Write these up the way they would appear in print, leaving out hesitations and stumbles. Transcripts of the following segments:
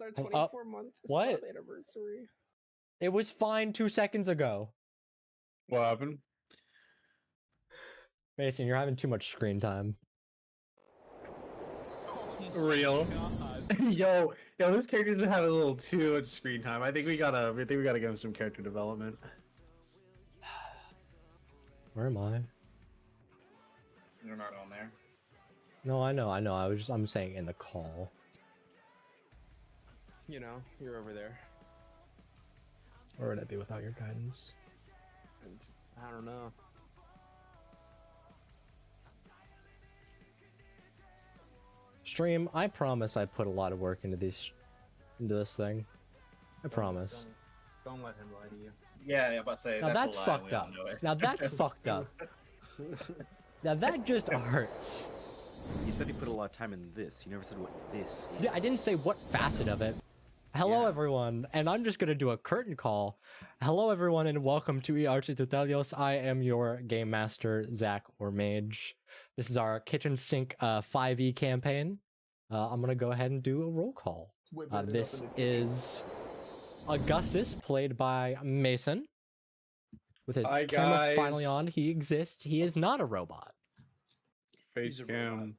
It's our 24-month what? sub anniversary. It was fine 2 seconds ago. What happened? Mason, you're having too much screen time. Real. yo, this character just had a little too much screen time. I think we gotta give him some character development. Where am I? You're not on there. No, I know. I'm saying in the call. You know, you're over there. Where would I be without your guidance? I don't know. Stream, I promise I put a lot of work into this thing. I promise. Don't let him lie to you. Yeah, I'm about to say. Now that's a lie, fucked we all up. know it. Now that's fucked up. Now that just hurts. You said he put a lot of time in this. You never said what this is. Yeah, I didn't say what facet of it. Hello, Yeah. everyone, and I'm just gonna do a curtain call. Hello, everyone, and welcome to archí télous. I am your game master, Zach or Mage. This is our kitchen sink 5e campaign. I'm gonna go ahead and do a roll call. This is Augustus, played by Mason. With his Hi, camera guys. finally on, he exists. He is not a robot. Face a cam.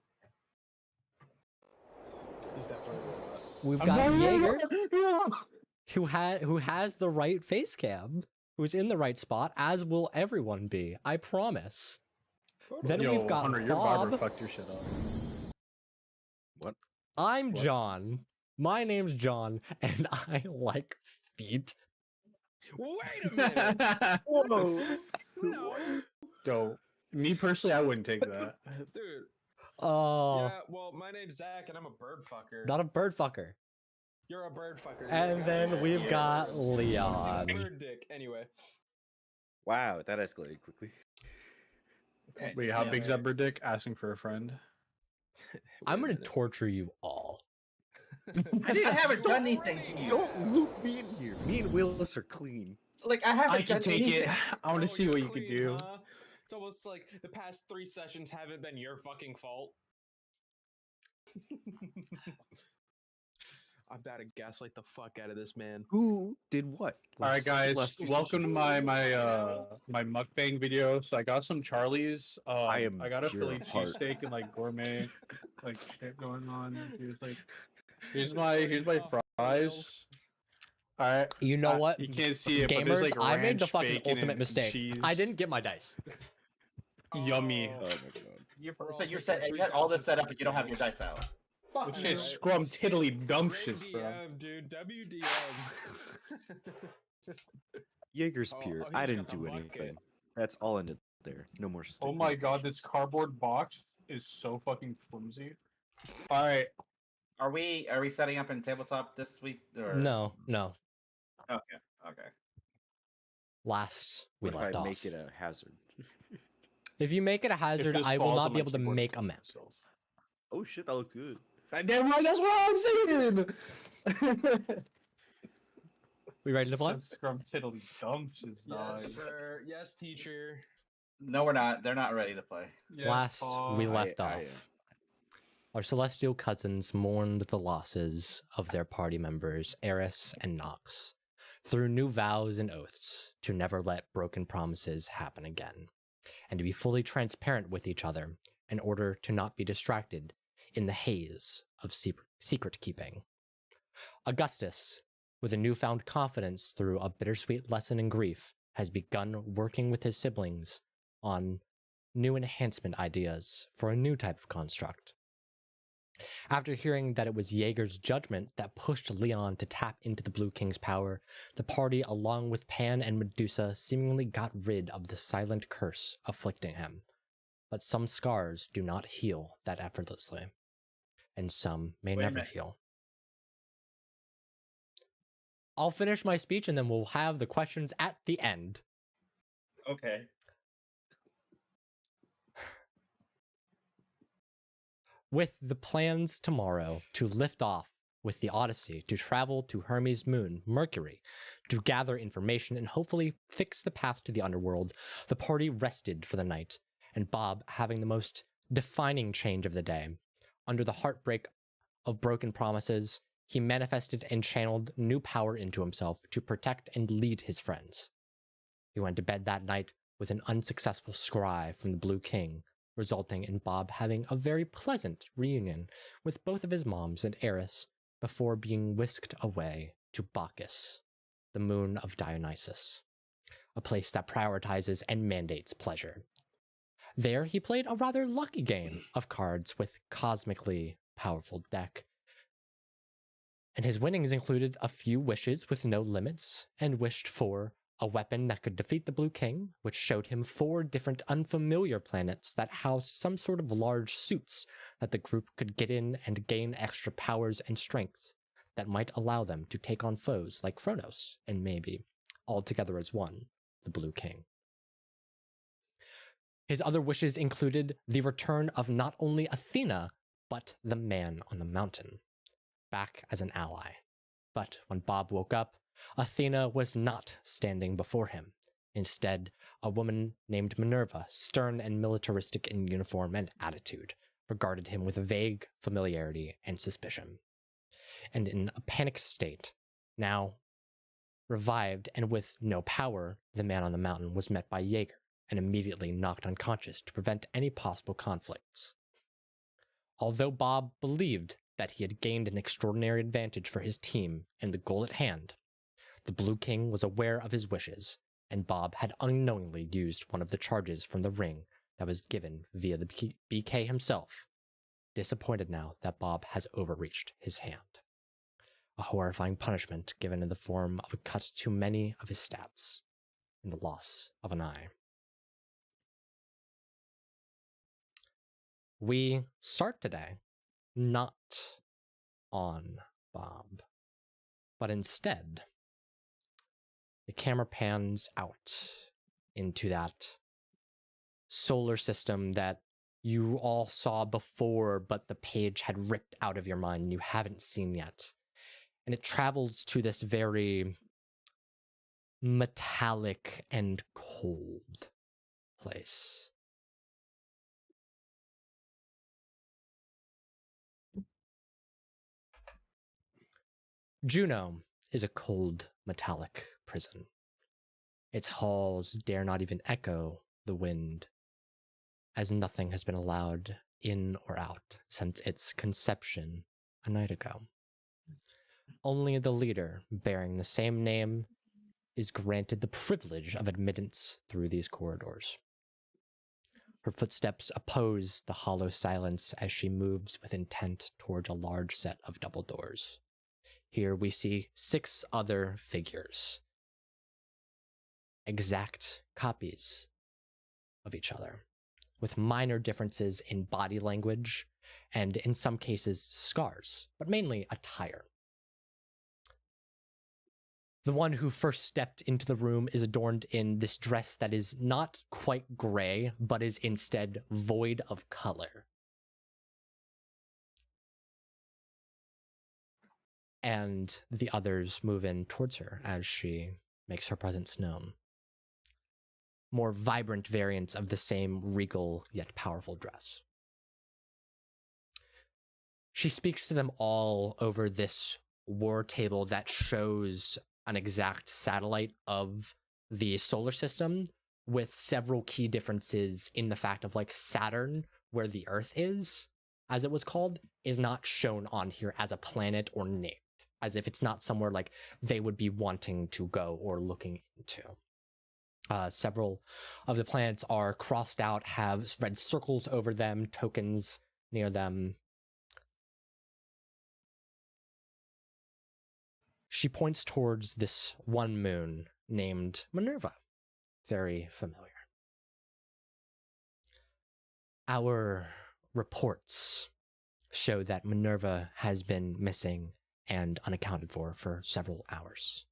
He's definitely a robot. We've got Jaeger, who has the right face cam, who's in the right spot, as will everyone be. I promise. Then Yo, we've got Hunter, your barber Bob. fucked your shit up. What? I'm What? John. My name's John, and I like feet. Wait a minute! Whoa! No! Yo, me personally, I wouldn't take that. Dude. Oh, Yeah, well, my name's Zach, and I'm a bird fucker. not a bird fucker. You're a bird fucker. And then we've got Leon. Bird dick. Anyway. Wow, that escalated quickly. Okay. Wait, how Yeah, big's that bird dick? Asking for a friend. I'm gonna torture you all. I haven't done anything to you. Don't loop me in here. Me and Willis are clean. Like I haven't I can done take anything. it. I want to Oh, see you're what you could clean, do. huh? It's almost like the past 3 sessions haven't been your fucking fault. I'm about to gaslight the fuck out of this man. Who did what? All right, guys. last few Welcome to sessions? my mukbang video. So I got some Charlie's. I got a pure Philly of heart. cheesesteak and like gourmet like shit going on. Here's my fries. All right. You know what? You can't see it, but there's Gamers, like I made the ranch, fucking bacon, ultimate and mistake. cheese. I didn't get my dice. Yummy. Oh my god. So you had all this set up, but you don't have your dice out. This shit scrum tiddly Great dumptious, bro. DM, dude. WDM. Jaeger's Oh, pure. oh, he's I got didn't the do bucket. anything. That's all ended there. No more stuff. Oh my god, this cardboard box is so fucking flimsy. All right. Are we setting up in tabletop this week? Or... No. Okay. Last we What if left I off. make it a hazard? If you make it a If hazard, this I will falls not on be my able to keyboard, make a kill map. myself. Oh shit, that looked good. Damn right, that's what I'm saying. We ready to play? So scrum tiddly dumptious, dog. Yes, sir. Yes, teacher. No, we're not. They're not ready to play. Yes, Last Paul. we left I off, am. our celestial cousins mourned the losses of their party members, Eris and Nox, through new vows and oaths to never let broken promises happen again, and to be fully transparent with each other in order to not be distracted in the haze of secret keeping. Augustus, with a newfound confidence through a bittersweet lesson in grief, has begun working with his siblings on new enhancement ideas for a new type of construct. After hearing that it was Jaeger's judgment that pushed Leon to tap into the Blue King's power, the party, along with Pan and Medusa, seemingly got rid of the silent curse afflicting him. But some scars do not heal that effortlessly, and some may Wait a never minute. heal. I'll finish my speech and then we'll have the questions at the end. Okay. With the plans tomorrow to lift off with the Odyssey to travel to Hermes' moon, Mercury, to gather information and hopefully fix the path to the underworld, the party rested for the night, and Bob having the most defining change of the day. Under the heartbreak of broken promises, he manifested and channeled new power into himself to protect and lead his friends. He went to bed that night with an unsuccessful scry from the Blue King, resulting in Bob having a very pleasant reunion with both of his moms and Eris before being whisked away to Bacchus, the moon of Dionysus, a place that prioritizes and mandates pleasure. There, he played a rather lucky game of cards with cosmically powerful deck, and his winnings included a few wishes with no limits, and wished for a weapon that could defeat the Blue King, which showed him 4 different unfamiliar planets that housed some sort of large suits that the group could get in and gain extra powers and strength that might allow them to take on foes like Chronos and maybe, all together as one, the Blue King. His other wishes included the return of not only Athena, but the Man on the Mountain, back as an ally. But when Bob woke up, Athena was not standing before him. Instead, a woman named Minerva, stern and militaristic in uniform and attitude, regarded him with vague familiarity and suspicion. And in a panicked state, now revived and with no power, the Man on the Mountain was met by Jaeger and immediately knocked unconscious to prevent any possible conflicts. Although Bob believed that he had gained an extraordinary advantage for his team and the goal at hand, the Blue King was aware of his wishes, and Bob had unknowingly used one of the charges from the ring that was given via the BK himself, disappointed now that Bob has overreached his hand. A horrifying punishment given in the form of a cut to many of his stats and the loss of an eye. We start today not on Bob, but instead the camera pans out into that solar system that you all saw before, but the page had ripped out of your mind and you haven't seen yet. And it travels to this very metallic and cold place. Juno is a cold, metallic prison. Its halls dare not even echo the wind, as nothing has been allowed in or out since its conception a night ago. Only the leader, bearing the same name, is granted the privilege of admittance through these corridors. Her footsteps oppose the hollow silence as she moves with intent towards a large set of double doors. Here we see 6 other figures, exact copies of each other, with minor differences in body language and, in some cases, scars, but mainly attire. The one who first stepped into the room is adorned in this dress that is not quite gray, but is instead void of color. And the others move in towards her as she makes her presence known. More vibrant variants of the same regal yet powerful dress. She speaks to them all over this war table that shows an exact satellite of the solar system, with several key differences in the fact of, like, Saturn, where the Earth is, as it was called, is not shown on here as a planet or named, as if it's not somewhere like they would be wanting to go or looking into. Several of the planets are crossed out, have red circles over them, tokens near them. She points towards this one moon named Minerva. Very familiar. Our reports show that Minerva has been missing and unaccounted for several hours.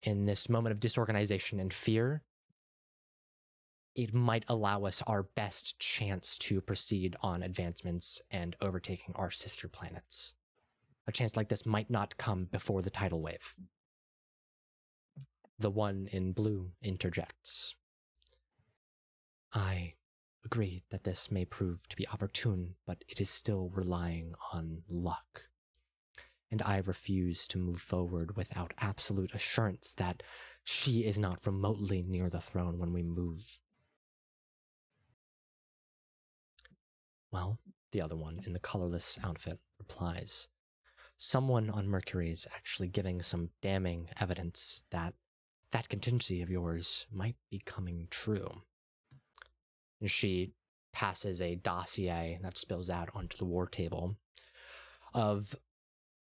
In this moment of disorganization and fear, it might allow us our best chance to proceed on advancements and overtaking our sister planets. A chance like this might not come before the tidal wave. The one in blue interjects. I agree that this may prove to be opportune, but it is still relying on luck. and I refuse to move forward without absolute assurance that she is not remotely near the throne when we move. Well, the other one in the colorless outfit replies, someone on Mercury is actually giving some damning evidence that that contingency of yours might be coming true. And she passes a dossier that spills out onto the war table of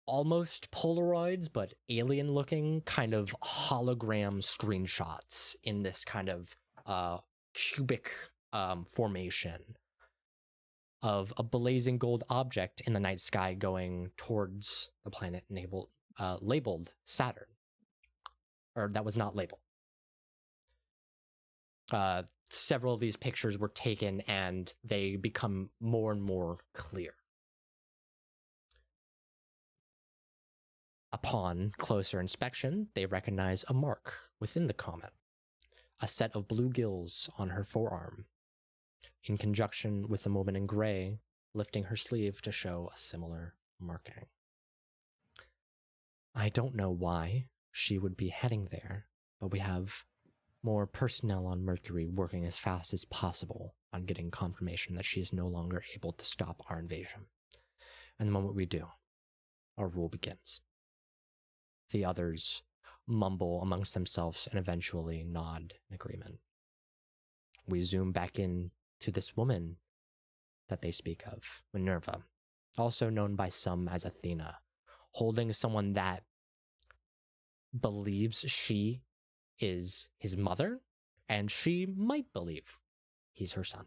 almost Polaroids, but alien-looking kind of hologram screenshots in this kind of cubic formation of a blazing gold object in the night sky going towards the planet labeled Saturn. Or that was not labeled. Several of these pictures were taken and they become more and more clear. Upon closer inspection, they recognize a mark within the comet, a set of blue gills on her forearm, in conjunction with the woman in gray lifting her sleeve to show a similar marking. I don't know why she would be heading there, but we have more personnel on Mercury working as fast as possible on getting confirmation that she is no longer able to stop our invasion. And the moment we do, our rule begins. The others mumble amongst themselves and eventually nod in agreement. We zoom back in to this woman that they speak of, Minerva, also known by some as Athena, holding someone that believes she is his mother, and she might believe he's her son.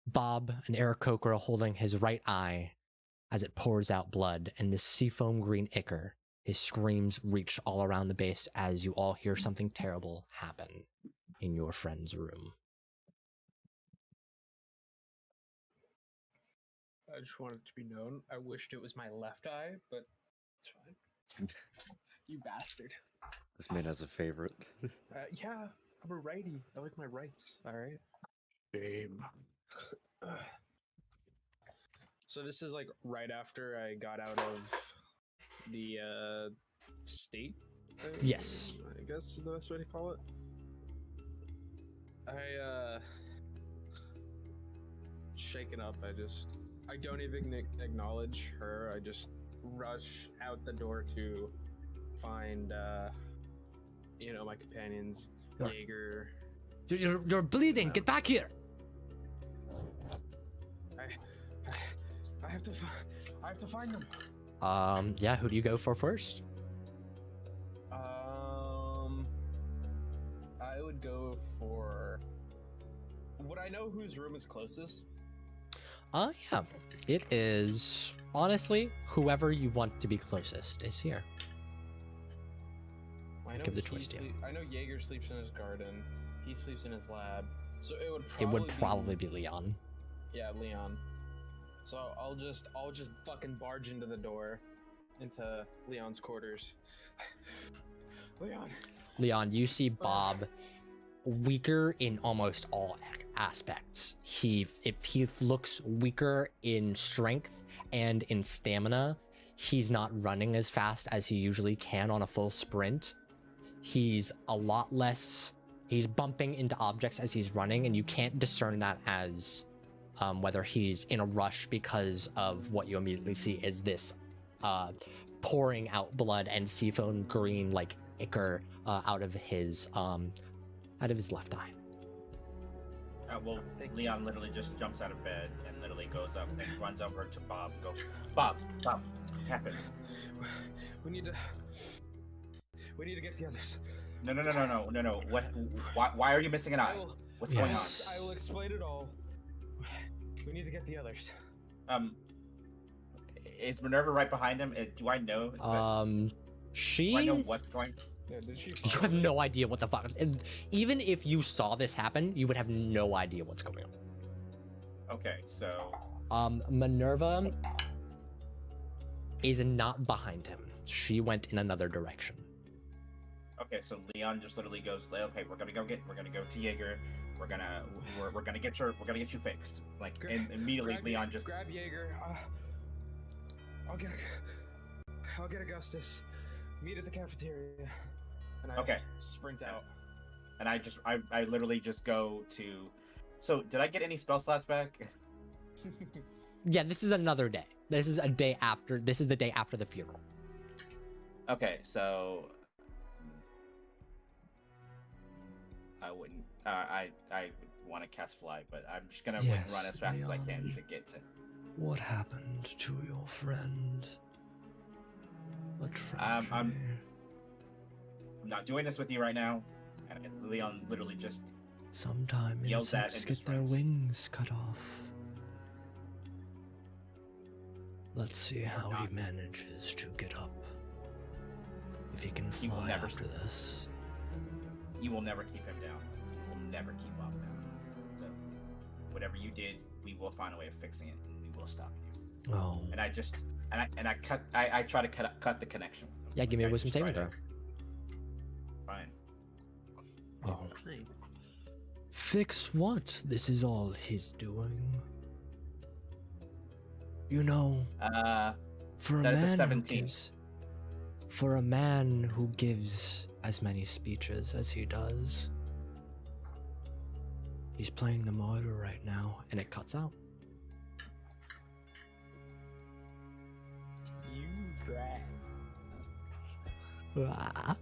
Bob and Aarakocra holding his right eye as it pours out blood, and this seafoam green ichor, his screams reach all around the base as you all hear something terrible happen in your friend's room. I just want it to be known. I wished it was my left eye, but it's fine. You bastard. This man has a favorite. Yeah, I'm a righty. I like my rights. All right. Shame. So this is like right after I got out of the state. Yes. I guess is the best way to call it. Shaken up. I don't even acknowledge her. I just rush out the door to find, my companions, Jaeger. You're bleeding. Get back here. I have to find them. Yeah, who do you go for first? I would go for. Would I know whose room is closest? Yeah. It is, honestly, whoever you want to be closest is here. I know Give the choice to you. I know Jaeger sleeps in his garden. He sleeps in his lab. So it would probably be Leon. Yeah, Leon. So I'll just fucking barge into the door, into Leon's quarters. Leon, you see Bob weaker in almost all aspects. If he looks weaker in strength and in stamina, he's not running as fast as he usually can on a full sprint. He's a lot less. He's bumping into objects as he's running, and you can't discern that as whether he's in a rush because of what you immediately see is this pouring out blood and seafoam green like ichor out of his left eye. Well, Leon literally just jumps out of bed and literally goes up and runs over to Bob. Goes, Bob, tap it. We need to get the others. No. Why are you missing an eye? What's going on? I will explain it all. We need to get the others. Is Minerva right behind him? Do I know? Do I know what's going? Yeah, did she? You have no idea what the fuck. And even if you saw this happen, you would have no idea what's going on. Okay, so. Minerva is not behind him. She went in another direction. Okay, so Leon just literally goes, okay, we're gonna go to Jaeger. We're gonna get you fixed. Like, and immediately Leon just grab Jaeger. I'll get Augustus. Meet at the cafeteria. And I Okay. sprint out. And I literally just go to. So did I get any spell slots back? Yeah, this is another day. This is a day after. This is the day after the funeral. Okay, so I wouldn't. I want to cast fly, but I'm just gonna Yes, run as fast as I can Leon. to get to. What happened to your friend? A tragedy. I'm not doing this with you right now. And Leon literally just. Sometime yells that insects in get their distress. wings cut off. Let's see how he Not- manages to get up. If he can He will fly never after this. You will never keep him down. You will never keep up now. So, whatever you did, we will find a way of fixing it, and we will stop you. Oh. And I just I try to cut the connection. Yeah, give me a I wisdom just try saving to- throw. Fine. Oh. Fix what? This is all he's doing. You know, for a that is a man who 17. gives, for a man who gives as many speeches as he does, he's playing the martyr right now, and it cuts out. You drag. Ah.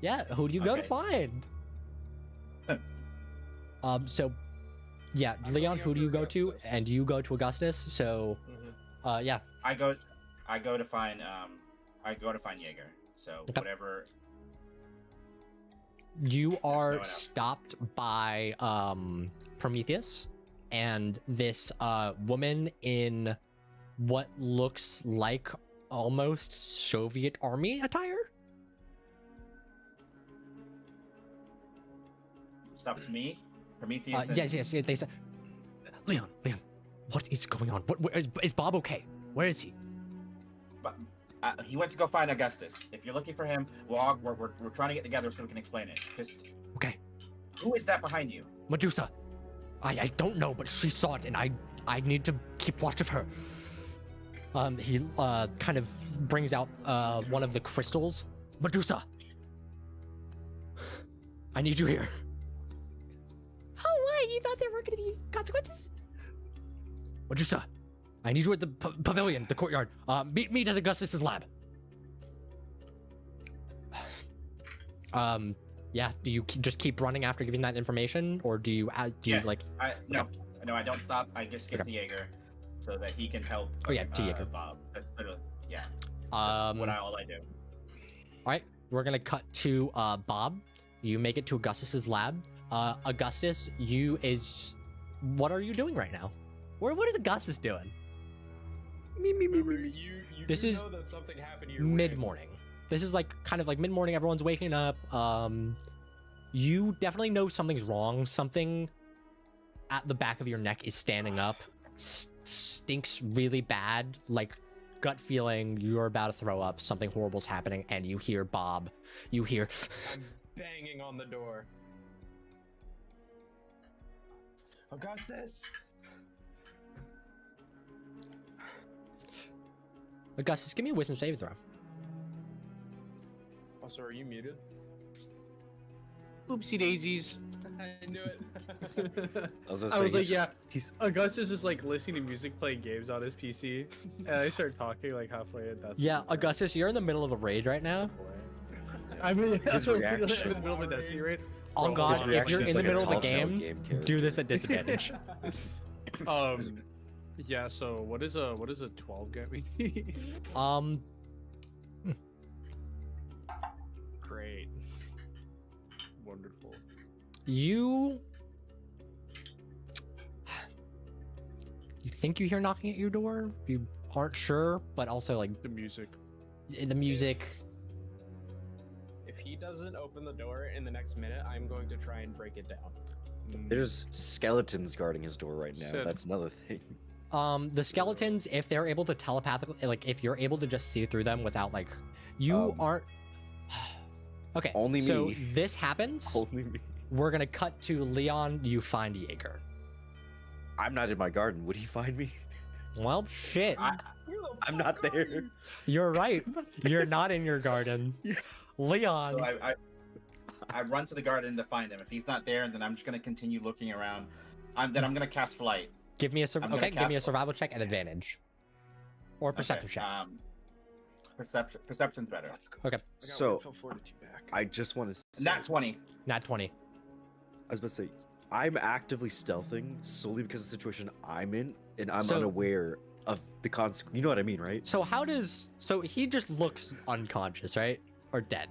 Yeah, who do you go to Okay. find? So, yeah, I'm Leon, going who do after you go to? Augustus. And you go to Augustus. So, yeah, I go to find Jaeger. So Okay. whatever. you are no one else. stopped by Prometheus and this woman in what looks like almost Soviet army attire. Stop to me, Prometheus. and- Yes. They said, Leon, what is going on? Where is Bob okay? Where is he? But, he went to go find Augustus. If you're looking for him, we're trying to get together so we can explain it. Just Okay, who is that behind you? Medusa. I don't know, but she saw it, and I need to keep watch of her. He kind of brings out one of the crystals. Medusa, I need you here. Oh, what? You thought there were going to be consequences? Medusa, I need you at the pavilion, the courtyard. Meet me at Augustus's lab. Yeah. Do you just keep running after giving that information, or do you Yes. like? No, I don't stop. I just get Okay. the Jaeger so that he can help. Oh, yeah, to Jaeger. Bob. That's literally That's all I do. All right, we're gonna cut to Bob. You make it to Augustus's lab. Augustus, what are you doing right now? What is Augustus doing? You This do is know that something happened to your wing. Mid-morning. This is like kind of like mid-morning. Everyone's waking up. You definitely know something's wrong. Something at the back of your neck is standing up. Stinks really bad. Like gut feeling. You're about to throw up. Something horrible's happening, and you hear Bob. You hear. I'm banging on the door. Augustus! Augustus, give me a wisdom saving throw. Also, are you muted? Oopsie daisies. I knew it. I was, gonna I say, was like, he's yeah. just- he's Augustus is like listening to music, playing games on his PC, and I start talking like halfway. And that's Yeah, Augustus, you're in the middle of a raid right now. I mean, that's what I'm reaction. in the middle of a Destiny raid. On Bro, God, his if reaction you're is in the like a middle of a Telltale game, game do character. this at disadvantage. Yeah. So what is a 12 get me? um, Great. Wonderful. you think you hear knocking at your door. You aren't sure, but also like The music. the music. If he doesn't open the door in the next minute, I'm going to try and break it down. There's skeletons guarding his door right now. Shit. That's another thing. The skeletons, if they're able to telepathically, like if you're able to just see through them without like, you aren't. Okay. Only So me. this happens. Only me. We're gonna cut to Leon. You find Jaeger. I'm not in my garden. Would he find me? Well, shit. I'm not there. You're right. You're not in your garden. Leon. So I run to the garden to find him. If he's not there, then I'm just gonna continue looking around. Then I'm gonna cast flight. Give me a I'm gonna give me a cast- survival check at advantage. Or perception check. Perception's better. Let's go. Okay. I got So, Windfall Fortitude back. I just want to say, Nat 20. Nat 20. I was about to say, I'm actively stealthing solely because of the situation I'm in, and I'm So- unaware of the consequence. You know what I mean, right? So he just looks unconscious, right? Or dead.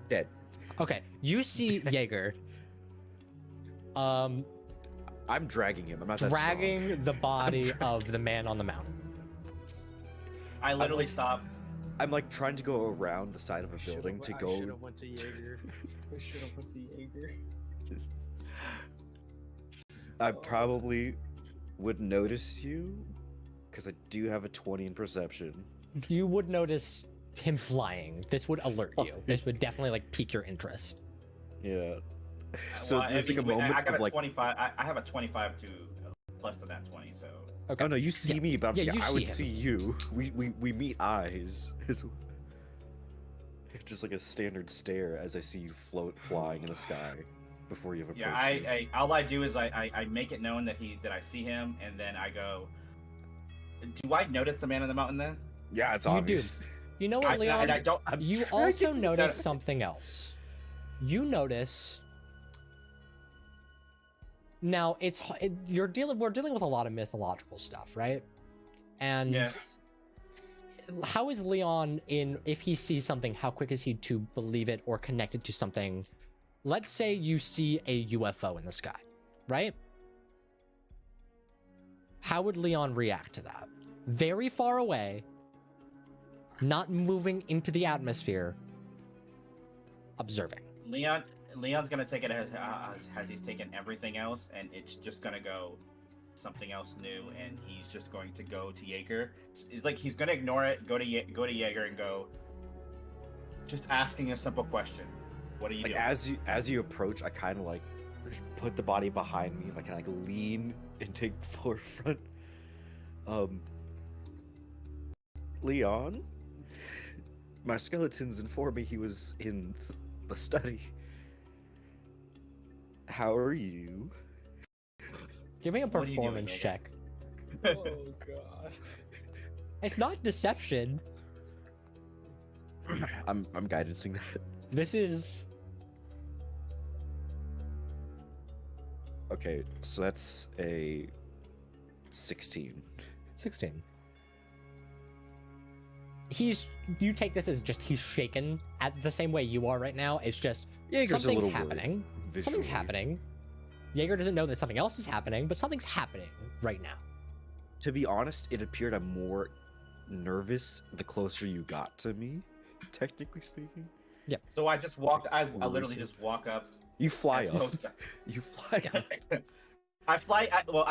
Dead. Okay. You see Jaeger I'm dragging him. I'm not that strong. dragging the body of the man on the mountain. I literally stop. I'm like trying to go around the side of a building to I go. should have went to Jaeger. I should have went to Jaeger. I probably would notice you because I do have a 20 in perception. You would notice him flying. This would alert you. This would definitely like pique your interest. Yeah. So Well, there's like a moment I got of a like, 25. I have a 25 to plus than that 20. So Okay. oh no, you see Yeah. me, but I'm Yeah, saying you I would see see you. We meet eyes. It's just like a standard stare as I see you float flying in the sky before you've approached yeah, me. all I do is I make it known that I see him, and then I go. Do I notice the man on the mountain then? Yeah, it's You do. obvious. You know what, Leon? And I don't. I'm You trying also to- notice something else. You notice. Now we're dealing with a lot of mythological stuff, right? And Yeah. how is Leon if he sees something, how quick is he to believe it or connect it to something? Let's say you see a UFO in the sky, right? How would Leon react to that? Very far away, not moving into the atmosphere, observing. Leon's gonna take it as he's taken everything else, and it's just gonna go something else new, and he's just going to go to Jaeger. It's like he's gonna ignore it, go to Jaeger, and go. Just asking a simple question. What are you Like doing? as you approach, I kind of like put the body behind me, like, and I lean and take forefront. Leon, my skeletons informed me he was in the study. How are you? Give me a What are you doing, performance Jaeger? check. Oh god. It's not deception. I'm guidancing that. This is Okay, so that's a 16. 16. You take this as just he's shaken at the same way you are right now. It's just Jaeger's a something's little worried, happening. Something's visually. happening. Jaeger doesn't know that something else is happening, but something's happening right now. To be honest, it appeared I'm more nervous the closer you got to me, technically speaking. So I just walked. I Release literally it. just walk up. You fly as up. close to- You fly up. I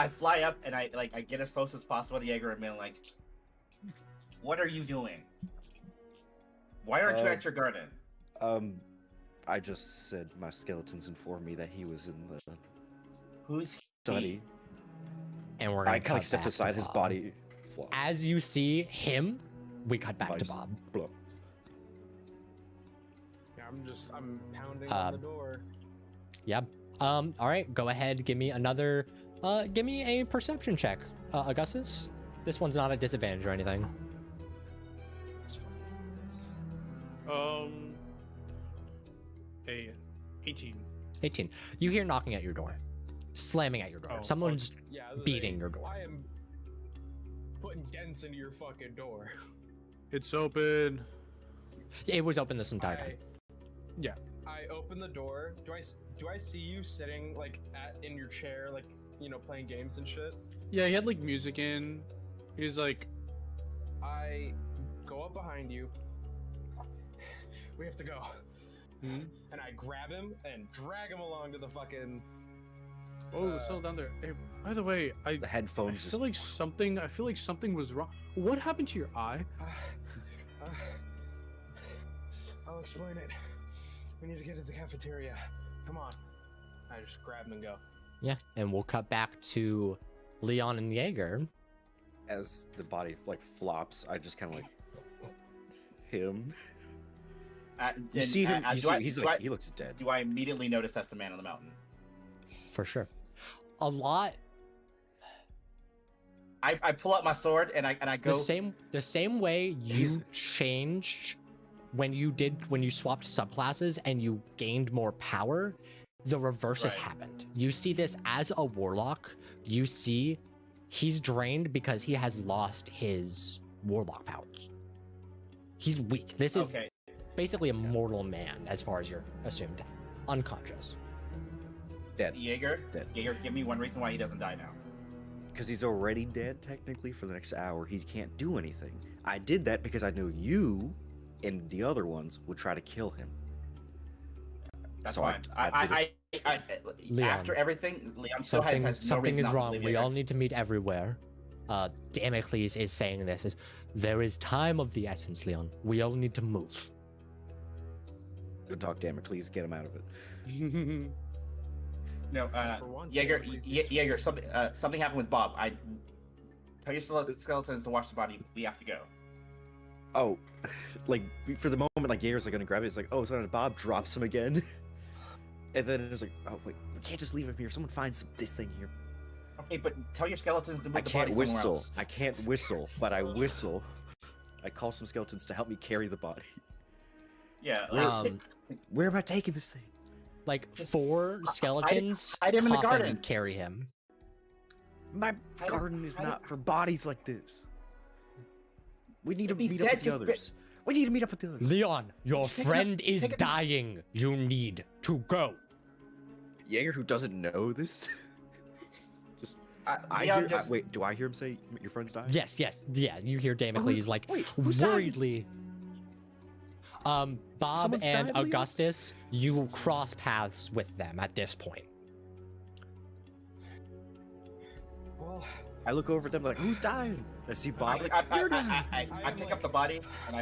fly up and I get as close as possible to Jaeger and be like, "What are you doing? Why aren't you at your garden?" I just said my skeletons informed me that he was in the Who's study. And we're gonna I kind of cut stepped back to aside his Bob. body. Fly. As you see him, we cut back to Just Bob. blow. Yeah, I'm pounding on the door. Yeah. All right. Go ahead. Give me another. Give me a perception check, Augustus. This one's not a disadvantage or anything. A 18. 18. You hear knocking at your door, slamming at your door. Oh, Someone's Yeah, I was beating saying, your door. I am putting dents into your fucking door. It's open. It was open this entire time. I open the door. Do I see you sitting like in your chair, like playing games and shit? Yeah, he had like music in. He's like, I go up behind you. We have to go. hmm? And I grab him and drag him along to the fucking. Oh, settle down there. Hey, by the way, I The headphones feel like something was wrong. What happened to your eye? I'll explain it. We need to get to the cafeteria. Come on. I just grab him and go. Yeah, and we'll cut back to Leon and Jaeger. As the body like flops, I just kind of like him. You see him? He looks dead. Do I immediately notice that's the man on the mountain? For sure. A lot. I pull out my sword and I go The same way you changed when you swapped subclasses and you gained more power, the reverse has happened. You see this as a warlock. You see he's drained because he has lost his warlock powers. He's weak. This is basically a mortal man as far as you're assumed. Unconscious. Dead. Jaeger, Dead. Jaeger, give me one reason why he doesn't die now. Because he's already dead, technically, for the next hour. He can't do anything. I did that because I knew you and the other ones would try to kill him. That's So fine. Leon, after everything, Leon still has no something reason is not to wrong. believe We Jaeger. all need to meet everywhere. Damocles is saying this is there is time of the essence, Leon. We all need to move. Good talk, damn it. Please get him out of it. No, For once, Jaeger, Damocles is- Jaeger, something happened with Bob. Tell your skeletons to watch the body. We have to go. Oh, like, for the moment, like, Jaeger's like gonna grab it. It's like, oh, so Bob drops him again. And then it's like, oh, wait, we can't just leave him here. Someone finds this thing here. Okay, but tell your skeletons to move I the can't body somewhere whistle. else. I can't whistle, but I whistle. I call some skeletons to help me carry the body. Yeah. Where am I taking this thing? Like 4 skeletons hide him in the cough and garden. carry him. My Hide- garden is hide- not for bodies like this. We need to If he's meet up dead, with the just others. We need to meet up with the others. Leon, your Take it friend up- is take it- dying. You need to go. Jaeger, who doesn't know this. Leon just, Wait, do I hear him say your friend's dying? Yes, yeah. You hear Damocles like wait, who's dying? worriedly. Bob Someone's and died, Leon? Augustus, you cross paths with them at this point. Well, I look over at them like, who's dying? I see Bob. Like, I you're dying. pick up the body and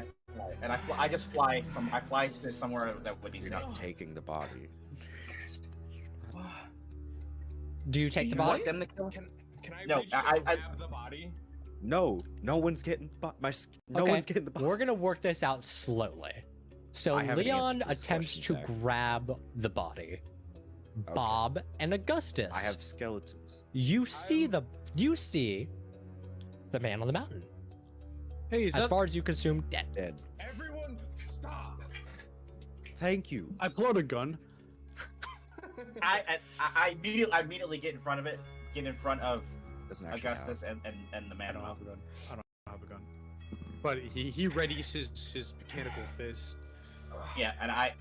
I just fly. I fly to somewhere that would be You're safe. not taking the body. Do you take the You want body? them to kill? can I No, reach I- to grab the body? No one's getting no Okay, one's getting the body. We're gonna work this out slowly. So I have an Leon answer to this attempts to question, Zach. grab the body. Okay. Bob and Augustus. I have skeletons. You see the man on the mountain. Hey, is As that... far as you consume, dead. Dead. Everyone, stop! Thank you. I pull out a gun. I immediately get in front of it. Get in front of Doesn't actually Augustus and the I man. don't have a gun. I don't have a gun. But he readies his mechanical fist. Yeah, and I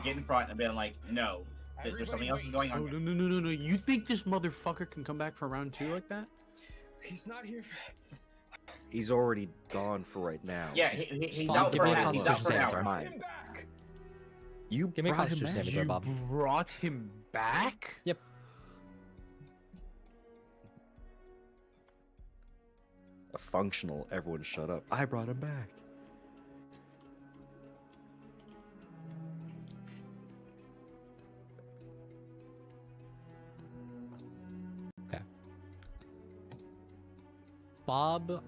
get in front and being like, no, there's something else is going Oh, on. here. no. You think this motherfucker can come back for round 2 like that? He's not here for... He's already gone for right now. Yeah, he's Bob, out give for me a an, he's out for an Constitution hour. saving Mine. him back! You Give me a brought him Constitution back. saving throw, You Bob. brought him back? Yep. A functional. Everyone shut up. I brought him back. Bob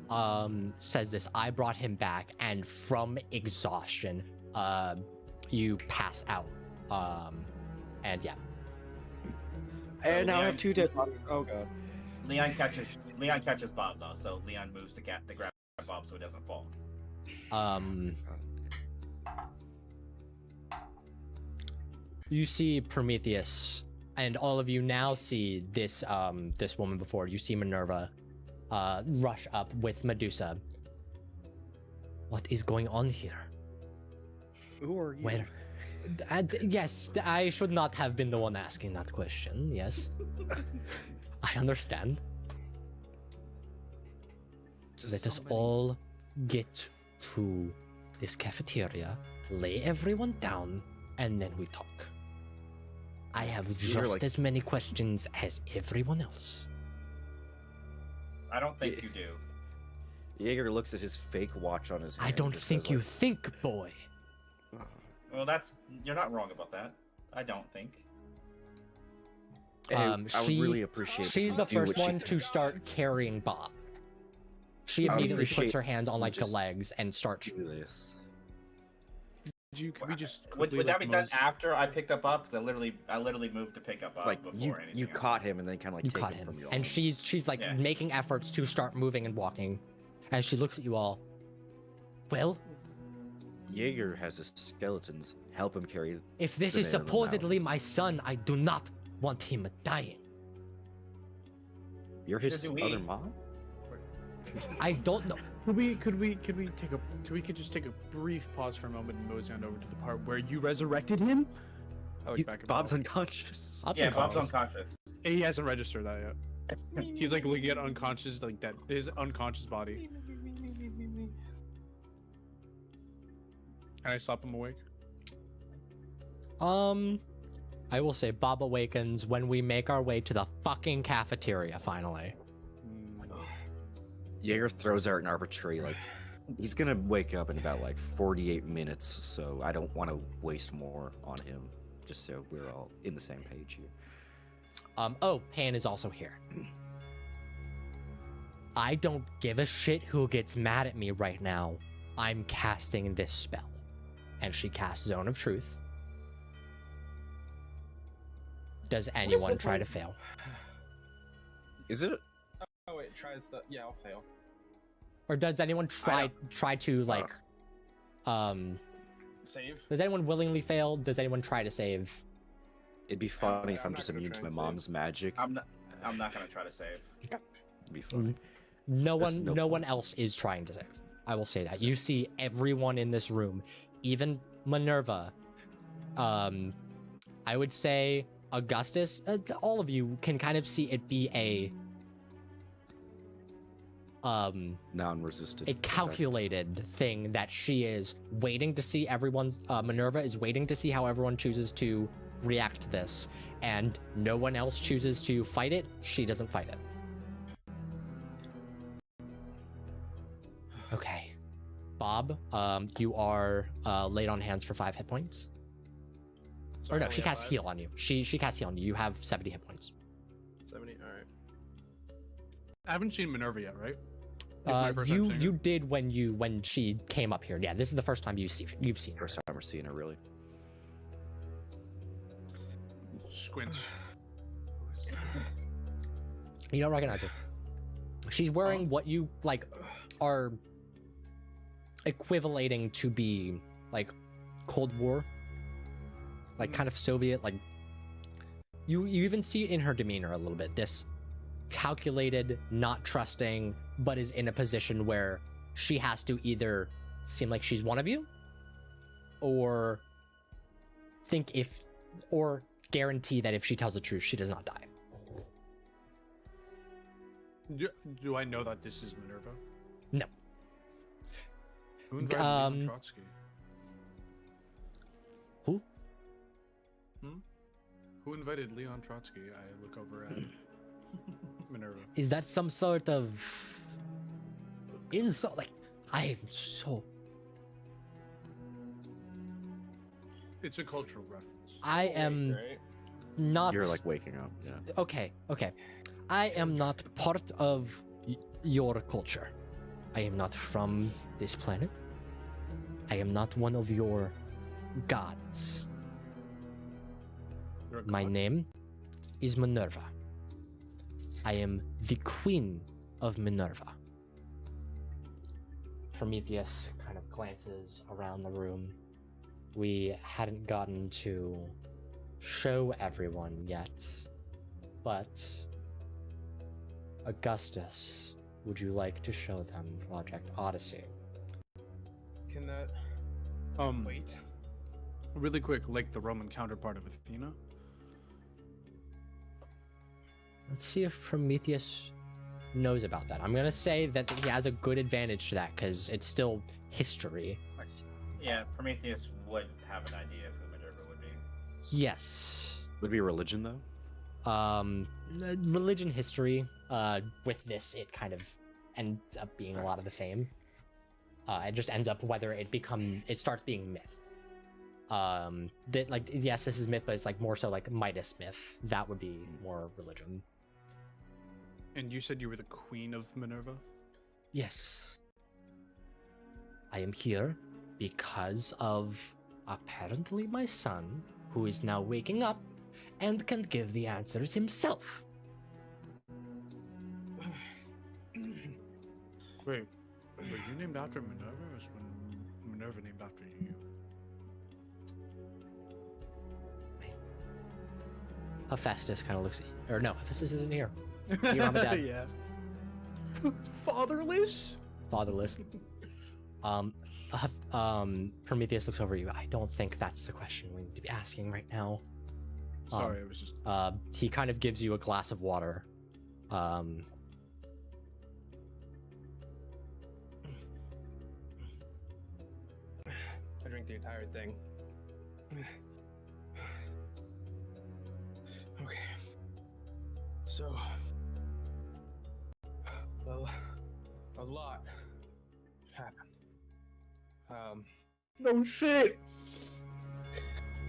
says this, I brought him back, and from exhaustion, you pass out. And yeah. And now I Leon- have 2 dead bodies. Oh god. Leon catches Bob though, so Leon moves to grab Bob so he doesn't fall. You see Prometheus, and all of you now see this this woman before. You see Minerva rush up with Medusa. What is going on here? Who are you? Where? Yes, I should not have been the one asking that question. Yes, I understand. Just Let so us many- all get to this cafeteria, lay everyone down, and then we talk. I have just like- as many questions as everyone else. I don't think Yeah. you do. Jaeger looks at his fake watch on his hand. I don't and think says, you like, think, boy. Well, you're not wrong about that. I don't think. Hey, I would really appreciate. if She's you the do first what she one to does. start carrying Bob. She I would immediately puts appreciate her hand on like the just legs and starts. Do this. Could we just Would quickly, that like, be done Mose- after I picked up? Because I literally moved to pick up Like before you anything else. caught him and then kind of like You take caught him him, from your and arms. she's like Yeah. making efforts to start moving and walking, as she looks at you all. Well, Jaeger has his skeletons. Help him carry. if this the is man in the supposedly my son, I do not want him dying. You're his Do we- other mom. I don't know. Could we just take a brief pause for a moment and mosey on over to the part where you resurrected him? I look back at Bob's Bob. unconscious. Yeah, Bob's unconscious. He hasn't registered that yet. He's like looking at unconscious, like that his unconscious body. Can I slap him awake? I will say Bob awakens when we make our way to the fucking cafeteria finally. Jaeger throws out an arbitrary like. He's gonna wake up in about like 48 minutes, so I don't want to waste more on him. Just so we're all in the same page here. Oh, Pan is also here. I don't give a shit who gets mad at me right now. I'm casting this spell. And she casts Zone of Truth. Does anyone try to fail? Is it? Oh wait, try this. Yeah, I'll fail. Or does anyone try to like Save. does anyone willingly fail? Does anyone try to save? It'd be funny yeah, if I'm I'm not just gonna immune try to my and mom's magic. I'm not gonna try to save. It'd be funny. No There's one no no point. one else is trying to save. I will say that. You see everyone in this room, even Minerva. I would say Augustus, all of you can kind of see it be a Non-resistant. a calculated thing that she is waiting to see everyone. Minerva is waiting to see how everyone chooses to react to this, and no one else chooses to fight it. She doesn't fight it. Okay, Bob, you are laid on hands for 5 hit points. Or no, she casts heal on you. She casts heal on you. You have 70 hit points. 70. All right. I haven't seen Minerva yet, right? This is my first time seeing You her. did when she came up here. Yeah, this is the first time you've seen her. First time we're seeing her, really. Squints. You don't recognize her. She's wearing what you like are equivalating to be like Cold War, like kind of Soviet. Like you even see it in her demeanor a little bit. This calculated, not trusting, but is in a position where she has to either seem like she's one of you, or guarantee that if she tells the truth, she does not die. Do I know that this is Minerva? No. Who invited Leon Trotsky? Who? Who invited Leon Trotsky? I look over at Minerva. Is that some sort of insult? Like, I am so. It's a cultural reference. I am Right? not. You're like waking up. Yeah. Okay. I am not part of your culture. I am not from this planet. I am not one of your gods. You're a My god. name is Minerva. I am the queen of Minerva. Prometheus kind of glances around the room. We hadn't gotten to show everyone yet, but Augustus, would you like to show them Project Odyssey? Can that Wait. Really quick, like the Roman counterpart of Athena. Let's see if Prometheus knows about that. I'm gonna say that he has a good advantage to that because it's still history. Yeah, Prometheus would have an idea of who Minerva would be. Yes. Would it be religion though? Religion, history. With this, it kind of ends up being a lot of the same. It just ends up whether it starts being myth. That like yes, this is myth, but it's like more so like Midas myth. That would be more religion. And you said you were the queen of Minerva? Yes. I am here because of apparently my son, who is now waking up and can give the answers himself. Wait, were you named after Minerva, or was Minerva named after you? Hephaestus kind of looks, or no, Hephaestus isn't here. Your mom and dad. Yeah. Fatherless? Fatherless. Prometheus looks over you. I don't think that's the question we need to be asking right now. Sorry, it was just. He kind of gives you a glass of water. I drink the entire thing. Okay. So, well, a lot happened. No shit!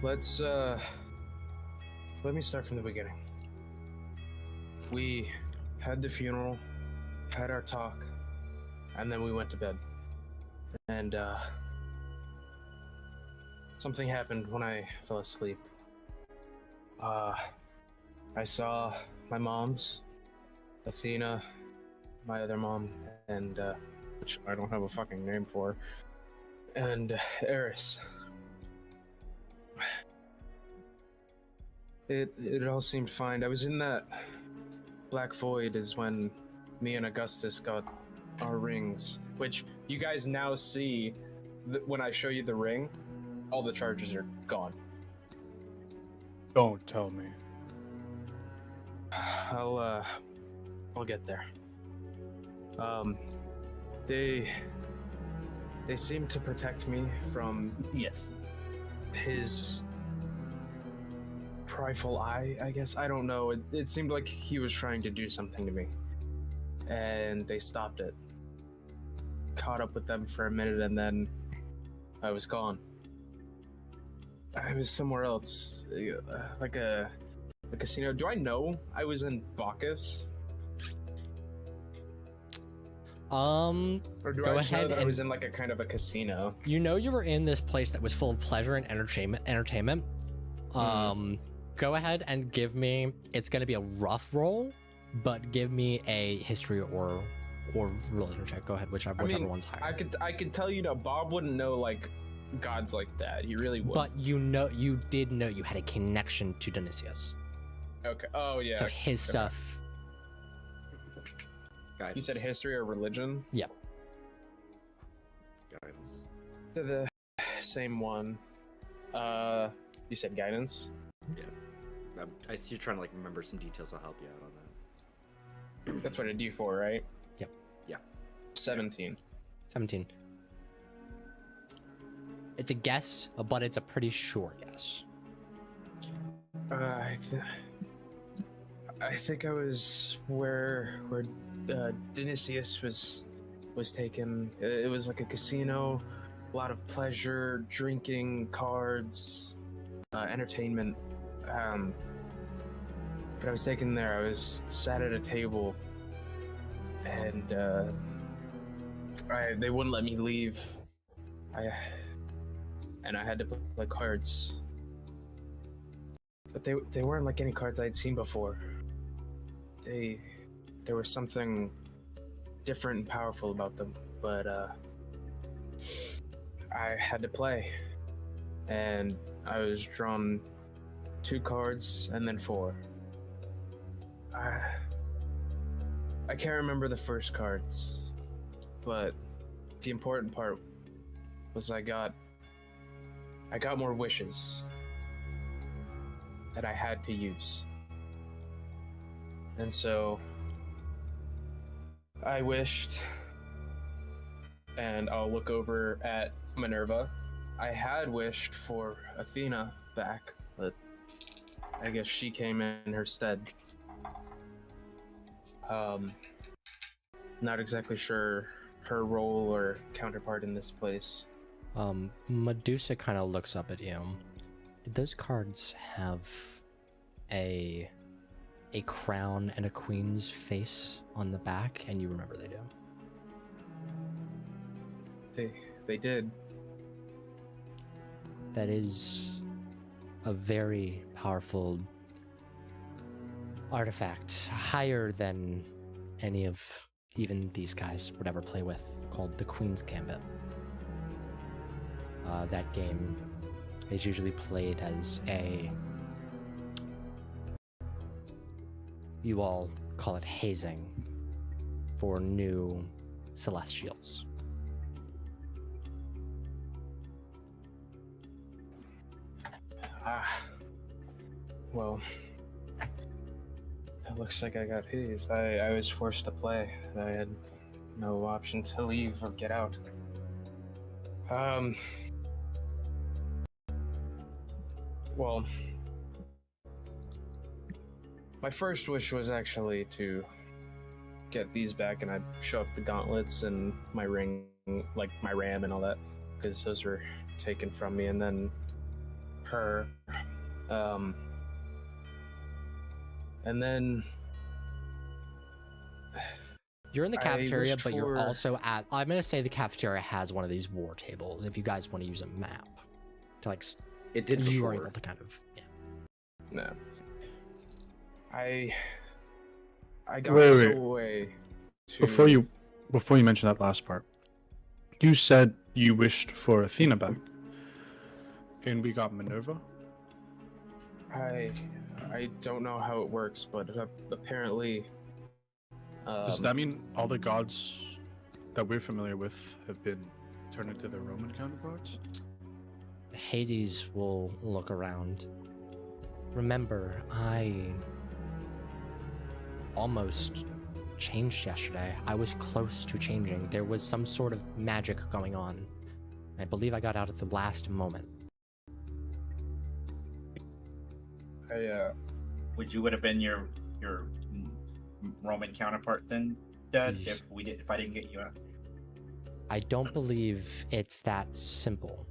Let me start from the beginning. We had the funeral, had our talk, and then we went to bed. And, something happened when I fell asleep. I saw my moms, Athena, my other mom, and, which I don't have a fucking name for, and Eris. It all seemed fine. I was in that black void is when me and Augustus got our rings, which you guys now see when I show you the ring, all the charges are gone. Don't tell me. I'll get there. They seem to protect me from Yes. his prideful eye, I guess. I don't know. It seemed like he was trying to do something to me. And they stopped it. Caught up with them for a minute and then I was gone. I was somewhere else. Like a casino. Do I know I was in Bacchus? Or do Go I just know ahead that I and- was in like a kind of a casino? You know you were in this place that was full of pleasure and entertainment. Go ahead and give me, it's going to be a rough roll, but give me a history or religion check. Go ahead, whichever one's higher. I could tell you that Bob wouldn't know like gods like that. He really would. But you did know you had a connection to Dionysius. Okay. Oh yeah. So his stuff. Guidance. You said history or religion? Yep. Guidance. They're the same one. You said guidance? I see you trying to like remember some details. I'll help you out on that. That's what a D4, right? Yep. Yeah. 17. 17. It's a guess, but it's a pretty sure guess. I think I was where Dionysius was taken. It was like a casino, a lot of pleasure, drinking, cards, entertainment. But I was taken there. I was sat at a table, and they wouldn't let me leave. I had to play cards. But they weren't like any cards I'd seen before. There was something different and powerful about them, but I had to play. And I was drawn 2 cards and then 4. I can't remember the first cards, but the important part was I got more wishes that I had to use. And so I wished, and I'll look over at Minerva. I had wished for Athena back, but I guess she came in her stead. Not exactly sure her role or counterpart in this place. Medusa kind of looks up at you. Did those cards have a crown and a queen's face on the back? And you remember they do. They did. That is a very powerful artifact, higher than any of even these guys would ever play with, called the Queen's Gambit. That game is usually played as a... You all call it hazing for new Celestials. Well, it looks like I got hazed. I was forced to play. I had no option to leave or get out. Well, my first wish was actually to get these back, and I'd show up the gauntlets and my ring, like my ram and all that, because those were taken from me, and then her, and then you're in the I cafeteria, wished but you're for- also at... I'm going to say the cafeteria has one of these war tables, if you guys want to use a map. To like... It did You before. are able to kind of... Yeah. no. I got Wait, us wait. away to Before you mention that last part, you said you wished for Athena back, and we got Minerva. I don't know how it works, but apparently. Does that mean all the gods that we're familiar with have been turned into their Roman counterparts? Hades will look around. Remember, I almost changed yesterday. I was close to changing. There was some sort of magic going on. I believe I got out at the last moment. Would you would have been your Roman counterpart then, Dad, if I didn't get you out? I don't believe it's that simple.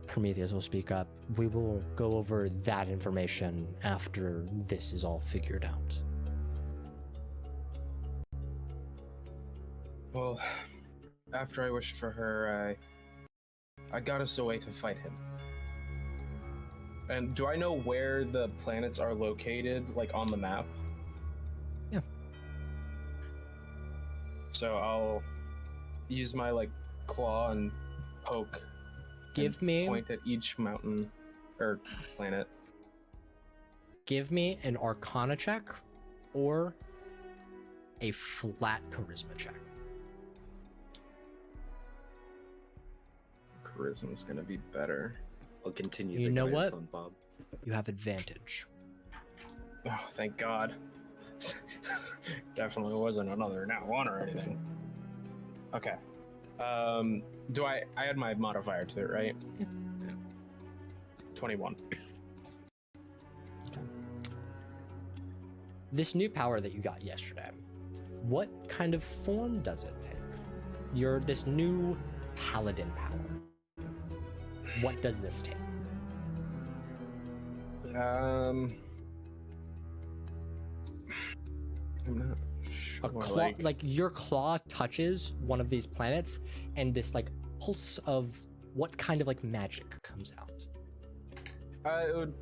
Prometheus will speak up. We will go over that information after this is all figured out. Well, after I wished for her, I got us away to fight him. And do I know where the planets are located, like on the map? Yeah. So I'll use my like claw and poke. Give and me point at each mountain or planet. an Arcana check or a flat Charisma check. Charisma's gonna be better. I'll continue. You the know guidance what? on Bob. You have advantage. Oh, thank God. Definitely wasn't another nat one or anything. Okay. Do I add my modifier to it, right? Yeah. 21. This new power that you got yesterday, what kind of form does it take? This new paladin power. What does this take? I'm not A sure. claw, like your claw touches one of these planets, and this like pulse of what kind of like magic comes out? It would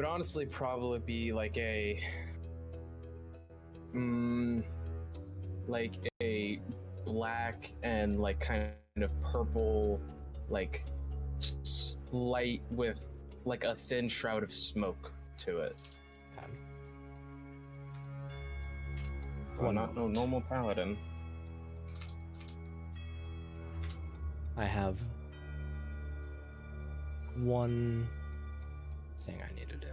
honestly probably be like a black and like kind of purple, like light with like a thin shroud of smoke to it. So not no normal paladin. I have one thing I need to do.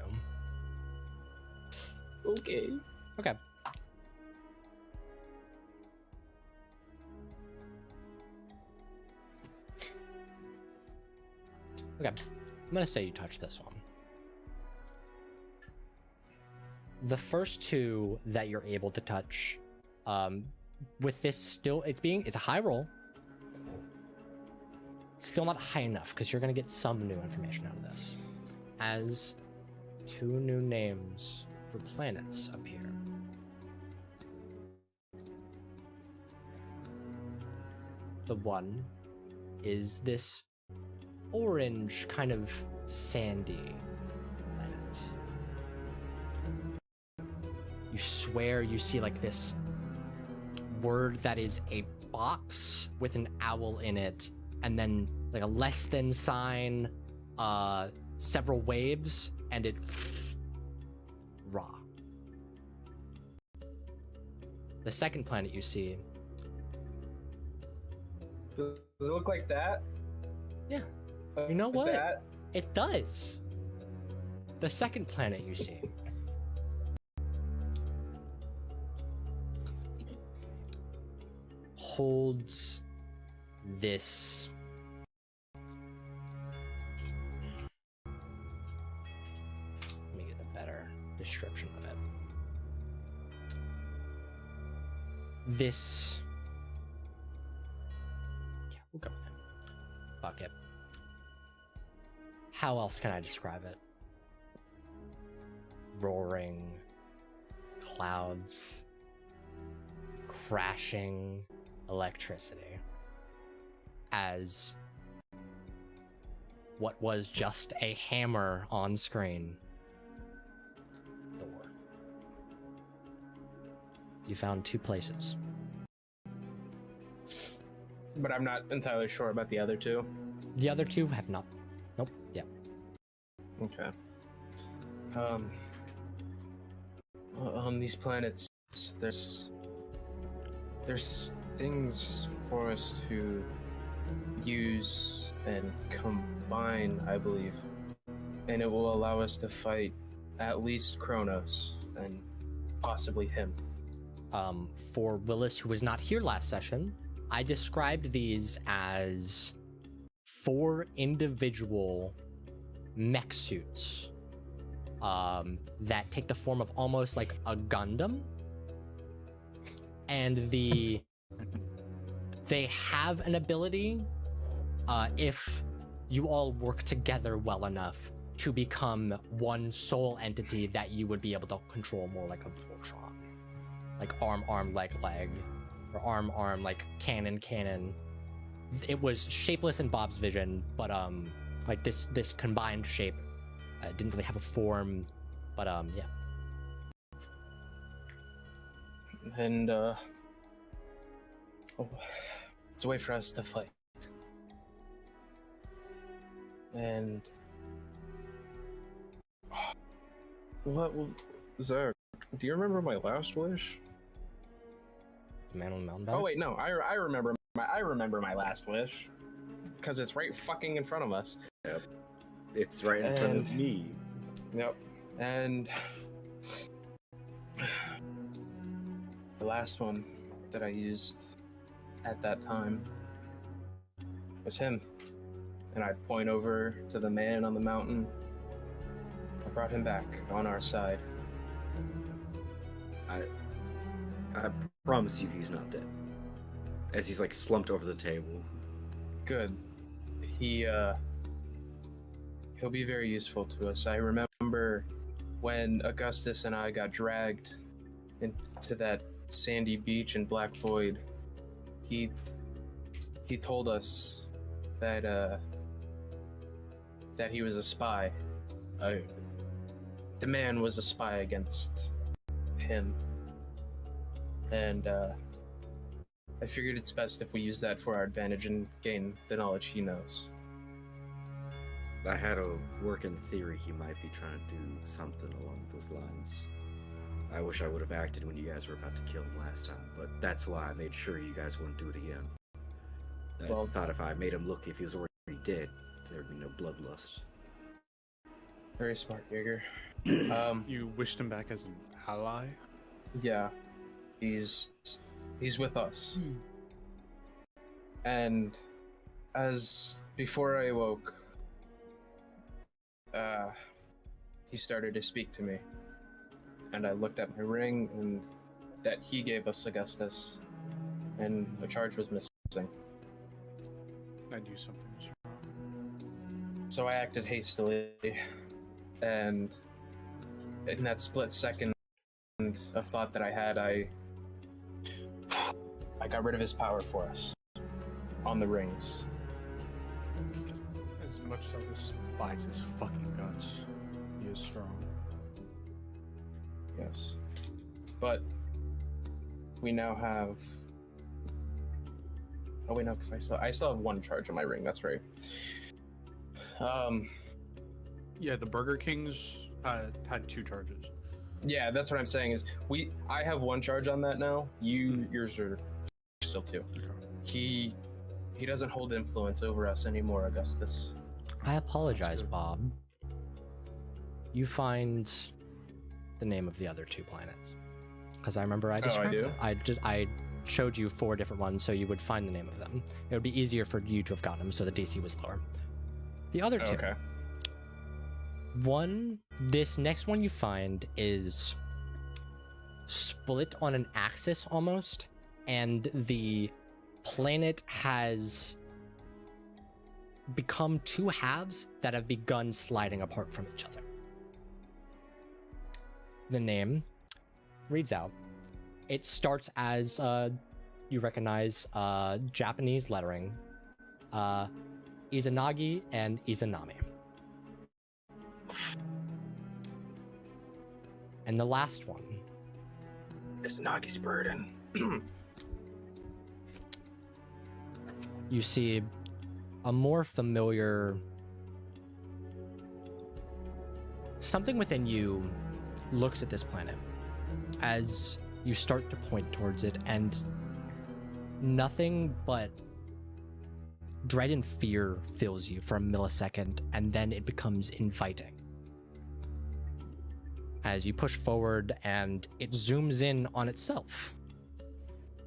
Okay. Okay. Okay. I'm gonna say you touch this one. The first two that you're able to touch, with this still, it's a high roll. Still not high enough because you're gonna get some new information out of this. As two new names for planets appear. the one is this orange, kind of sandy planet. You swear you see like this word that is a box with an owl in it, and then like a less than sign, several waves, and it raw. The second planet you see. Does it look like that? Yeah. You know Like what? that? It does. The second planet you see. Holds this. Let me get a better description of it. This. Yeah, we'll go with him. Fuck it. How else can I describe it? Roaring clouds, crashing electricity, as what was just a hammer on screen. Thor. You found 2 places. But I'm not entirely sure about the other 2. The other 2 have not. Nope. Yeah. Okay. On these planets, there's things for us to use and combine, I believe, and it will allow us to fight at least Kronos and possibly him. For Willis, who was not here last session, I described these as 4 individual mech suits that take the form of almost like a Gundam, and they have an ability, if you all work together well enough, to become one sole entity that you would be able to control more like a Voltron, like arm, leg, or arm, like cannon. It was shapeless in Bob's vision, but like this combined shape didn't really have a form, but yeah. And it's a way for us to fight. And what, Zach? Do you remember my last wish? The man on the mountain. Oh wait, no, I remember my last wish, because it's right fucking in front of us. Yep. It's right in front of me. Yep. And the last one that I used at that time was him. And I'd point over to the man on the mountain. I brought him back on our side. I promise you he's not dead. As he's like slumped over the table. Good. He'll be very useful to us. I remember when Augustus and I got dragged into that sandy beach in Black Void. He told us that he was a spy. The man was a spy against him. And I figured it's best if we use that for our advantage and gain the knowledge he knows. I had a working theory he might be trying to do something along those lines. I wish I would have acted when you guys were about to kill him last time, but that's why I made sure you guys wouldn't do it again. I thought if I made him look if he was already dead, there'd be no bloodlust. Very smart, Jaeger. You wished him back as an ally? Yeah, he's with us. And as before I awoke, he started to speak to me, and I looked at my ring, and that he gave us Augustus, and the charge was missing. I do something was wrong. So I acted hastily, and in that split second of thought that I had, I got rid of his power for us. on the rings. As much as I despise his fucking guts, he is strong. Yes. But we now have. Oh wait, no, because I still have one charge on my ring. That's right. Yeah, the Burger Kings had 2 charges. Yeah, that's what I'm saying. Is I have one charge on that now. Yours are still 2. He doesn't hold influence over us anymore, Augustus. I apologize, Bob. You find the name of the other 2 planets, because I remember I described them. I showed you 4 different ones, so you would find the name of them. It would be easier for you to have gotten them, so the DC was lower. The other 2. Okay. This next one you find is split on an axis almost, and the planet has become 2 halves that have begun sliding apart from each other. The name reads out. It starts as you recognize Japanese lettering, Izanagi and Izanami. And the last one. It's Nagi's burden. You see a more familiar. Something within you looks at this planet as you start to point towards it, and nothing but dread and fear fills you for a millisecond, and then it becomes inviting. As you push forward and it zooms in on itself.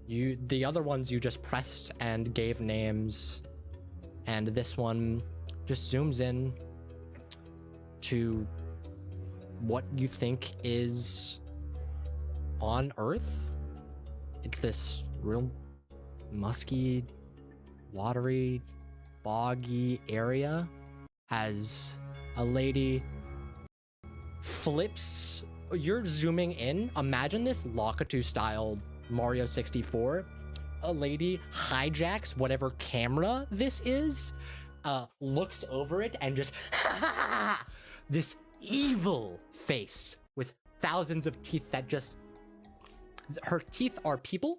The other ones you just pressed and gave names, and this one just zooms in to what you think is on Earth. It's this real musky, watery, boggy area as a lady flips. You're zooming in. Imagine this Lakitu style Mario 64. A lady hijacks whatever camera this is, looks over it, and just this evil face with thousands of teeth that just. Her teeth are people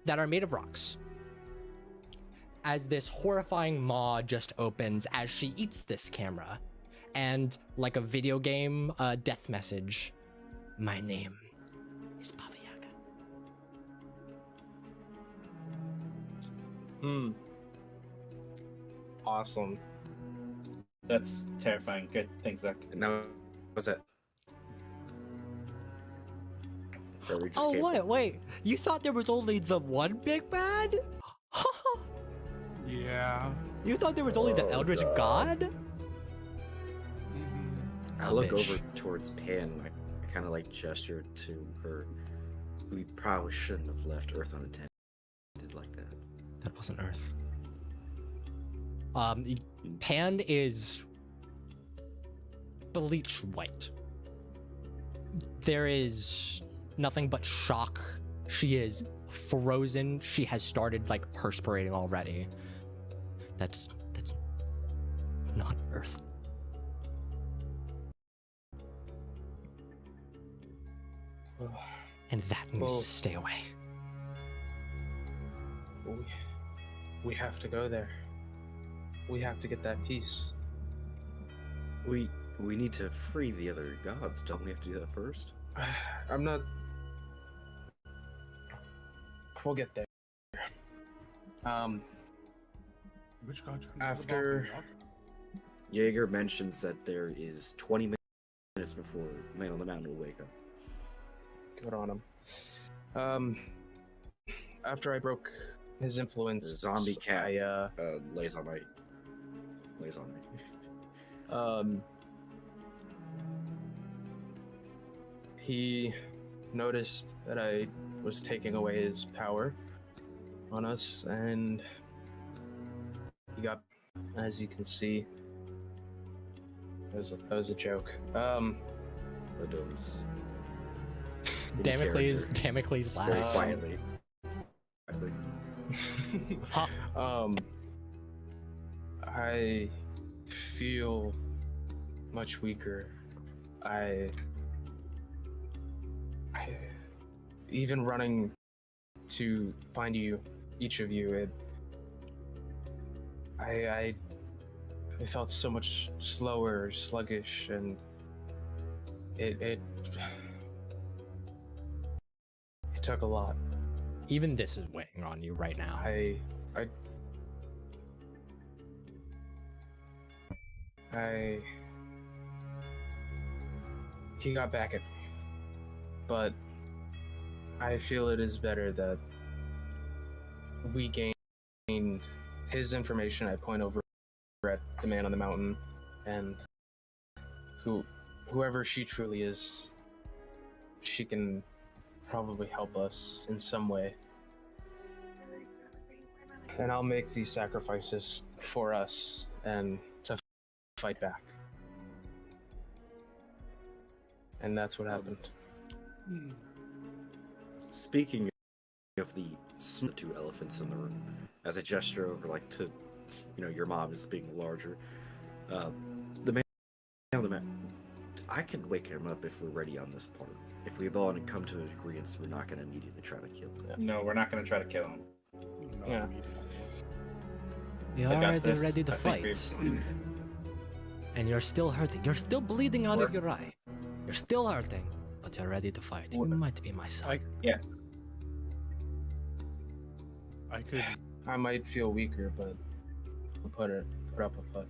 that are made of rocks. As this horrifying maw just opens as she eats this camera, and like a video game death message, my name is Baba Yaga. Awesome. That's terrifying. Good. Thanks, Zach. Now, what's that? Oh, wait. You thought there was only the one big bad? Yeah. You thought there was only the Eldritch God? I look over towards Pan. I kind of like gesture to her. We probably shouldn't have left Earth unattended like that. That wasn't Earth. Pan is bleach white. There is nothing but shock. She is frozen. She has started like perspiring already. That's not Earth. And that needs to stay away. We have to go there. We have to get that piece. We need to free the other gods. Don't we have to do that first? I'm not. We'll get there. Which god? After Jaeger mentions that there is 20 minutes before Man on the Mountain will wake up. Good on him. After I broke his influence, The zombie cat I lays on me. He noticed that I was taking away his power on us, and he got, as you can see, that was a joke. Adams. Damocles Very laughs. quietly. Huh. I feel much weaker. I even running to find you, each of you, I felt so much slower, sluggish, and it took a lot. Even this is weighing on you right now. He got back at me, but I feel it is better that we gained his information. I point over at the man on the mountain, and whoever she truly is, she can probably help us in some way. And I'll make these sacrifices for us and to fight back. And that's what happened. Speaking of the two elephants in the room, as I gesture over, like, to, your mom is being larger, the man on the map, I can wake him up if we're ready on this part. If we've all come to an agreement, we're not going to immediately try to kill him. No, we're not going to try to kill him. Yeah. We are Augustus, ready to I think fight. And you're still hurting. You're still bleeding out of your eye. You're still hurting, but you're ready to fight. You might be my son. I might feel weaker, but we'll put up a fight.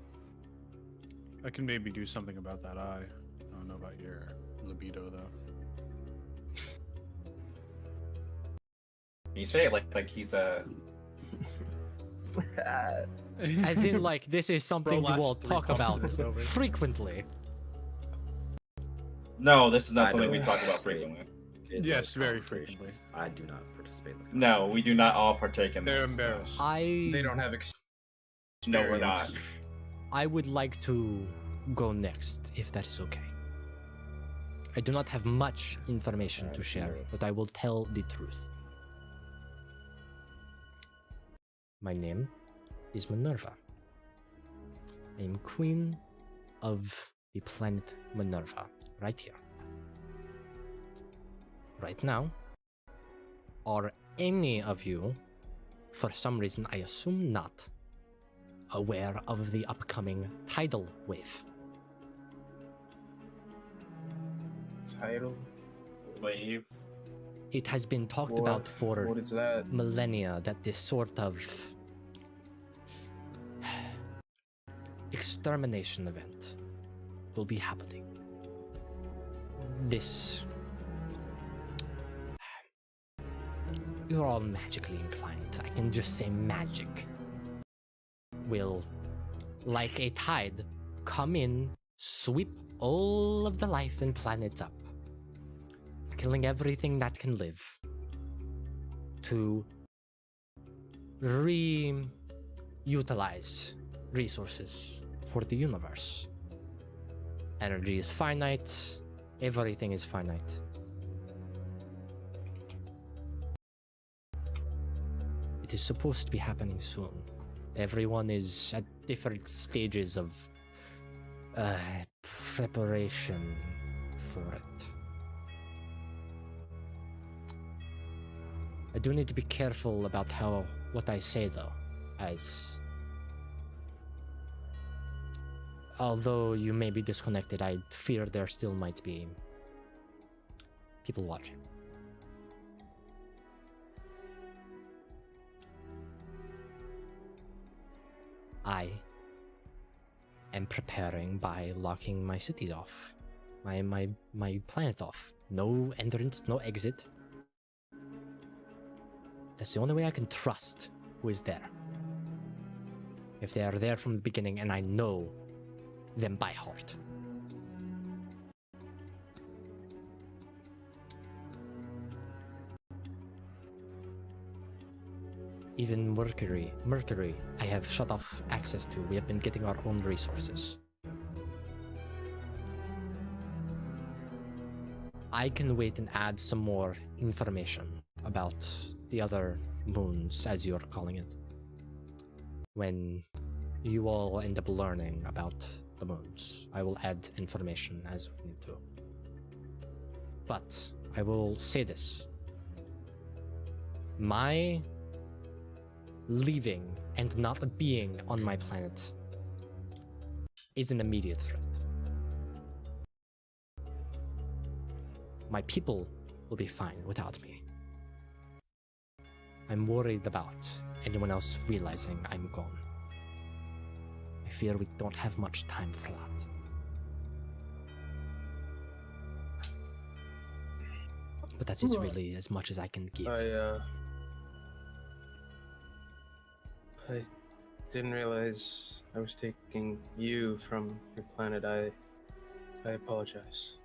I can maybe do something about that eye. I don't know about your libido though. You say it like he's a. As in, like, this is something Bro, you will last 3 talk pumps about and it's over. frequently. No, this is not I something don't we talk about participate frequently. in Yes, those very conversations. frequently. I do not participate in this No, we do not all partake in They're this. embarrassed. They don't have No, we're not. experience. I would like to go next, if that is okay. I do not have much information to share, but I will tell the truth. My name is Minerva. I am queen of the planet Minerva, right here. Right now, are any of you, for some reason I assume not, aware of the upcoming tidal wave? Title? Wave. It has been talked What- about for What is that? millennia that this sort of extermination event will be happening. This... You're all magically inclined. I can just say magic will, like a tide, come in, sweep all of the life and planets up, killing everything that can live, to utilize resources for the universe. Energy is finite, everything is finite. It is supposed to be happening soon. Everyone is at different stages of preparation for it. I do need to be careful about what I say though, as although you may be disconnected, I fear there still might be people watching. I am preparing by locking my city off, my planet off. No entrance, no exit. That's the only way I can trust who is there. If they are there from the beginning and I know them by heart. Even Mercury, I have shut off access to. We have been getting our own resources. I can wait and add some more information about the other moons, as you're calling it. When you all end up learning about the moons, I will add information as we need to. But I will say this. My leaving and not being on my planet is an immediate threat. My people will be fine without me. I'm worried about anyone else realizing I'm gone. I fear we don't have much time for that. But that is really as much as I can give. I didn't realize I was taking you from your planet. I apologize.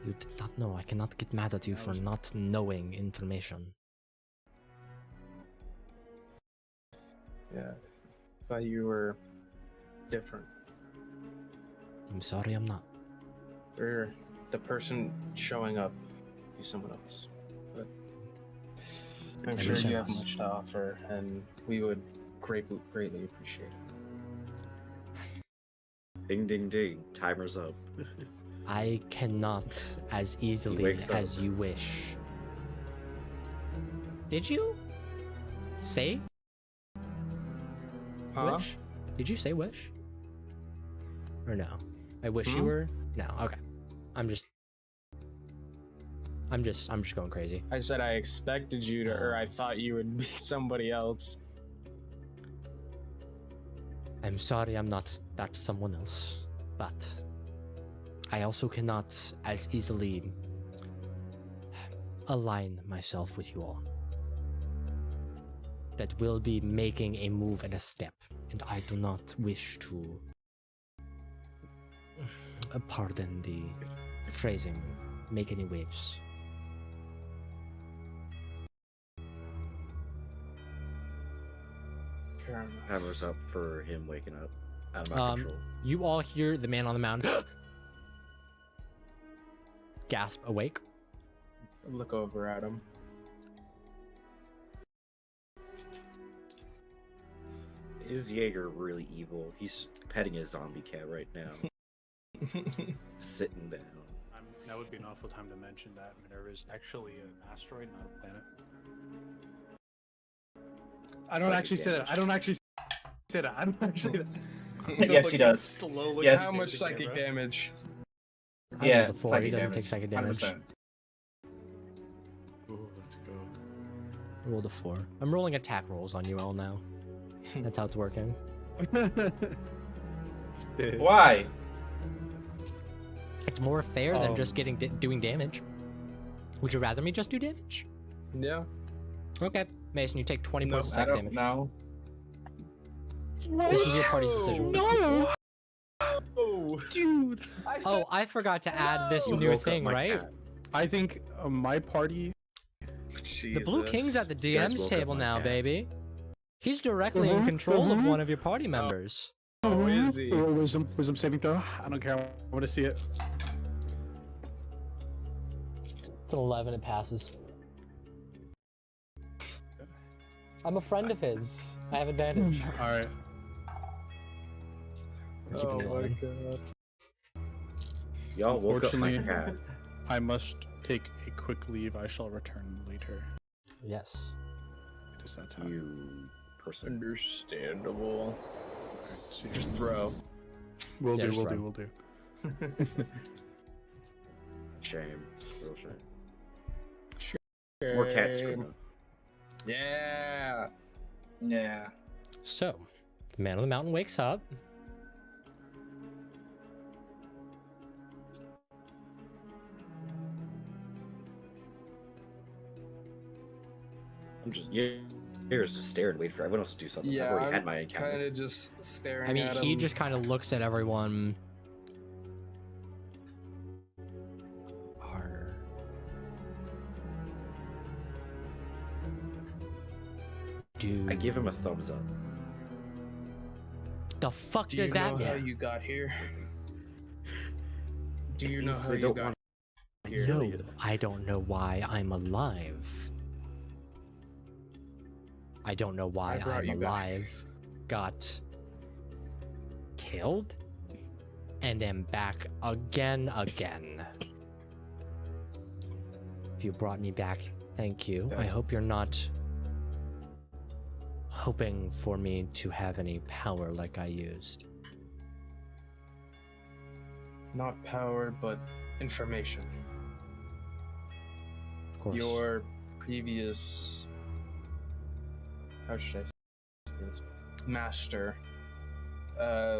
You did not know. I cannot get mad at you for not knowing information. Yeah, thought you were different. I'm sorry I'm not. Or the person showing up be someone else. But I'm sure you have much to offer, and we would greatly appreciate it. Ding, ding, ding. Timer's up. I cannot as easily as you wish. Did you say wish? Did you say wish? Or no? I wish you were? No, okay. I'm just going crazy. I said I expected you to, or I thought you would be somebody else. I'm sorry I'm not that someone else, but I also cannot as easily align myself with you all. That will be making a move and a step, and I do not wish to, pardon the phrasing, make any waves. Timer's up for him waking up. Out of my control. You all hear the man on the mountain gasp awake. Look over at him. Is Jaeger really evil? He's petting his zombie cat right now. Sitting down. That would be an awful time to mention that Minerva is actually an asteroid, not a planet. I don't actually say that. I don't actually say that. I don't actually. Yes, she does. Slowly. Yes. How much psychic damage? I Yeah, rolled a 4. He psychic doesn't damage. take psychic damage. 100%. Ooh, let's go. I rolled a 4. I'm rolling attack rolls on you all now. That's how it's working. Why? It's more fair than just doing damage. Would you rather me just do damage? Yeah. Okay, Mason, you take 20 points of I psychic don't damage. know. This was your party's decision. No! Oh, Dude! Oh, I forgot to add this new Woke up thing, my right? cat. I think my party. The Blue King's at the guys DM's woke up table my now, cat. baby. He's directly in control of one of your party members. Oh, is he? Wisdom saving throw. I don't care. I want to see it. It's an 11, it passes. I'm a friend of his. I have advantage. All right. We're keeping it on. God. Y'all woke up my Unfortunately- cat. I must take a quick leave. I shall return later. Yes. It is that time. You person. Understandable. See you. Just throw. We'll Yeah, do. just We'll run. do. We'll do. Shame. Real shame. More cat screaming. Yeah. Yeah. So, the man on the mountain wakes up. I'm just Jaeger's just staring, waiting for everyone else to do something. Yeah, I've already I'm had my encounter. kind of just staring I mean, at him. he just kind of looks at everyone. Are... Dude, I give him a thumbs up. the fuck Do you does that know how mean? you got here? Do you know Means how they you don't got want here? No, I don't know why I'm alive. I don't know why I brought I'm you back. alive, got killed, and am back again. If you brought me back, thank you. I hope you're not hoping for me to have any power like I used. Not power, but information. Of course. Your previous, how should I say this, master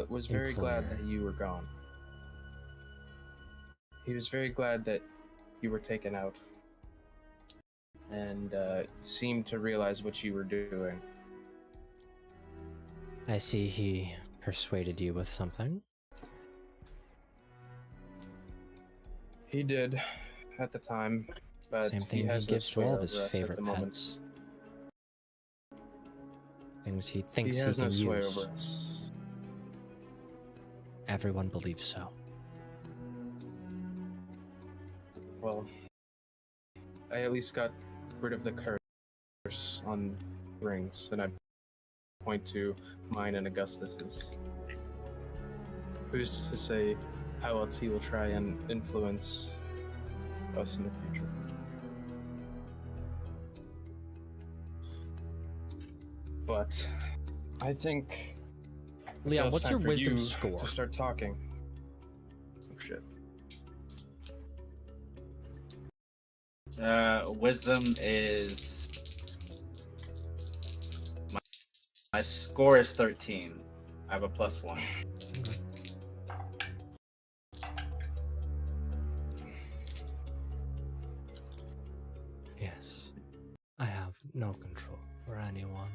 was very glad Employer. that you were gone. He was very glad that you were taken out, and seemed to realize what you were doing. I see he persuaded you with something. He did at the time, but Same thing he he has no gives to sway all of his over us at favorite the moment. pets. Things he He thinks he has no can sway use. over us. Everyone believes so. Well, I at least got rid of the curse on rings, and I point to mine and Augustus's. Who's to say how else he will try and influence us in the future? But I think I Leon, feel it's what's time your for wisdom you score? to start talking. Oh shit. Wisdom is my score is 13. I have a +1. Yes. I have no control over anyone.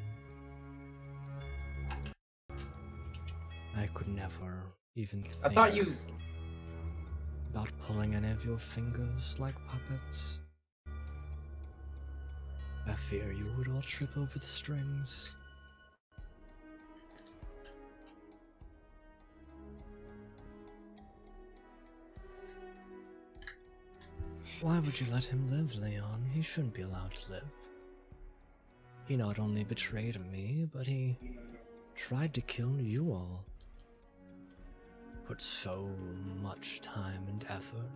I could never even think I thought you. about pulling any of your fingers like puppets. I fear you would all trip over the strings. Why would you let him live, Leon? He shouldn't be allowed to live. He not only betrayed me, but he tried to kill you all. Put so much time and effort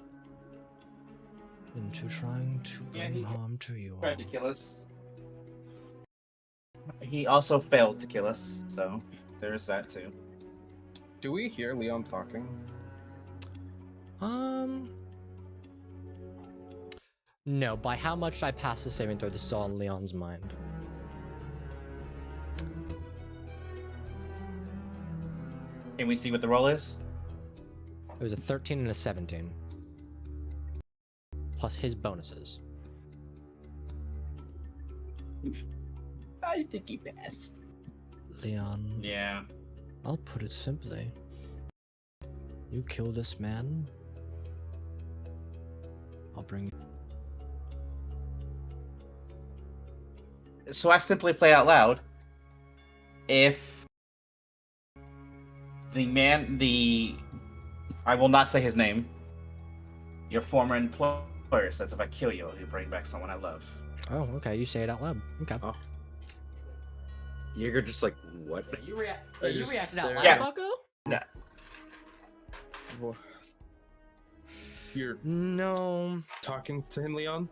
into trying to Yeah, bring he harm to you all. Tried to kill us. He also failed to kill us, so there's that too. Do we hear Leon talking? No, by how much I passed the saving throw, this is all in Leon's mind. Can we see what the roll is? It was a 13 and a 17. Plus his bonuses. I think he passed. Leon, Yeah. I'll put it simply. You kill this man, I'll bring you. So I simply play out loud. If I will not say his name, your former employer says if I kill you, you bring back someone I love. Oh, okay, you say it out loud. Okay. Oh. Jaeger just like, what? You just reacted out stare. loud, Yeah. Bucko? Well, you're No. talking to him, Leon?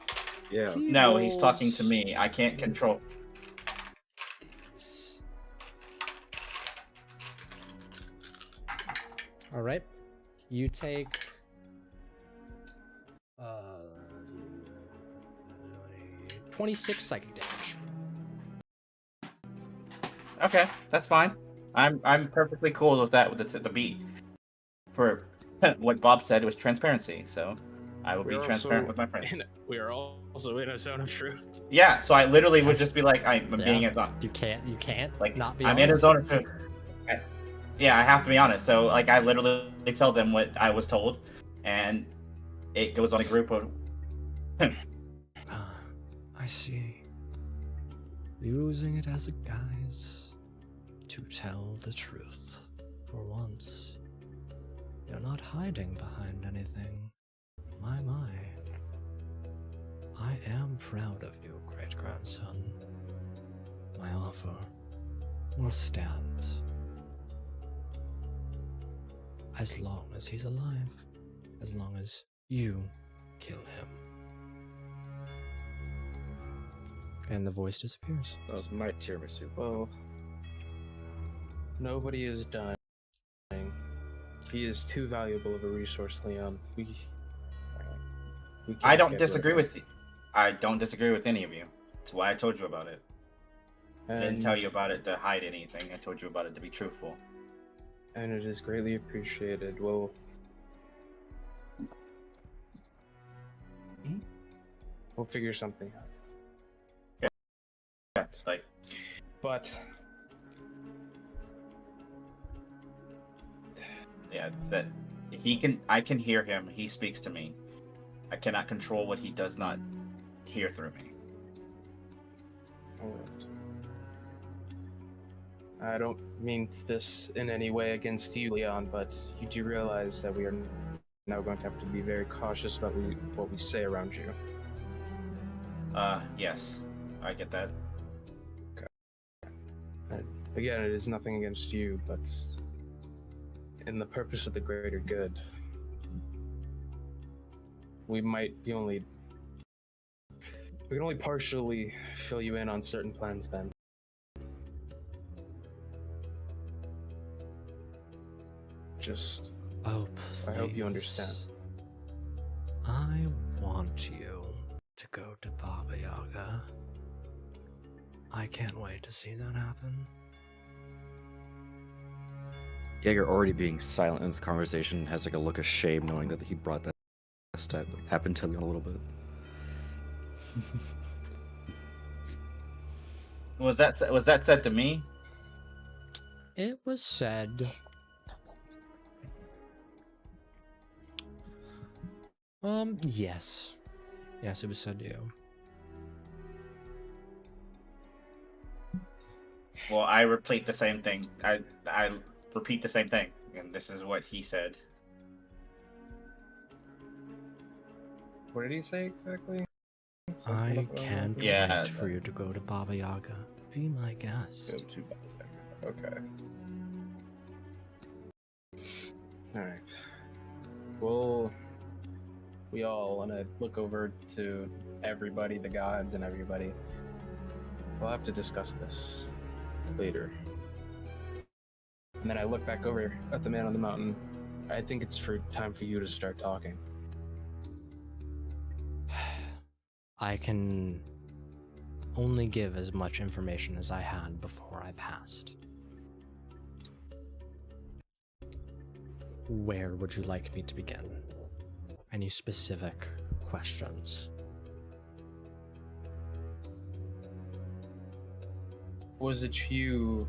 Yeah. No, he's talking to me. I can't control. All right. You take 26 psychic damage. Okay, that's fine. I'm perfectly cool with that. With the beat for what Bob said was transparency. So I will be We're transparent also with my friends. We are also in a zone of truth. Yeah, so I literally would just be like, I'm being Yeah. as honest. You can't Like not be I'm in a honest. zone of truth. Yeah, I have to be honest. So like I literally tell them what I was told, and it goes on a group of. Ah, I see. Using it as a guise to tell the truth. For once, you're not hiding behind anything. My. I am proud of you, great grandson. my offer will stand as long as he's alive, as long as you kill him. And the voice disappears. That was my tiramisu. Well, nobody is dying. He is too valuable of a resource, Leon. We I can't don't get rid of disagree him. with you. I don't disagree with any of you. That's why I told you about it. I didn't And, tell you about it to hide anything. I told you about it to be truthful. and it is greatly appreciated. We'll figure something out. Yeah, like But yeah, that I can hear him. He speaks to me. I cannot control what he does not hear through me. alright. I don't mean this in any way against you, Leon, but you do realize that we are now going to have to be very cautious about what we say around you. Yes, I get that. And again, it is nothing against you, but in the purpose of the greater good, we can only partially fill you in on certain plans then. Just, Oh, I hope you please. understand. I want you to go to Baba Yaga. I can't wait to see that happen. Jaeger, already being silent in this conversation, has like a look of shame knowing that he brought that step happened to Leon a little bit. Was that said to me? It was said. Yes. Yes, it was said to you. Well, I repeat the same thing. I repeat the same thing, and this is what he said. What did he say exactly? I can't Yeah, wait for you to go to Baba Yaga. Be my guest. Go to Okay. Alright. Well, we all, and I look over to everybody, the gods and everybody. We'll have to discuss this later. And then I look back over at the man on the mountain. I think it's time for you to start talking. I can only give as much information as I had before I passed. Where would you like me to begin? Any specific questions? Was it you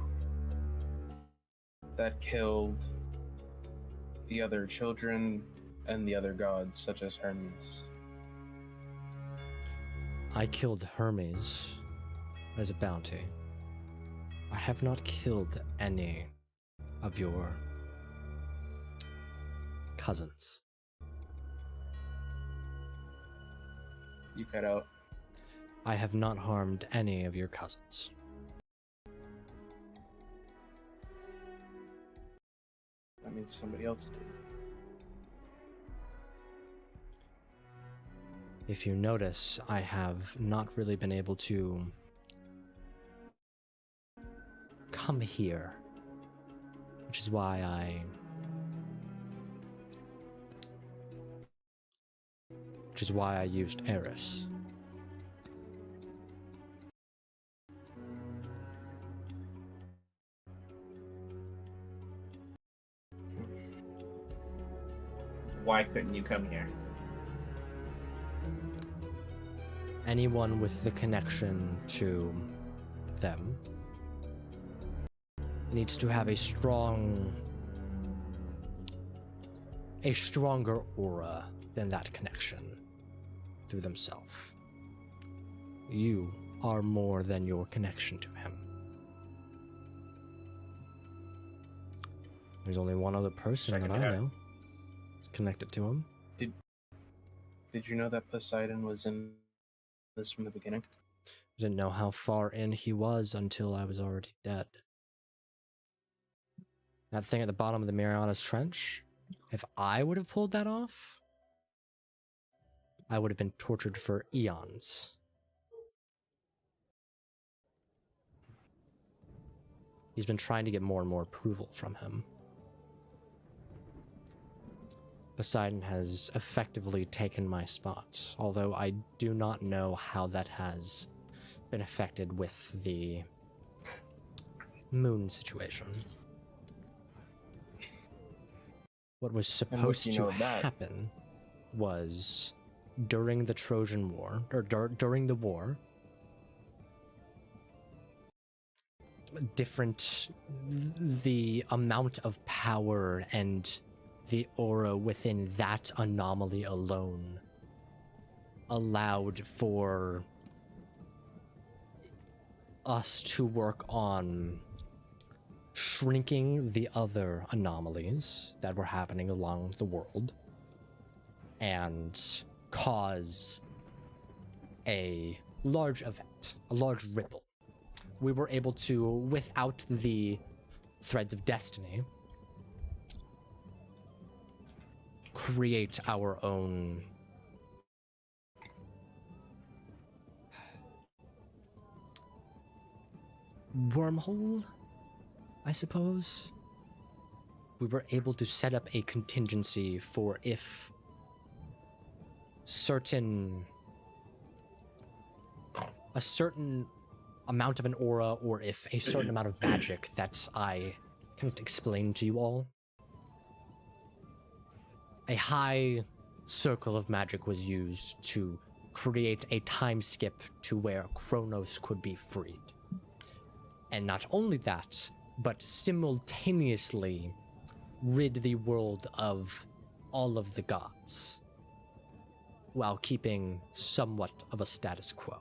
that killed the other children and the other gods, such as Hermes? I killed Hermes as a bounty. I have not killed any of your cousins. You cut out. I have not harmed any of your cousins. That means somebody else did. If you notice, I have not really been able to come here, which is why I used Eris. Why couldn't you come here? Anyone with the connection to them needs to have a stronger aura than that connection through themselves. You are more than your connection to him. There's only one other person that I know connected to him. Did you know that Poseidon was in this from the beginning? Didn't know how far in he was until I was already dead. That thing at the bottom of the Marianas Trench, if I would have pulled that off, I would have been tortured for eons. He's been trying to get more and more approval from him. Poseidon has effectively taken my spot, although I do not know how that has been affected with the moon situation. What was supposed you to know of that? happen was during the Trojan War, or during the war, the amount of power and the aura within that anomaly alone allowed for us to work on shrinking the other anomalies that were happening along the world and cause a large event, a large ripple. We were able to, without the threads of destiny, create our own wormhole, I suppose. We were able to set up a contingency for if a certain amount of an aura, or if a certain amount of magic that I can't explain to you all. A high circle of magic was used to create a time skip to where Kronos could be freed. And not only that, but simultaneously rid the world of all of the gods, while keeping somewhat of a status quo.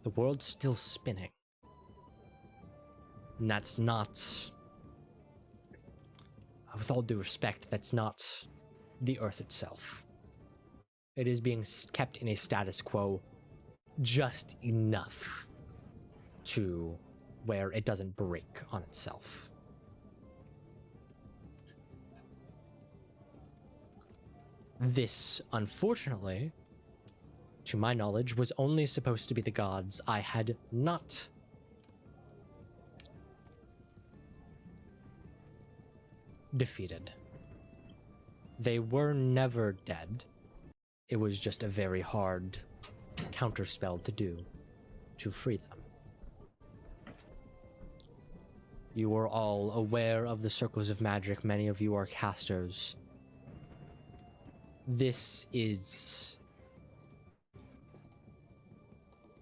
The world's still spinning. And that's not, with all due respect, that's not the Earth itself. It is being kept in a status quo just enough to where it doesn't break on itself. This, unfortunately, to my knowledge, was only supposed to be the gods I had not defeated. They were never dead. It was just a very hard counterspell to do to free them. You are all aware of the circles of magic. Many of you are casters. This is...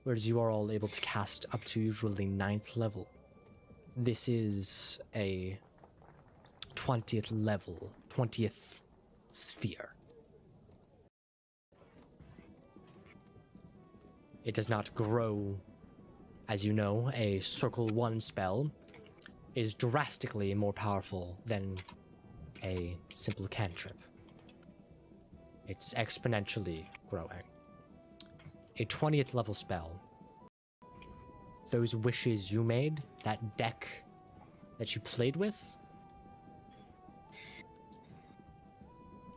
whereas you are all able to cast up to usually 9th level. This is a 20th level, 20th sphere. It does not grow. As you know, a Circle 1 spell is drastically more powerful than a simple cantrip. It's exponentially growing. A 20th level spell, those wishes you made, that deck that you played with,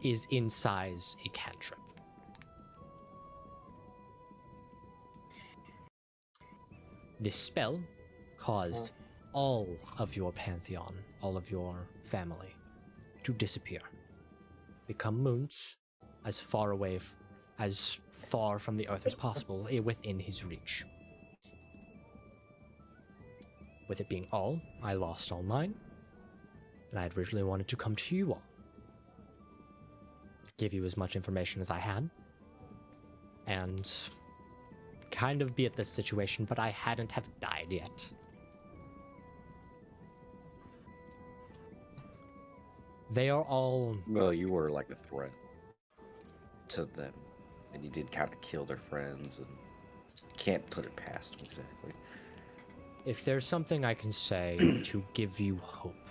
is in size a cantrip. This spell caused all of your pantheon, all of your family, to disappear. Become moons as far away as far from the Earth as possible, within his reach. With it being all, I lost all mine, and I had originally wanted to come to you all. Give you as much information as I had, and kind of be at this situation, but I hadn't have died yet. They are all... Well, you were like a threat to them, and you did kind of kill their friends, and can't put it past them exactly. If there's something I can say to give you hope,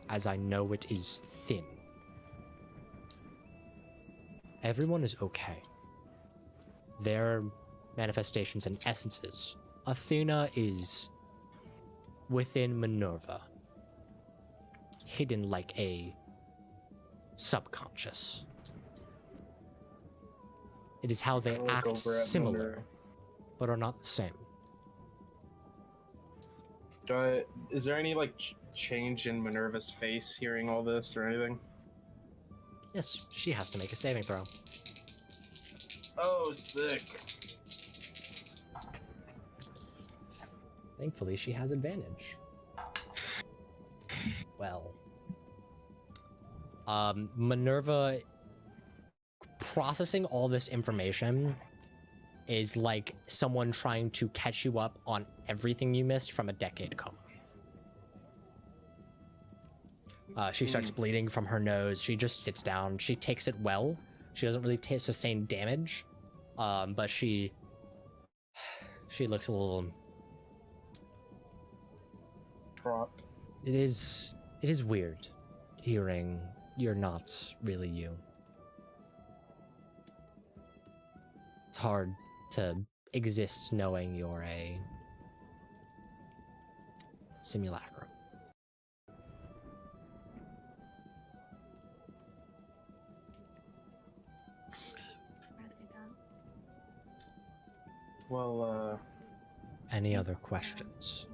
as I know it is thin, everyone is okay. their manifestations and essences. Athena is within Minerva, hidden like a subconscious. It is how they I look act over at similar, Minerva. but are not the same. Is there any like change in Minerva's face hearing all this or anything? Yes, she has to make a saving throw. Oh, sick. Thankfully, she has advantage. Well, Minerva processing all this information is like someone trying to catch you up on everything you missed from a decade coma. She starts bleeding from her nose. She just sits down. She takes it well. She doesn't really sustain damage, but she looks a little. Trot. It is weird hearing you're not really you. It's hard to exist knowing you're a simulacrum. Well, Any other questions?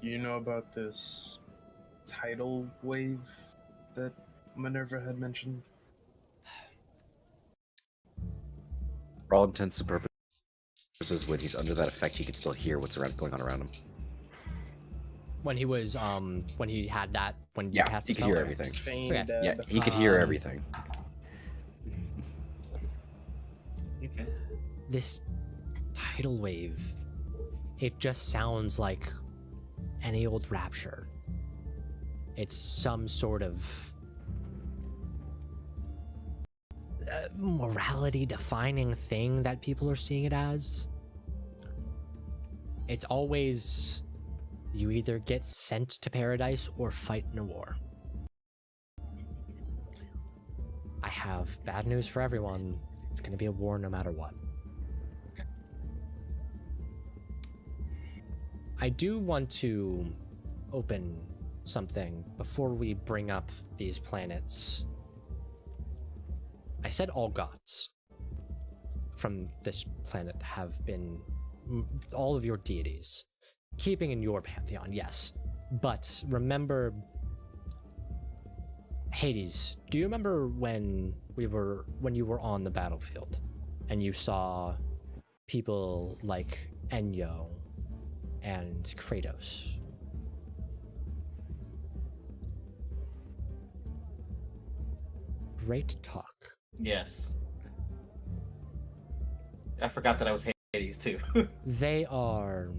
you know about this tidal wave that Minerva had mentioned? For all intents and purposes, when he's under that effect, he can still hear what's going on around him. When he was when he had that when you Yeah, cast he the could spell? hear everything. Feigned Okay. dead. Yeah, he could hear Um, everything. Okay. This tidal wave, it just sounds like any old rapture. It's some sort of morality defining thing that people are seeing it as. It's always you either get sent to paradise or fight in a war. I have bad news for everyone. It's going to be a war no matter what. I do want to open something before we bring up these planets. I said all gods from this planet have been all of your deities. Keeping in your pantheon, yes. But remember, Hades, do you remember when you were on the battlefield and you saw people like Enyo and Kratos? Great talk. Yes. I forgot that I was Hades too. They are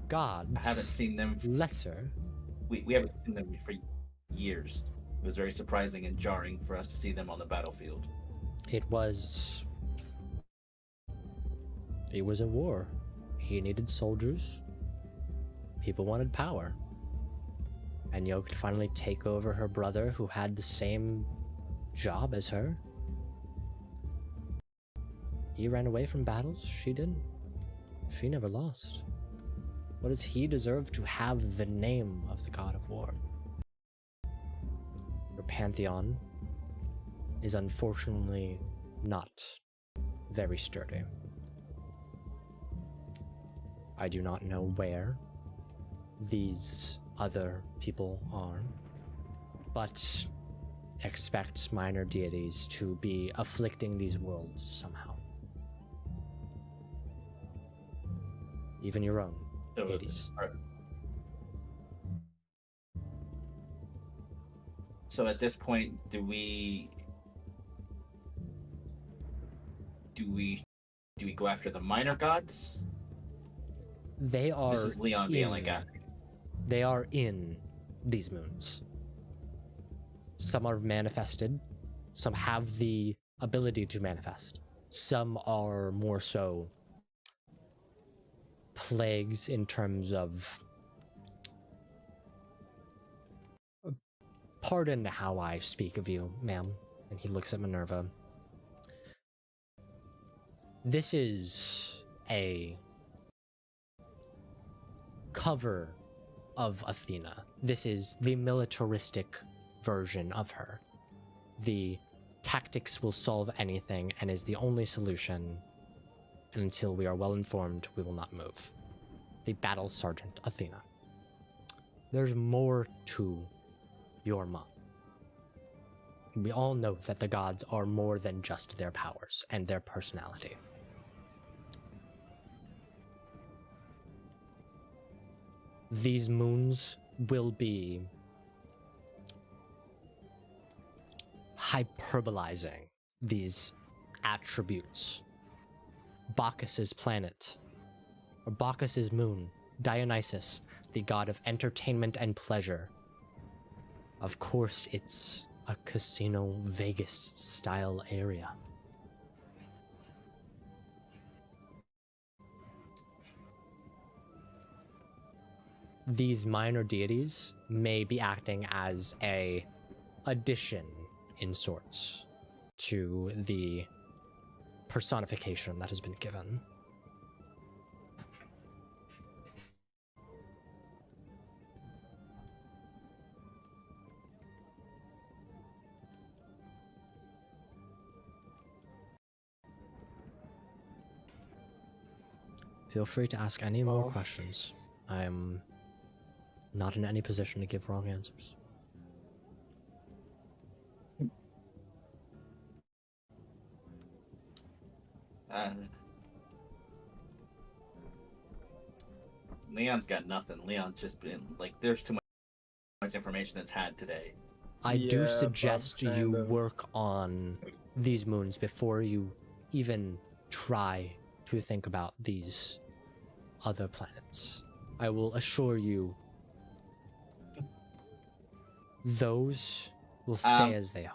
gods. I haven't seen them. Lesser. We haven't seen them for years. It was very surprising and jarring for us to see them on the battlefield. It was a war. He needed soldiers. People wanted power. And Yo could finally take over her brother who had the same job as her. He ran away from battles. She didn't. She never lost. What does he deserve to have the name of the god of war? Your pantheon is unfortunately not very sturdy. I do not know where these other people are, but expect minor deities to be afflicting these worlds somehow. Even your own, Hades. So at this point, do we go after the minor gods? They are This is Leon being in- like asking. They are in these moons. Some are manifested. Some have the ability to manifest. Some are more so plagues in terms of Pardon how I speak of you, ma'am. And he looks at Minerva. This is a cover of Athena. This is the militaristic version of her. The tactics will solve anything and is the only solution. And until we are well informed, we will not move. The battle sergeant, Athena. There's more to your mom. We all know that the gods are more than just their powers and their personality. These moons will be hyperbolizing these attributes. Bacchus's planet, or Bacchus's moon, Dionysus, the god of entertainment and pleasure. Of course, it's a Casino Vegas style area. These minor deities may be acting as a addition in sorts to the personification that has been given. Feel free to ask any more questions. I am not in any position to give wrong answers. Leon's got nothing. Leon's just been like, there's too much information that's had today. I do Yeah, suggest I'm you kind of- work on these moons before you even try to think about these other planets. I will assure you, those will stay as they are.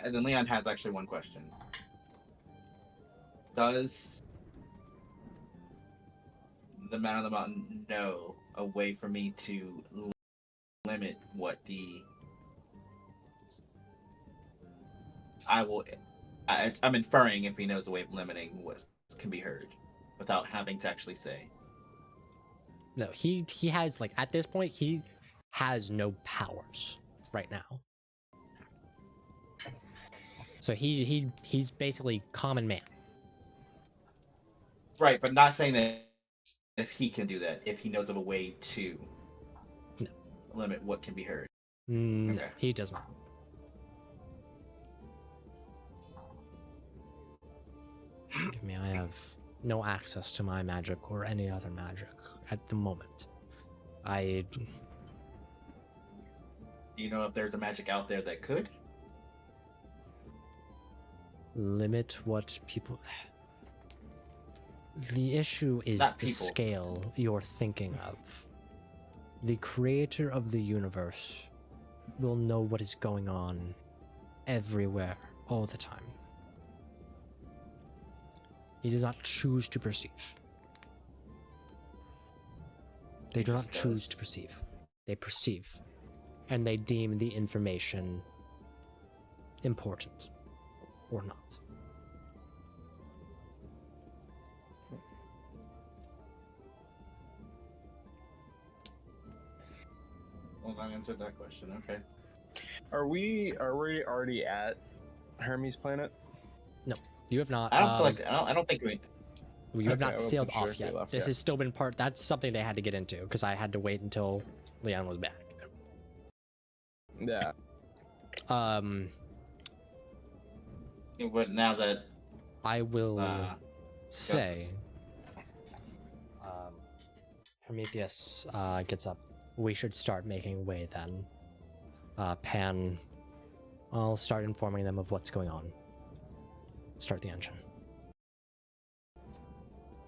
Then Leon has actually one question. Does the Man on the Mountain know a way for me to limit what I'm inferring if he knows a way of limiting what can be heard without having to actually say. No, he has, like, at this point, he has no powers right now. So he's basically common man. Right, but not saying that if he can do that, if he knows of a way to limit what can be heard. No, Okay. he does not. Give me, I have no access to my magic or any other magic at the moment. Do you know if there's a magic out there that could? Limit what people... The issue is Not the people. scale you're thinking of. The creator of the universe will know what is going on everywhere, all the time. He does not choose to perceive. They do not just choose does. to perceive. They perceive. And they deem the information important or not. Well, I answered that question. Okay. Are we already at Hermes planet? You have not. I don't feel like I don't think we. You have Okay, I not wasn't sealed sure off if we yet. left This yet. has still been part. That's something they had to get into because I had to wait until Leon was back. Yeah. But now that I will say, say. Prometheus gets up. We should start making way then. Pan, I'll start informing them of what's going on. Start the engine.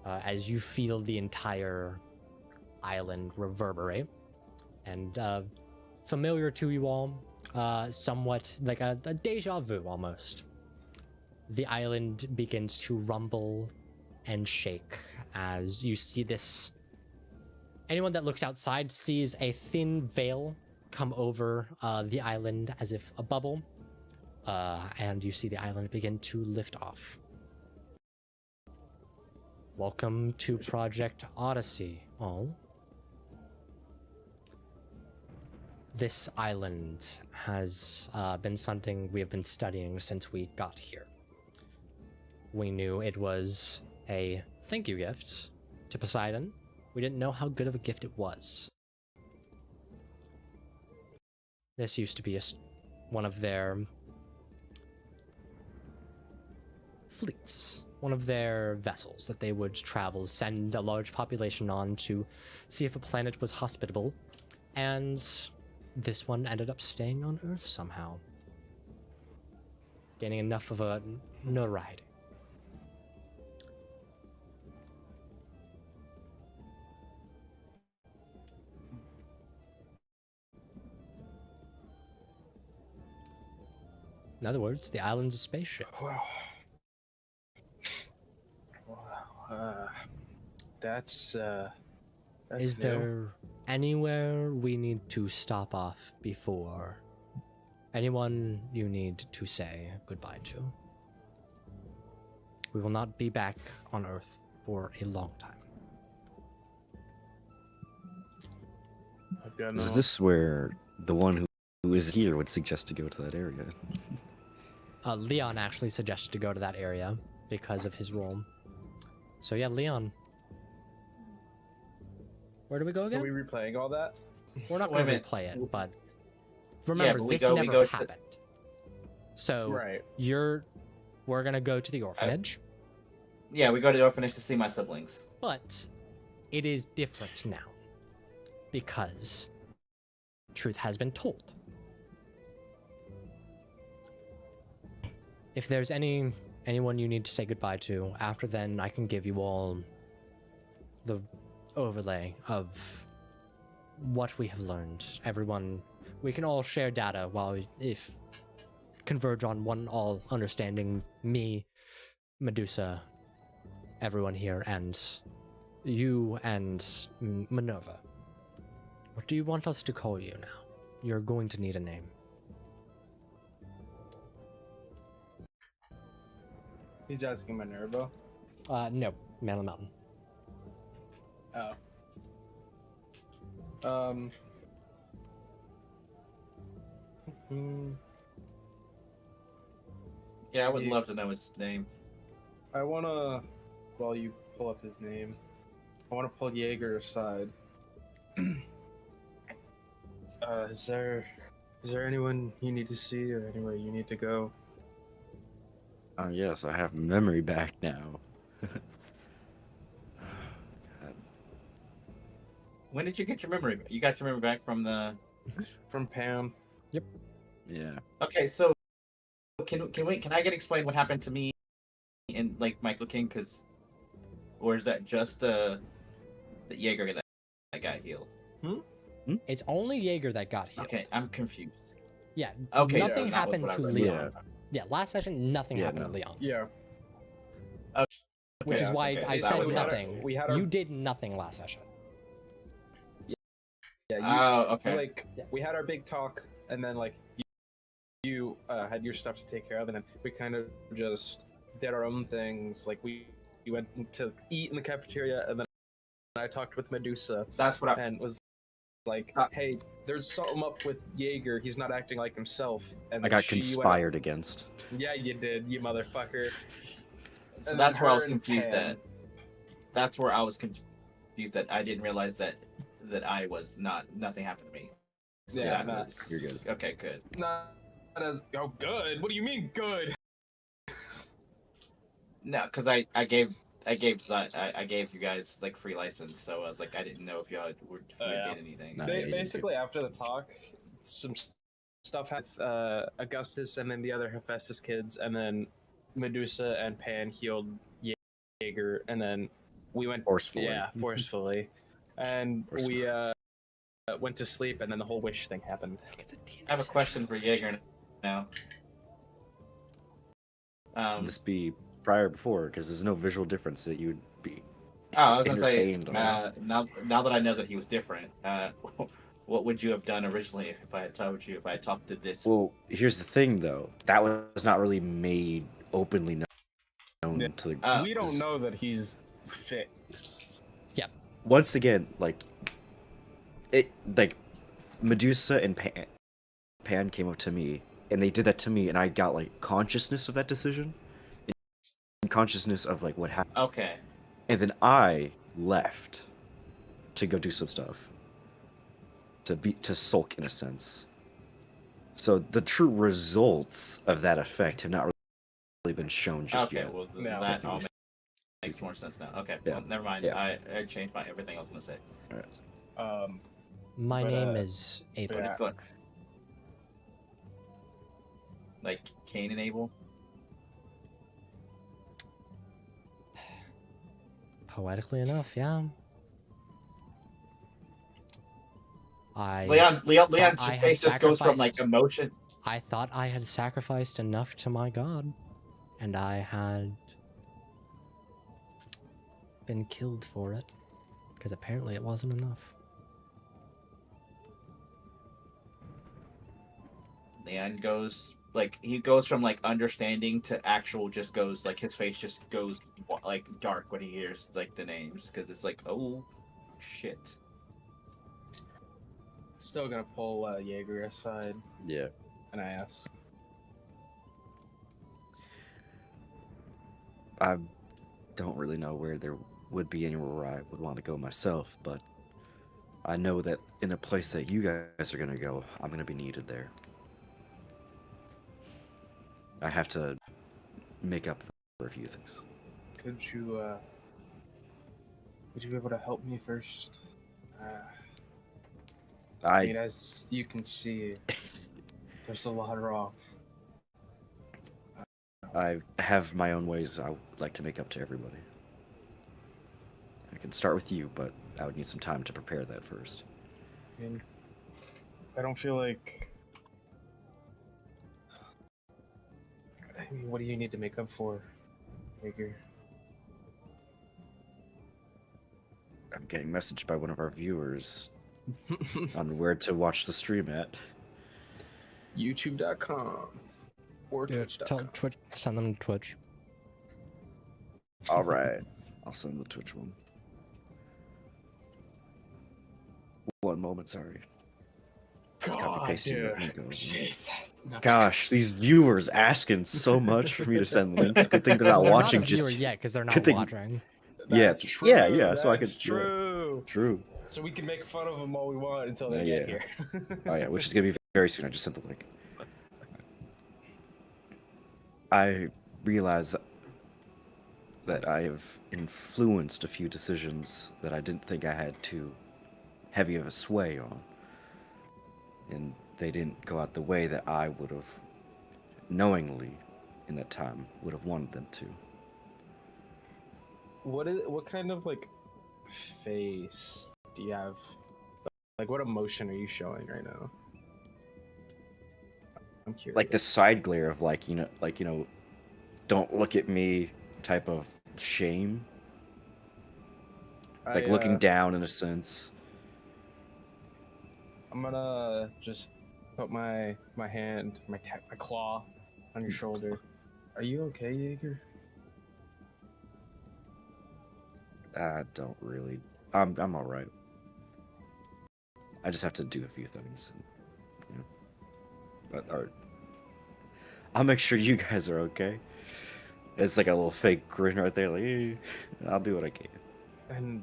As you feel the entire island reverberate, and familiar to you all, somewhat like a deja vu almost. The island begins to rumble and shake as you see this Anyone that looks outside sees a thin veil come over the island as if a bubble, and you see the island begin to lift off. Welcome to Project Odyssey, all. This island has been something we have been studying since we got here. We knew it was a thank you gift to Poseidon. We didn't know how good of a gift it was. This used to be one of their fleets, one of their vessels that they would travel, send a large population on to see if a planet was hospitable, and this one ended up staying on Earth somehow, gaining enough of a notoriety. In other words, the island's a spaceship. Wow. Wow. That's Is new. there anywhere we need to stop off before? Anyone you need to say goodbye to? We will not be back on Earth for a long time. I've got no... Is this where the one who is here would suggest to go to that area? Leon actually suggested to go to that area because of his role. So yeah, Leon. Where do we go Are again? we replaying all that? We're not Wait a going to minute. replay it, but remember, but this we never go to- happened. So Right. we're going to go to the orphanage, Yeah, we go to the orphanage to see my siblings. but it is different now because truth has been told. If there's anyone you need to say goodbye to, after then I can give you all the overlay of what we have learned. Everyone, we can all share data if converge on one all understanding, me, Medusa, everyone here, and you and Minerva. What do you want us to call you now? You're going to need a name. He's asking Minerva. No, Man on the Mountain. Oh. Yeah, I would You- love to know his name. I wanna, while you pull up his name, I wanna pull Jaeger aside. Is there anyone you need to see or anywhere you need to go? Yes, I have memory back now. God. When did you get your memory? You got your memory back from the. From Pam. Yeah. Okay, so can I get explained what happened to me and like Michael King? Or is that just the Jaeger that got healed? It's only Jaeger that got healed. Okay, I'm confused. Yeah, Okay, nothing that was happened what I to read. Leon. Yeah, last session, nothing Yeah, happened no. to Leon. Yeah. Which is Okay, why okay, I that said was what I- nothing. we had our- You did nothing last session. Yeah. Oh, okay. Like we had our big talk, and then like you had your stuff to take care of, and then we kind of just did our own things. Like we went to eat in the cafeteria, and then I talked with Medusa That's what I. and was like, "Hey, there's something up with Jaeger. He's not acting like himself." And I then got she went- conspired against. Yeah, you did, you motherfucker. So And that's then where I her was and confused Pam. at. That's where I was confused at. I didn't realize that I was nothing happened to me. So Yeah, that nah. was- You're good. Okay, good. Not as good. What do you mean good? No, because I gave you guys like free license, so I was like I didn't know if y'all were Yeah. did anything. Nah. Yeah, you did Basically, after the talk, some stuff had Augustus and then the other Hephaestus kids, and then Medusa and Pan healed Jaeger, and then we went Forcefully. Yeah, forcefully, and Forcefully. we went to sleep, and then the whole wish thing happened. I have a question for Jaeger now. This be prior or before, because there's no visual difference that you would be I was gonna say, entertained on. now that I know that he was different, what would you have done originally if I had told you, if I had talked to this? Well, here's the thing, though. That was not really made openly known Yeah. to the. We don't 'cause know that he's fixed. Once again, like it, like Medusa and Pan came up to me, and they did that to me, and I got like consciousness of that decision, and consciousness of like what happened, Okay. and then I left to go do some stuff, to sulk in a sense. So the true results of that effect have not really been shown just Okay. yet. Well, No. that all makes more sense now. Okay. Yeah. Well, never mind. Yeah. I changed my everything I was gonna say. My But, name is Abel. yeah. But like Cain and Abel. Poetically enough, yeah. Leon's I had face just goes from like sacrificed- emotion. I thought I had sacrificed enough to my god, and I had been killed for it, because apparently it wasn't enough. Leon goes like he goes from like understanding to actual, just goes like his face just goes like dark when he hears like the names, because it's like, oh shit. Still gonna pull Jaeger aside Yeah. and I ask. I don't really know where there would be anywhere where I would want to go myself, but I know that in a place that you guys are gonna go, I'm gonna be needed there. I have to make up for a few things. Would you be able to help me first? I mean, as you can see, there's a lot wrong. I have my own ways I would like to make up to everybody. I can start with you, but I would need some time to prepare that first. I mean, I don't feel like. I mean, what do you need to make up for, Jaeger? I'm getting messaged by one of our viewers on where to watch the stream at. YouTube.com or Tell Twitch.com. Twitch, send them to Twitch. All right, I'll send the Twitch one. One moment, sorry. Just copy pasting the link over. Jesus. No. Gosh, these viewers asking so much for me to send links. Good thing they're not They're watching. not a viewer Just yet because they're not good thing- watching. yeah, That's true. yeah. So I could. That's true. Yeah, true. So we can make fun of them all we want until they Yeah, get here. Oh yeah, which is gonna be very soon. I just sent the link. I realize that I have influenced a few decisions that I didn't think I had too heavy of a sway on, and they didn't go out the way that I would have knowingly in that time would have wanted them to. What kind of like face do you have? Like, what emotion are you showing right now? I'm curious. Like the side glare of like don't look at me type of shame, like looking down in a sense. I'm gonna just put my hand, my claw on your shoulder. Are you okay, Jaeger? I don't really. I'm all right. I just have to do a few things. You know. But I'll make sure you guys are okay. It's like a little fake grin right there. Like, "Eh, I'll do what I can." And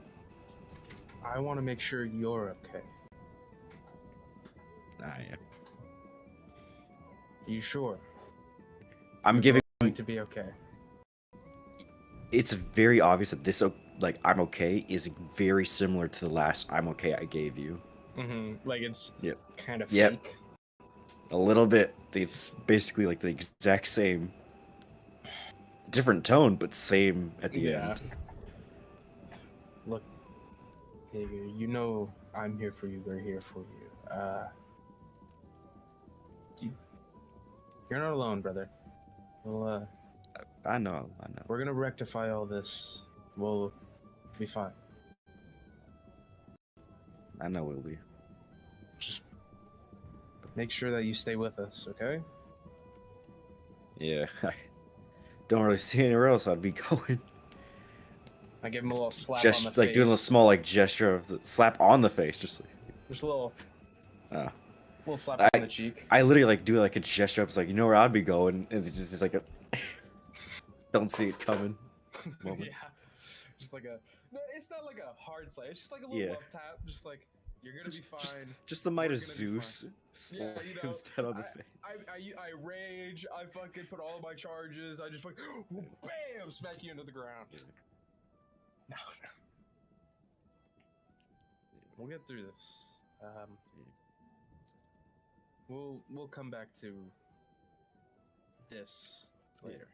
I want to make sure you're okay. I am. You sure? I'm You're giving. going to be okay. It's very obvious that this like I'm okay is very similar to the last I'm okay I gave you. Mm-hmm. Like it's Yep. kind of Yep. fake. A little bit. It's basically like the exact same. Different tone, but same at the end. Look, Jaeger, you know I'm here for you. We're here for you. You're not alone, brother. Well, I know. we're gonna rectify all this. We'll Be fine. I know it'll be. Just make sure that you stay with us, okay? Yeah, I don't really see anywhere else I'd be going. I give him a little slap on Just the like face. doing a small like gesture of the slap on the face, just like. Just a little Uh, slap I- on the cheek. I literally like do like a gesture. It's like, you know where I'd be going, and it's just like a don't see it coming moment. Yeah. Just like a. No, it's not like a hard slap. It's just like a little Yeah. love tap. Just like you're gonna be fine. Just the might We're of gonna be Zeus. Yeah, slap you know, him dead on the face. I rage. I fucking put all of my charges. I just fucking bam, smack you into the ground. No. We'll get through this. We'll come back to this later.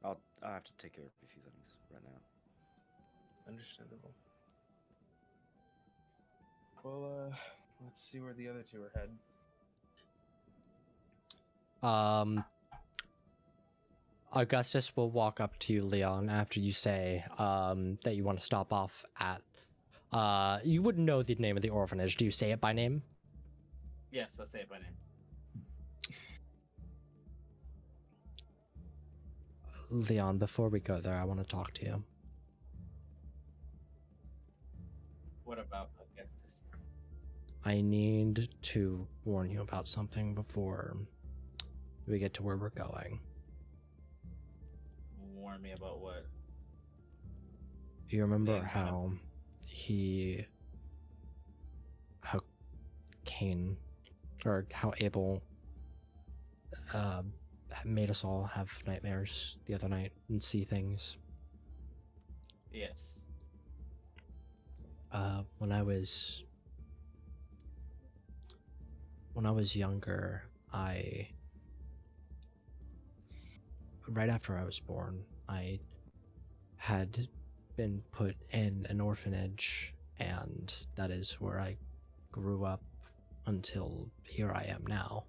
I'll have to take care of a few things right now. Understandable. Well, let's see where the other two are headed. Augustus will walk up to you, Leon, after you say that you want to stop off at. You wouldn't know the name of the orphanage. Do you say it by name? Yes, I'll say it by name. Leon, before we go there, I want to talk to you. What about Augustus? I need to warn you about something before we get to where we're going. Warn me about what? You remember Yeah, how Cain, or how Abel made us all have nightmares the other night and see things? Yes. When I was younger, right after I was born, I had been put in an orphanage, and that is where I grew up until here I am now.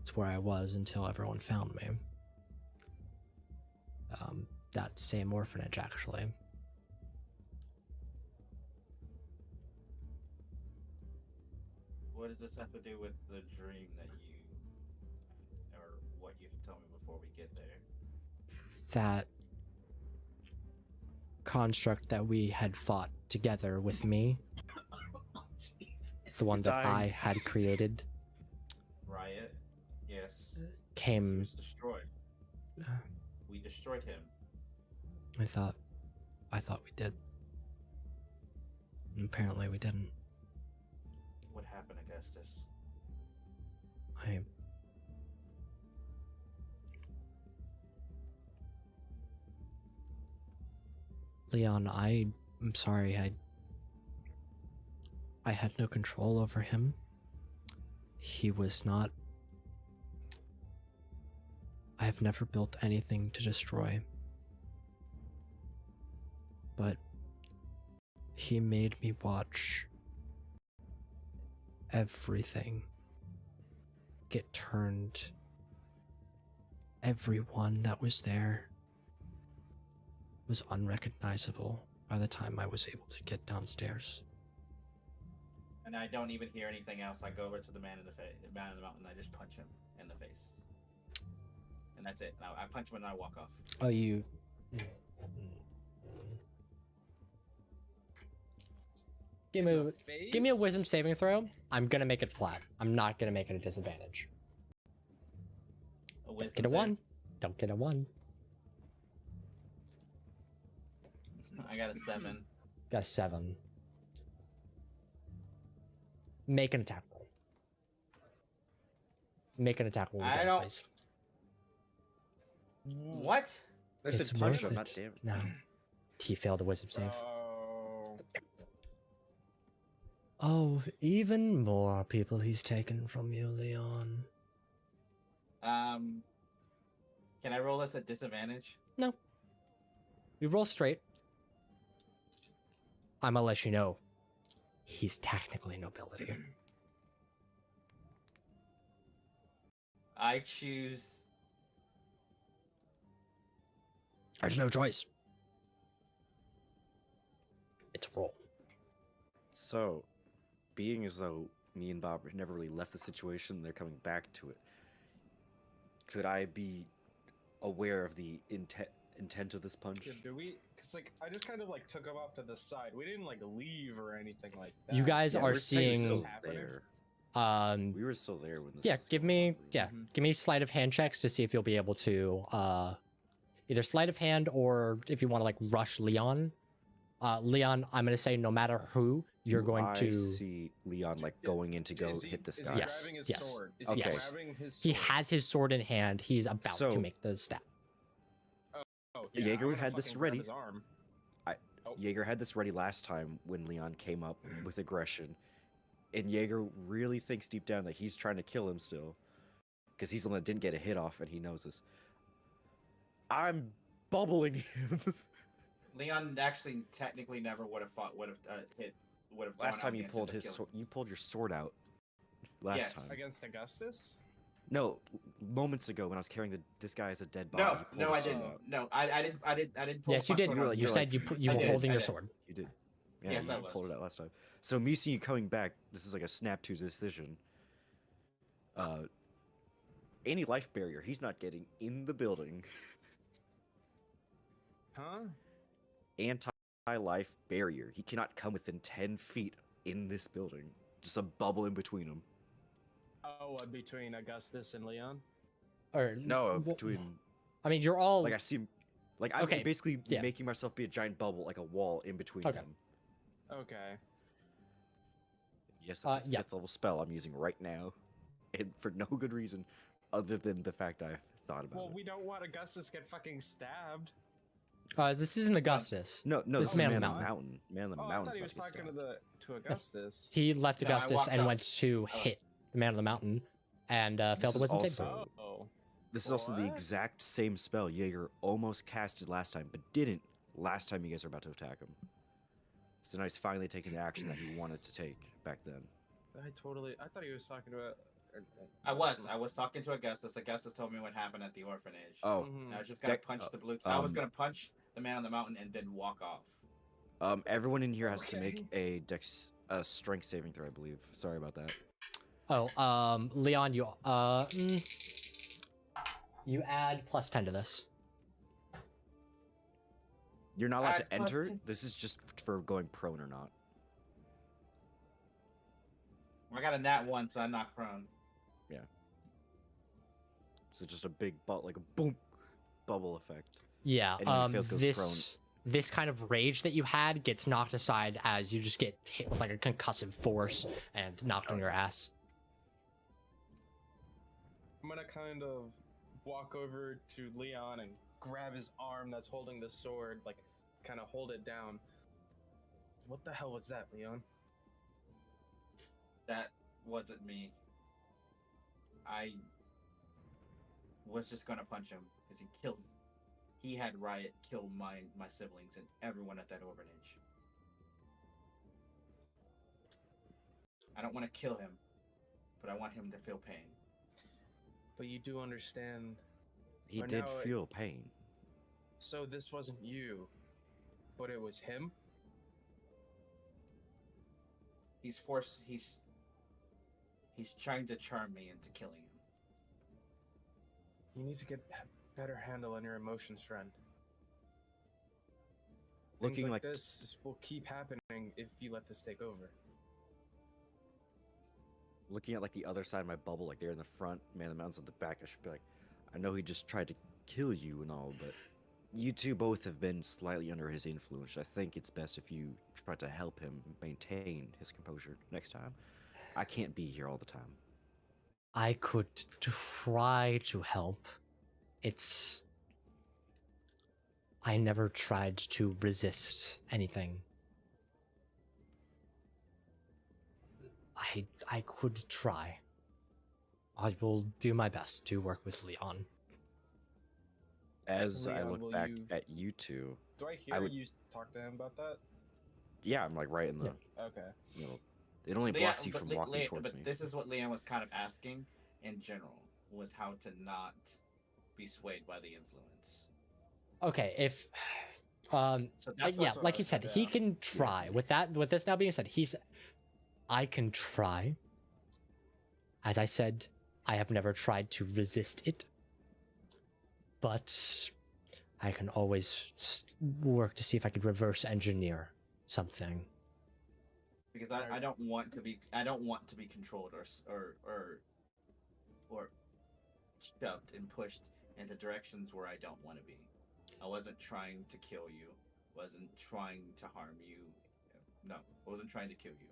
It's where I was until everyone found me. That same orphanage, actually. What does this have to do with the dream that you, or what you told me before we get there? That construct that we had fought together with me, the one that I had created, Riot? Yes. He came. was destroyed. We destroyed him. I thought we did. And apparently we didn't. What happened, Augustus? Leon, I'm sorry, I had no control over him. He was not. I have never built anything to destroy. But he made me watch everything get turned. Everyone that was there was unrecognizable by the time I was able to get downstairs. And I don't even hear anything else. I go over to the man in the mountain, and I just punch him in the face. And that's it. I punch him and I walk off. Oh, you. Give me a wisdom saving throw. I'm gonna make it flat. I'm not gonna make it a disadvantage. Don't get a 1. Don't get a 1. I got a 7. Got a 7. Make an attack roll. Make an attack roll. I again, don't- please. What? I It's said punch worth him, not it. damn. No. He failed the wisdom save. Oh, even more people he's taken from you, Leon. Can I roll this at disadvantage? No. We roll straight. I'm gonna let you know. He's technically nobility. I choose. There's no choice. So, being as though me and Bob never really left the situation, they're coming back to it. Could I be aware of the intent of this punch? Yeah, do we? Because like I just kind of like took him off to the side. We didn't like leave or anything like that. You guys Yeah, are we're seeing. still happening. there. We were still there when this. Yeah, was give going me on, yeah, Mhm. give me sleight of hand checks to see if you'll be able to either sleight of hand or if you want to like rush Leon. Leon, I'm gonna say no matter who, you're Do going I to. see Leon like going in to go Is he- hit this is guy. he Yes, grabbing his yes, sword? Is okay. he grabbing his He sword? has his sword in hand. He's about to So- make the stab. Oh, Jaeger I'm gonna had this fucking grab ready. His arm. Oh. Jaeger had this ready last time when Leon came up with aggression, and Jaeger really thinks deep down that he's trying to kill him still, because he's the one that didn't get a hit off, and he knows this. I'm bubbling him. Leon actually technically never would have fought. Would have. Last time you pulled his sword, you pulled your sword out. Last Yes. time. Against Augustus? No, moments ago when I was carrying this guy as a dead body. No, you pulled no, his I sword didn't. out. No, I didn't. Pull Yes, you my did. sword You're out. like- You you're said like- you I were did, holding I your did. sword. You did. Yeah, Yes, you I pulled was. it out last time. So me seeing you coming back, this is like a snap to decision. Any life barrier, he's not getting in the building. Huh? Anti-life barrier. He cannot come within 10 feet in this building. Just a bubble in between them. Oh, between Augustus and Leon? Or No, well, between I mean, you're all like I see him. Like I'm Okay, basically yeah. making myself be a giant bubble, like a wall in between Okay. them. Okay. Yes, that's a yeah. 5th level spell I'm using right now, and for no good reason, other than the fact I thought about Well, it. we don't want Augustus to get fucking stabbed. this isn't Augustus. No, this this is Man Man of on the the Mountain. Man on the Oh, I Mountain's thought he about was to get talking stabbed. to Augustus. He left No, I Augustus walked and up. went to Oh. hit the Man of the Mountain and failed This the is wisdom save. also- Oh. This is also the What? exact same spell Jaeger almost casted last time, but didn't last time you guys were about to attack him. So now he's finally taking the action that he wanted to take back then. I thought he was talking about. I was talking to Augustus. Augustus told me what happened at the orphanage. Oh, Mhm. And I was just gonna Deck- punch the blue. um, I was gonna punch the Man on the Mountain and then walk off. everyone in here has to make Okay. a strength saving throw, I believe. Sorry about that. Oh, Leon, you add +10 to this. You're not allowed Add to plus enter. 10. This is just for going prone or not. I got a nat 1, so I'm not prone. So just a big like a boom bubble effect. Yeah, Anyone who fails goes prone. this kind of rage that you had gets knocked aside as you just get hit with like a concussive force and knocked on your ass. I'm gonna kind of walk over to Leon and grab his arm that's holding the sword, like kind of hold it down. What the hell was that, Leon? That wasn't me. I was just gonna punch him because he had Riot kill my siblings and everyone at that orphanage. I don't want to kill him, but I want him to feel pain. But you do understand. He But did now feel pain. So this wasn't you, but it was him? He's trying to charm me into killing him. You need to get a better handle on your emotions, friend. Looking Things like this will keep happening if you let this take over. Looking at like the other side of my bubble, like they're in the front, Man of the Mountain's at the back. I should be like, I know he just tried to kill you and all, but you two both have been slightly under his influence. I think it's best if you try to help him maintain his composure next time. I can't be here all the time. I could try to help. I never tried to resist anything. I could try. I will do my best to work with Leon. As I Leon, look will back you- at you two, Do I hear would- you talk to him about that? yeah, I'm like right in the Okay. middle. It only blocks you from walking towards me. This is what Leon was kind of asking in general, was how to not be swayed by the influence. Okay, if So that's yeah, what's like he said, he can try. With this now being said, I can try. As I said, I have never tried to resist it, but I can always work to see if I could reverse engineer something. because I don't want to be controlled or shoved and pushed into directions where I don't want to be. I wasn't trying to kill you. Wasn't trying to harm you. No, I wasn't trying to kill you.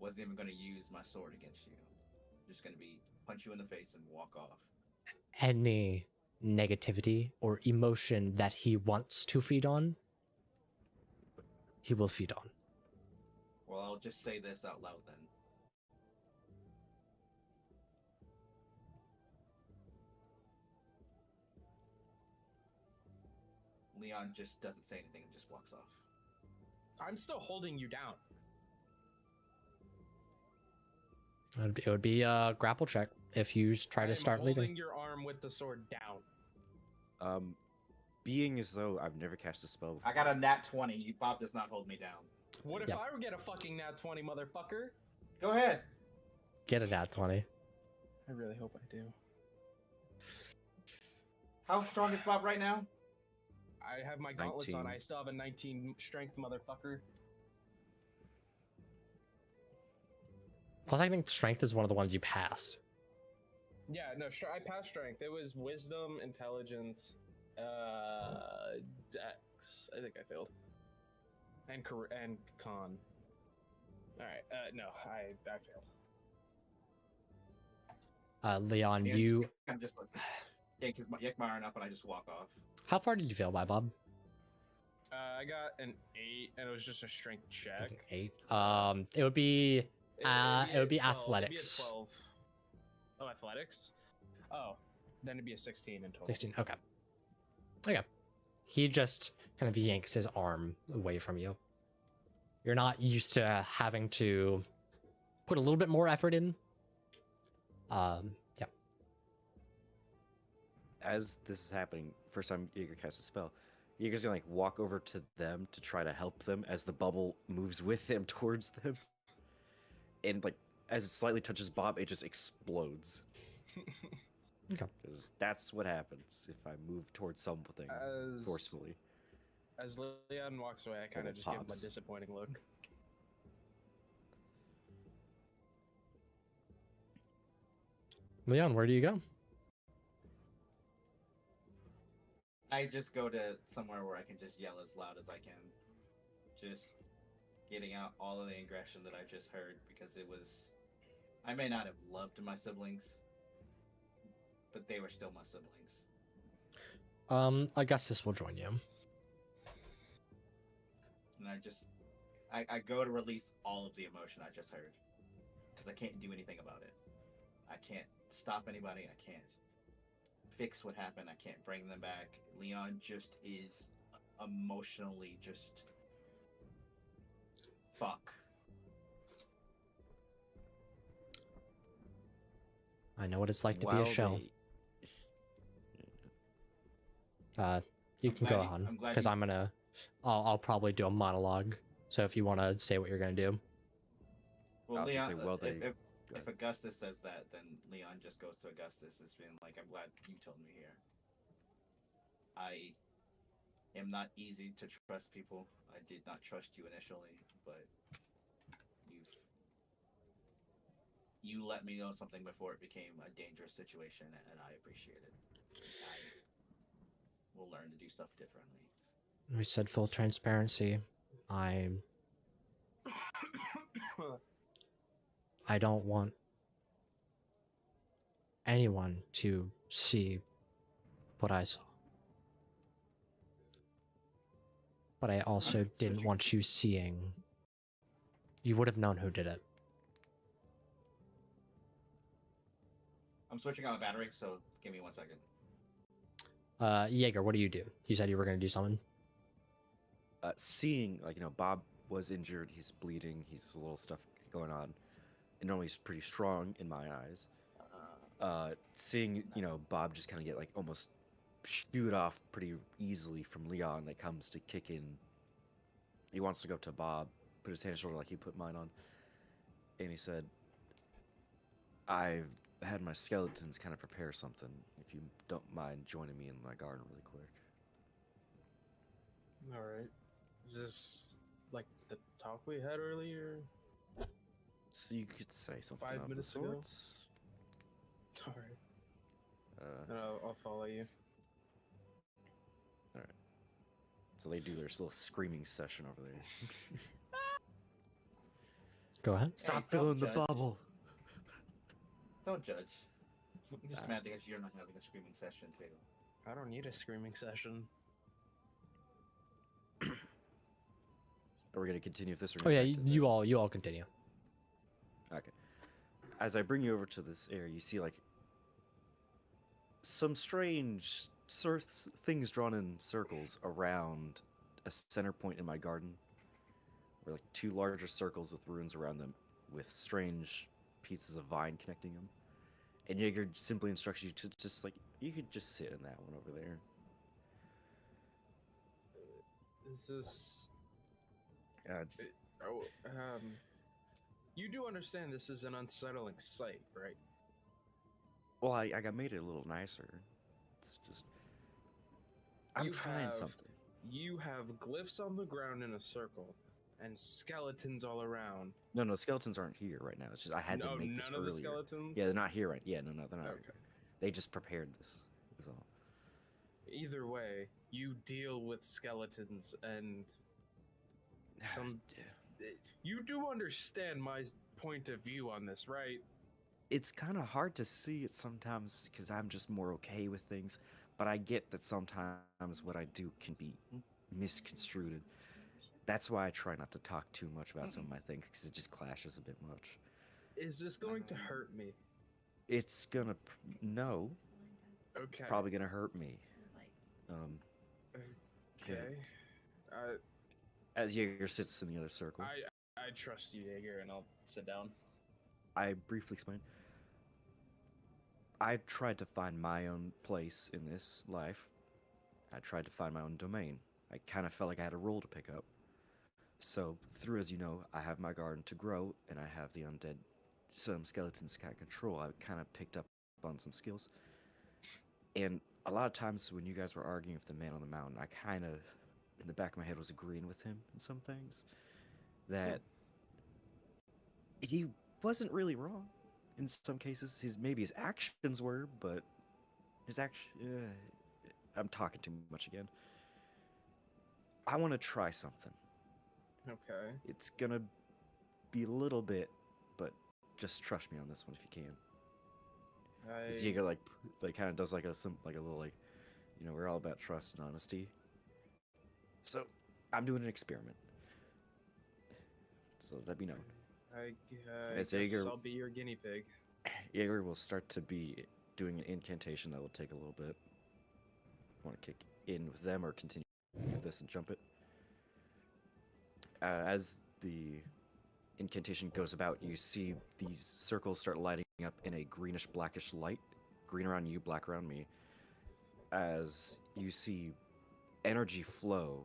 Wasn't even going to use my sword against you. Just going to be punch you in the face and walk off. Any negativity or emotion that he wants to feed on, he will feed on. Well, I'll just say this out loud then. Leon just doesn't say anything and just walks off. I'm still holding you down. It would be a grapple check if you try to start holding leading. your arm with the sword down. Being as though I've never cast a spell before. I got a nat 20. Bob does not hold me down. What if Yeah. I get a fucking nat 20, motherfucker? Go ahead. Get a nat 20. I really hope I do. How strong is Bob right now? I have my gauntlets on. 19. I still have a 19 strength, motherfucker. Plus, I think strength is one of the ones you passed. Yeah, no, I passed strength. It was wisdom, intelligence, dex. I think I failed. And con. All right. No, I failed. Leon, Yeah, you. I'm just like yank my arm up and I just walk off. How far did you fail by, Bob? I got an 8, and it was just a strength check. 8. It would be. It would be 12. athletics. It'd be a 12. Oh, athletics. Oh, then it'd be a 16 in total. 16. Okay. Okay. He just kind of yanks his arm away from you. You're not used to having to put a little bit more effort in. Yeah. As this is happening, first time Jaeger casts a spell, Jaeger's gonna like walk over to them to try to help them as the bubble moves with them towards them. And like as it slightly touches Bob, it just explodes. Okay. Because that's what happens if I move towards something forcefully. As Leon walks away, I kind of just give him a disappointing look. Leon, where do you go? I just go to somewhere where I can just yell as loud as I can. Just getting out all of the aggression that I just heard, because it was... I may not have loved my siblings, but they were still my siblings. Augustus will join you. And I go to release all of the emotion I just heard, because I can't do anything about it. I can't stop anybody. I can't fix what happened. I can't bring them back. Leon just is emotionally just fuck. I know what it's like to be a shell. You can go on, because I'll probably do a monologue. So if you want to say what you're gonna do. Well, Leon, say, if Augustus says that, then Leon just goes to Augustus. It's been like, I'm glad you told me here. I am not easy to trust people. I did not trust you initially, but you let me know something before it became a dangerous situation, and I appreciate it. I will learn to do stuff differently. We said full transparency. I don't want anyone to see what I saw. But I also didn't want you seeing. You would have known who did it. I'm switching on the battery, so give me 1 second. Jaeger, what do you do? You said you were going to do something. Seeing, like, Bob was injured, he's bleeding, he's a little stuff going on. And normally he's pretty strong in my eyes. Seeing, Bob just kind of get, like, almost shoot off pretty easily from Leon that comes to kick in. He wants to go up to Bob, put his hand on his shoulder like he put mine on, and he said, I've had my skeletons kind of prepare something, if you don't mind joining me in my garden really quick. Alright. Is this like the talk we had earlier? So you could say something 5 of minutes the ago? sorts. Alright. Uh, I'll follow you. so they do their little screaming session over there. Go ahead. Stop don't filling the judge. bubble. Don't judge. I'm just mad because you're not having a screaming session too. I don't need a screaming session. Are we gonna continue with this? Or Oh yeah, back to the- you all continue. Okay. As I bring you over to this area, you see like some strange things drawn in circles around a center point in my garden. Where like two larger circles with runes around them, with strange pieces of vine connecting them. And Jaeger simply instructs you to just like you could just sit in that one over there. Is this... Uh, Oh, you do understand this is an unsettling sight, right? well, I made it a little nicer. It's just I'm You trying have- something. You have glyphs on the ground in a circle, and skeletons all around. No, skeletons aren't here right now. It's just I had to make this none of earlier. the skeletons? Yeah, they're not here right. Yeah, no, they're not. Okay. Here. They just prepared this. Is all. Either way, you deal with skeletons, and some... You do understand my point of view on this, right? It's kind of hard to see it sometimes because I'm just more okay with things, but I get that sometimes what I do can be misconstrued. That's why I try not to talk too much about some of my things because it just clashes a bit much. Is this going to hurt me? It's gonna no, Okay. probably gonna hurt me. Okay. As Jaeger sits in the other circle, I trust you, Jaeger, and I'll sit down. I briefly explain. I tried to find my own place in this life. I tried to find my own domain. I kind of felt like I had a role to pick up. So, through, as you know, I have my garden to grow, and I have the undead, some skeletons to kind of control. I kind of picked up on some skills. And a lot of times when you guys were arguing with the man on the mountain, I kind of, in the back of my head, was agreeing with him in some things. That he wasn't really wrong. In some cases, maybe his actions were, but his I'm talking too much again. I want to try something. Okay. It's gonna be a little bit, but just trust me on this one if you can. Jaeger like kind of does like a little like, you know, we're all about trust and honesty. So I'm doing an experiment. So let me know. I As guess Jaeger- I'll be your guinea pig. Jaeger will start to be doing an incantation that will take a little bit. Want to kick in with them or continue with this and jump it? As the incantation goes about, you see these circles start lighting up in a greenish blackish light. Green around you, black around me. As you see energy flow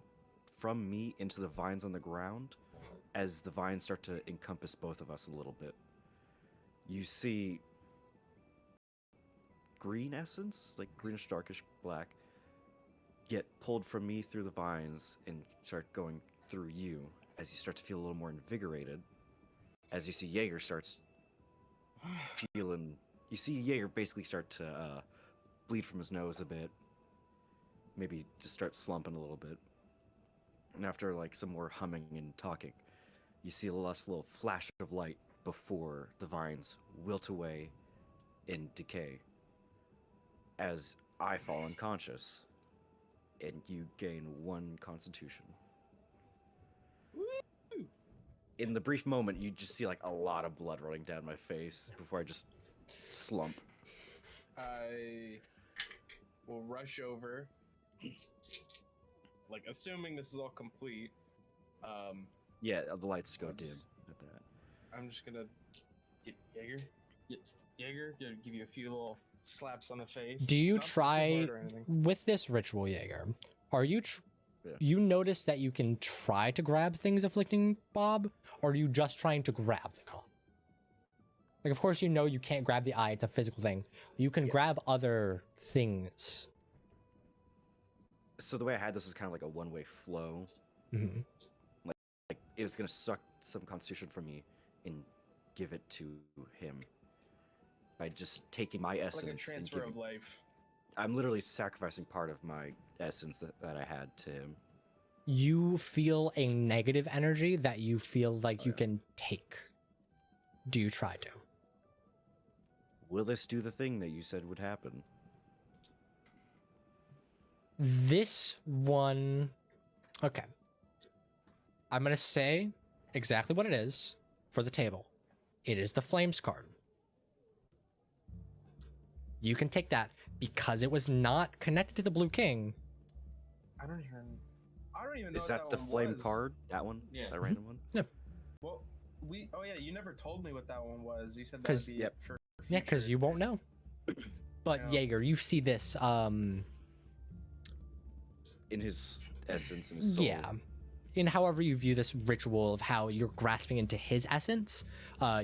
from me into the vines on the ground, as the vines start to encompass both of us a little bit. You see green essence, like greenish, darkish black, get pulled from me through the vines and start going through you as you start to feel a little more invigorated. As you see Jaeger starts feeling... You see Jaeger basically start to bleed from his nose a bit. Maybe just start slumping a little bit. And after like some more humming and talking, you see a last little flash of light before the vines wilt away in decay. As I fall unconscious, and you gain 1 constitution. In the brief moment, you just see like a lot of blood running down my face before I just slump. I will rush over, like assuming this is all complete. Yeah, the lights go I'll dim just- at that. I'm just gonna get Jaeger. Jaeger, gonna give you a few little slaps on the face. Do you Not too try hard or anything. with this ritual, Jaeger? Are you Yeah. you notice that you can try to grab things afflicting Bob, or are you just trying to grab the con? Like, of course, you know you can't grab the eye; it's a physical thing. You can Yes. grab other things. So the way I had this is kind of like a one-way flow. hmm Like it was gonna suck some constitution from me and give it to him by just taking my essence. Like a and transfer giving... of life. I'm literally sacrificing part of my essence that I had to him. You feel a negative energy that you feel like you yeah. can take. Do you try to? Will this do the thing that you said would happen? This one, okay. I'm gonna say exactly what it is for the table. It is the Flames card. You can take that because it was not connected to the Blue King. I don't even know. Is what that the one flame was. card? That one? Yeah. That random one? Well, oh yeah, you never told me what that one was. You said that 'Cause- would be Yep. for Yeah, because future. you won't know. But Yeah. Jaeger, you see this. In his essence and his soul. Yeah. In however you view this ritual of how you're grasping into his essence,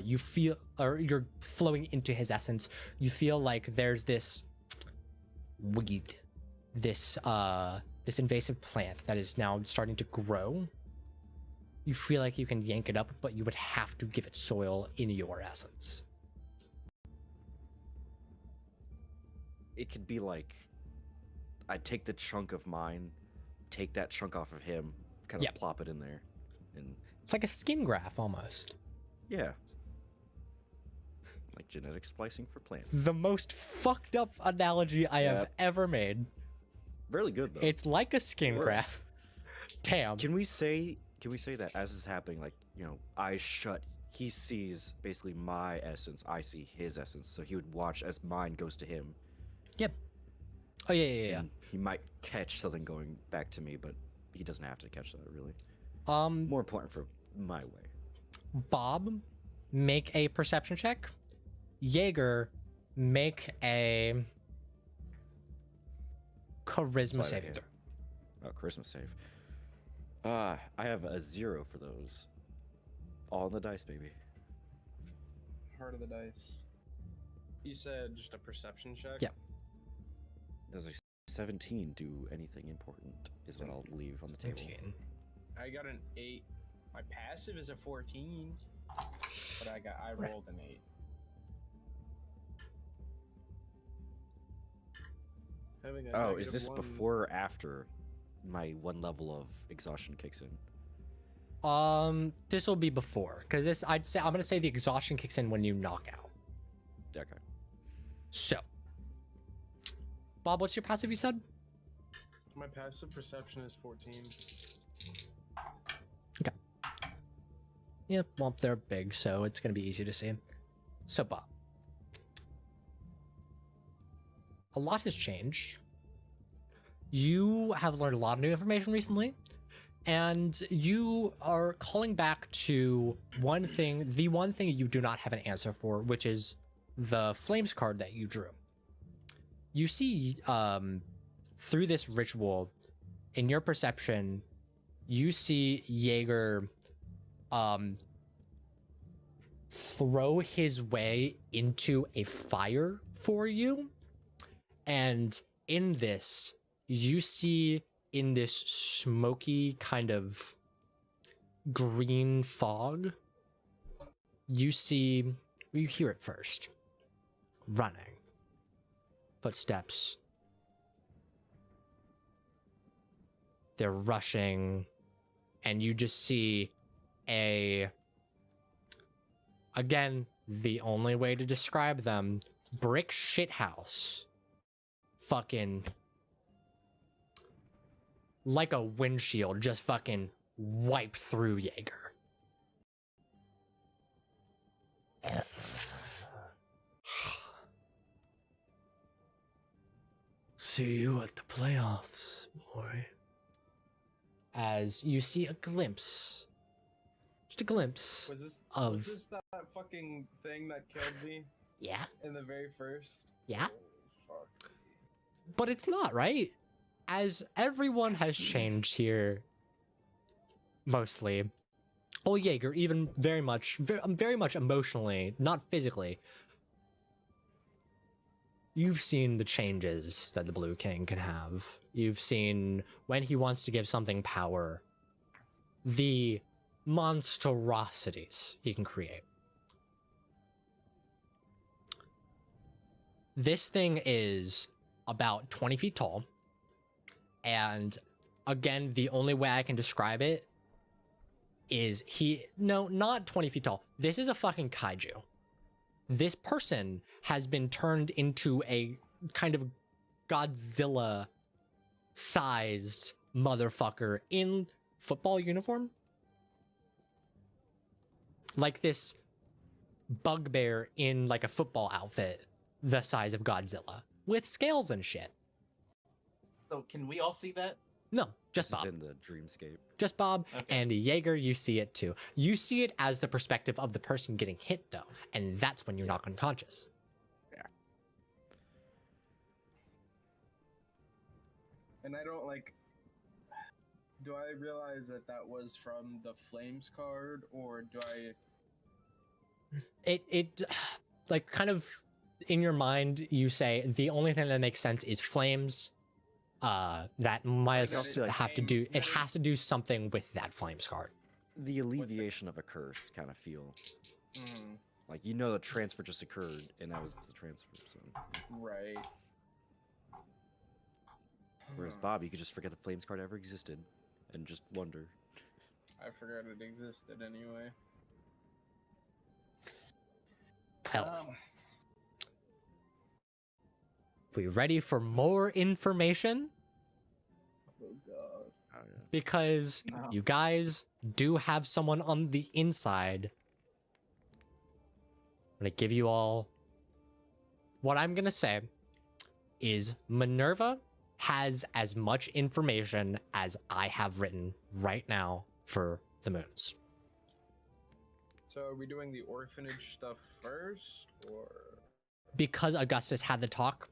you feel, or you're flowing into his essence, you feel like there's this weed, this invasive plant that is now starting to grow. You feel like you can yank it up, but you would have to give it soil in your essence. It could be like I take the chunk of mine, take that chunk off of him, kind of Yep. plop it in there, and It's like a skin graft almost. yeah, like genetic splicing for plants. The most fucked up analogy I have Yep. ever made. Really good though. It's like a skin Works. graft. Damn. Can we say that as is happening, like, you know, eyes shut, he sees basically my essence, I see his essence, so he would watch as mine goes to him. Yep. Oh yeah. And he might catch something going back to me, but he doesn't have to catch that really. Um, More important for my way. Bob, make a perception check. Jaeger, make a charisma Sleight of saving hand. throw. Oh, Christmas save. I have a 0 for those. All on the dice, baby. Heart of the dice. You said just a perception check. Yeah. Does a 17 do anything important? Is what I'll leave on the table. 17. I got an 8. My passive is a 14, but I Right. rolled an 8. Having a Oh, is this -1. before or after my 1 level of exhaustion kicks in? This will be before, because this I'm gonna say the exhaustion kicks in when you knock out. Okay. So, Bob, what's your passive? You said. My passive perception is 14. Yep. Well, they're big, so it's gonna be easy to see. So, Bob, a lot has changed. You have learned a lot of new information recently, and you are calling back to the one thing you do not have an answer for, which is the Flames card that you drew. You see, through this ritual, in your perception, you see Jaeger throw his way into a fire for you, and in this, you see in this smoky kind of green fog, you hear it first. Running. Footsteps. They're rushing, and you just see again, the only way to describe them, brick shithouse. Fucking like a windshield, just fucking wiped through Jaeger. See you at the playoffs, boy. As you see a glimpse, just a glimpse Was this of was this that fucking thing that killed me yeah, in the very first? yeah. But it's not, right? As everyone has changed here, mostly. Oh, Jaeger, even very much emotionally, not physically. You've seen the changes that the Blue King can have. You've seen when he wants to give something power, the monstrosities he can create. This thing is about 20 feet tall. And again, the only way I can describe it is not 20 feet tall. This is a fucking kaiju. This person has been turned into a kind of Godzilla-sized motherfucker in football uniform. Like this bugbear in like a football outfit the size of Godzilla with scales and shit. So can we all see that? No, just This is Bob. in the dreamscape. Just Bob. Okay. And Jaeger, you see it too. You see it as the perspective of the person getting hit, though, and that's when you knock unconscious. And I don't like. Do I realize that that was from the Flames card, or do I? It like kind of in your mind, you say the only thing that makes sense is flames. That might Also, like, have to do. It has to do something with that flames card. The alleviation of a curse kind of feel. Mm, Like, you know the transfer just occurred, and that was the transfer, so... right. Whereas Bob, you could just forget the Flames card ever existed, and just wonder. I forgot it existed anyway. Hell. We ready for more information? Oh god. Oh, yeah. Because No. you guys do have someone on the inside. I'm gonna give you all. What I'm gonna say is Minerva has as much information as I have written right now for the moons. So are we doing the orphanage stuff first, or? Because Augustus had the talk,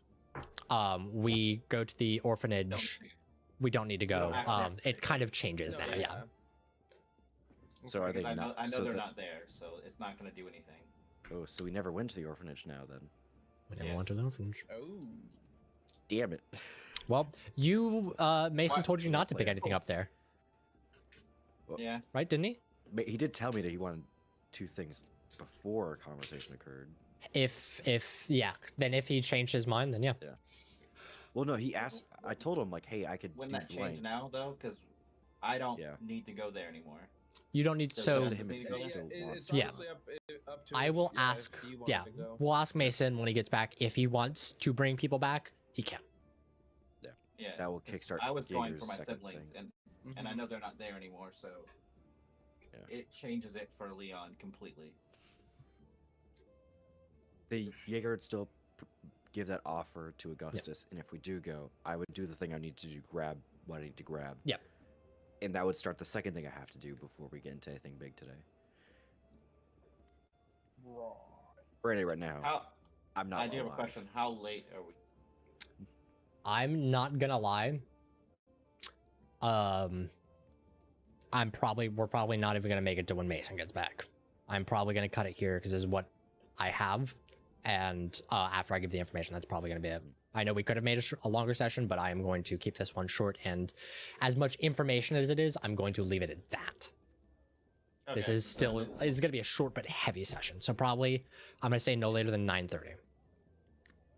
we go to the orphanage. We don't need to go. don't actually have to It go. kind of changes No, now, yeah. So are they I know, not... I know so they're that- not there, so it's not going to do anything. Oh, so we never went to the orphanage now, then. We never Yes. went to the orphanage. Oh. Damn it. Well, you, Mason What? told you not to pick Player. anything up there, Yeah. right? Didn't he? But he did tell me that he wanted two things before a conversation occurred. Yeah, then if he changed his mind, then yeah. Well, no, he asked... I told him, like, hey, I could Wouldn't do that change blank. now, though? Because I don't Yeah. need to go there anymore. You don't need So so. up to him if he Yeah, still wants it's to. Yeah. honestly up to I if- will yeah, if ask. he wanted Yeah, to go. we'll ask Mason when he gets back if he wants to bring people back. He can. Yeah. That will 'cause kickstart I was going for Jaeger's my second siblings, thing. and I know they're not there anymore, so Yeah. it changes it for Leon completely. The Jaeger would still give that offer to Augustus, and if we do go, I would do the thing I need to do, grab what I need to grab. Yep. And that would start the second thing I have to do before we get into anything big today. Right now, How? I'm not I do have a alive. question. How late are we? I'm not gonna lie. We're probably not even gonna make it to when Mason gets back. I'm probably gonna cut it here because this is what I have, and after I give the information, that's probably gonna be it. I know we could have made a longer session, but I am going to keep this one short, and as much information as it is, I'm going to leave it at that. This Okay, is still it's gonna be a short but heavy session, so probably I'm gonna say no later than 9:30.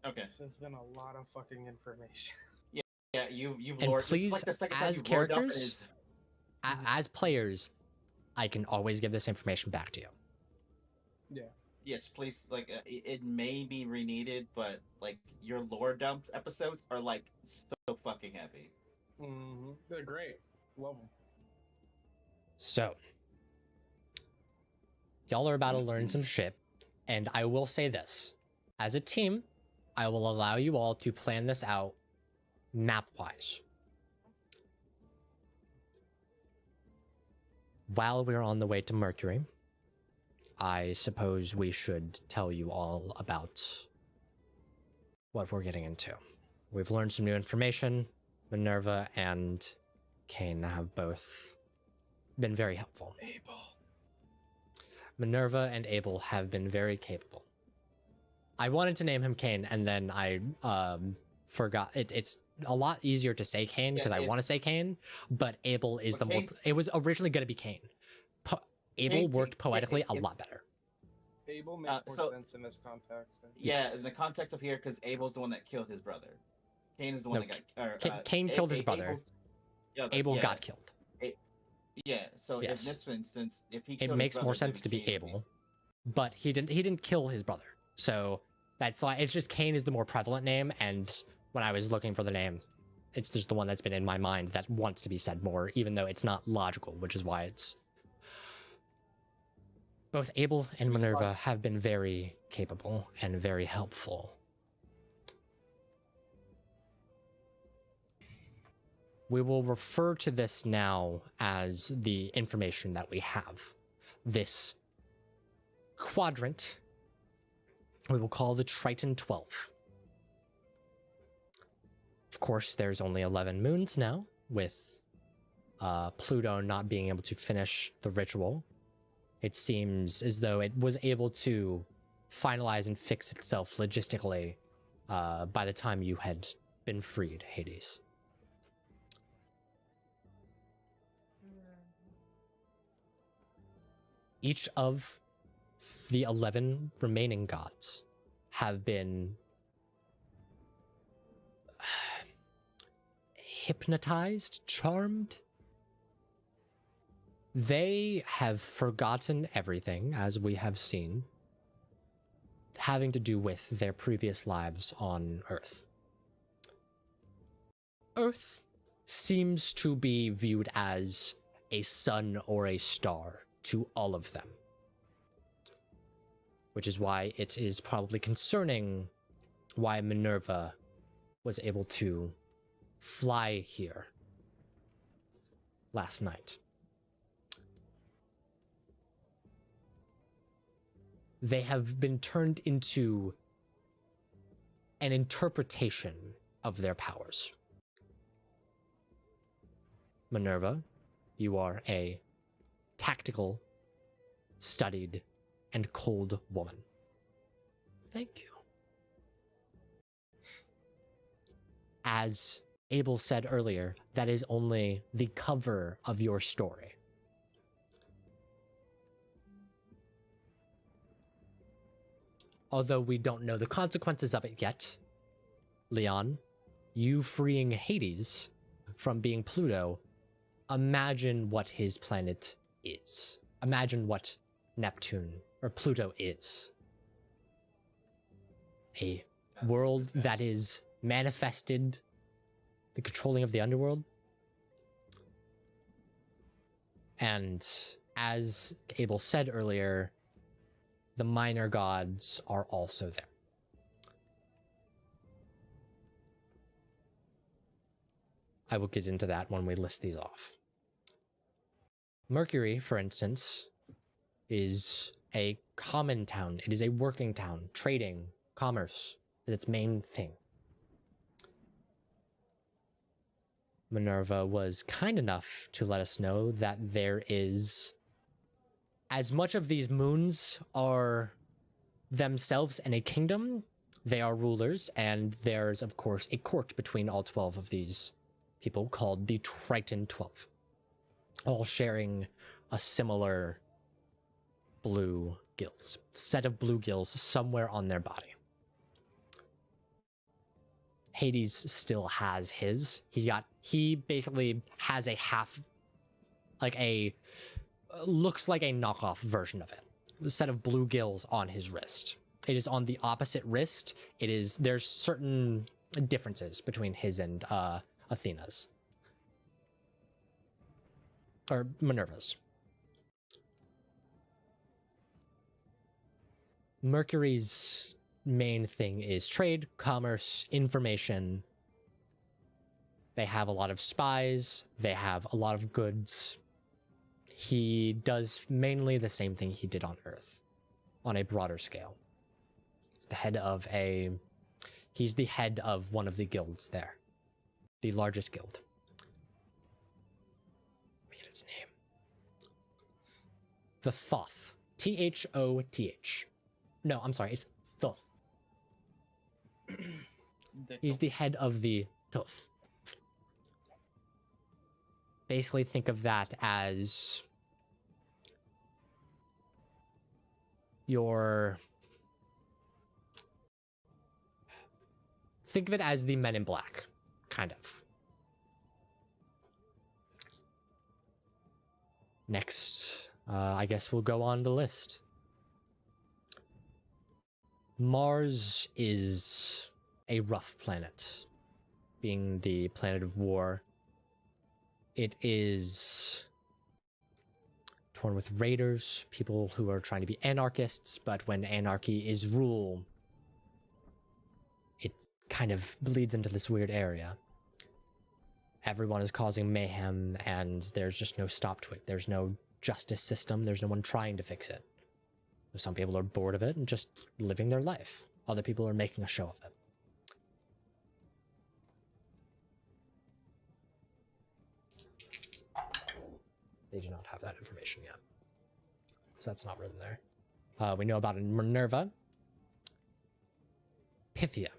Okay. This has been a lot of fucking information. Yeah, you've And lured. This is please, like the second time as you've lured up and characters, it's- As players, I can always give this information back to you. Yes, please. Like it may be reneeded, but like your lore dump episodes are like so fucking heavy. Mm-hmm. They're great. Love them. So, y'all are about to learn some shit, and I will say this. As a team, I will allow you all to plan this out map-wise. While we're on the way to Mercury, I suppose we should tell you all about what we're getting into. We've learned some new information. Minerva and Cain have both been very helpful. Abel. Minerva and Abel have been very capable. I wanted to name him Cain, and then I forgot. It's a lot easier to say Cain because I want to say Cain, but Abel is the more. It was originally going to be Cain. Abel worked poetically a lot better. Abel makes more sense in this context. Yeah, in the context of here, because Abel's the one that killed his brother. Cain is the one that got. Cain killed his brother. Abel got killed. Yeah, so Yes. in this instance, if he It killed his makes more brother, sense then to be Cain would Abel, but he didn't kill his brother. So that's why it's just Cain is the more prevalent name, and when I was looking for the name, it's just the one that's been in my mind that wants to be said more, even though it's not logical, which is why it's both Abel and Minerva have been very capable and very helpful. We will refer to this now as the information that we have. This quadrant, we will call the Triton 12. Of course, there's only 11 moons now, with Pluto not being able to finish the ritual. It seems as though it was able to finalize and fix itself logistically by the time you had been freed, Hades. Each of the 11 remaining gods have been hypnotized, charmed. They have forgotten everything, as we have seen, having to do with their previous lives on Earth. Earth seems to be viewed as a sun or a star to all of them, which is why it is probably concerning why Minerva was able to fly here last night. They have been turned into an interpretation of their powers. Minerva, you are a tactical, studied, and cold woman. Thank you. As Abel said earlier, that is only the cover of your story. Although we don't know the consequences of it yet, Leon, you freeing Hades from being Pluto, imagine what his planet is. Imagine what Neptune or Pluto is. A world that is manifested, the controlling of the underworld. And as Abel said earlier, the minor gods are also there. I will get into that when we list these off. Mercury, for instance, is a common town. It is a working town. Trading, commerce is its main thing. Minerva was kind enough to let us know that there is, as much of these moons are themselves in a kingdom, they are rulers, and there's, of course, a court between all 12 of these people called the Triton 12, all sharing a similar blue gills, set of blue gills somewhere on their body. Hades still has his. He basically has a half, like a, looks like a knockoff version of it. A set of blue gills on his wrist. It is on the opposite wrist. There's certain differences between his and Athena's. Or Minerva's. Mercury's main thing is trade, commerce, information. They have a lot of spies. They have a lot of goods. He does mainly the same thing he did on Earth, on a broader scale. He's the head of He's the head of one of the guilds there, the largest guild. Let me get its name. The Thoth. Thoth. No, I'm sorry, it's Thoth. He's the head of the Thoth. Basically, think of that as think of it as the Men in Black, kind of. Next, I guess we'll go on the list. Mars is a rough planet, being the planet of war. It is torn with raiders, people who are trying to be anarchists, but when anarchy is rule, it kind of bleeds into this weird area. Everyone is causing mayhem, and there's just no stop to it. There's no justice system. There's no one trying to fix it. Some people are bored of it and just living their life. Other people are making a show of it. They do not have that information yet, so that's not written there. We know about Minerva, Pythia,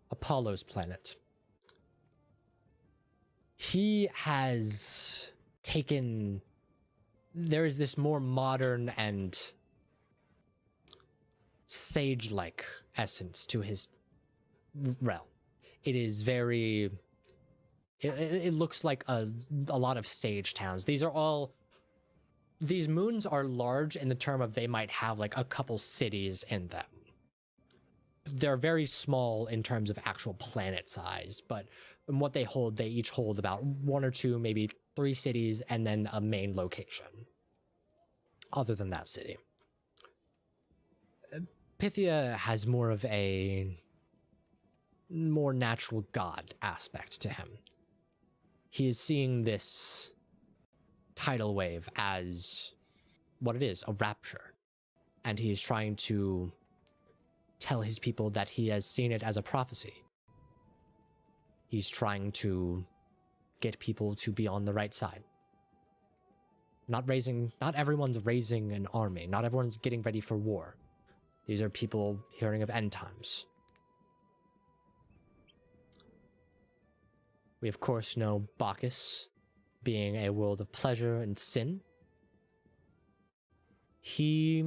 Apollo's planet. He has taken... There is this more modern and sage-like essence to his realm. It is very... It looks like a lot of sage towns. These moons are large in the term of they might have like a couple cities in them. They're very small in terms of actual planet size, but in what they hold, they each hold about 1 or 2, maybe 3 cities, and then a main location. Other than that city. Pythia has more of a more natural god aspect to him. He is seeing this tidal wave as what it is, a rapture. And he is trying to tell his people that he has seen it as a prophecy. He's trying to get people to be on the right side. Not everyone's raising an army. Not everyone's getting ready for war. These are people hearing of end times. We, of course, know Bacchus being a world of pleasure and sin. He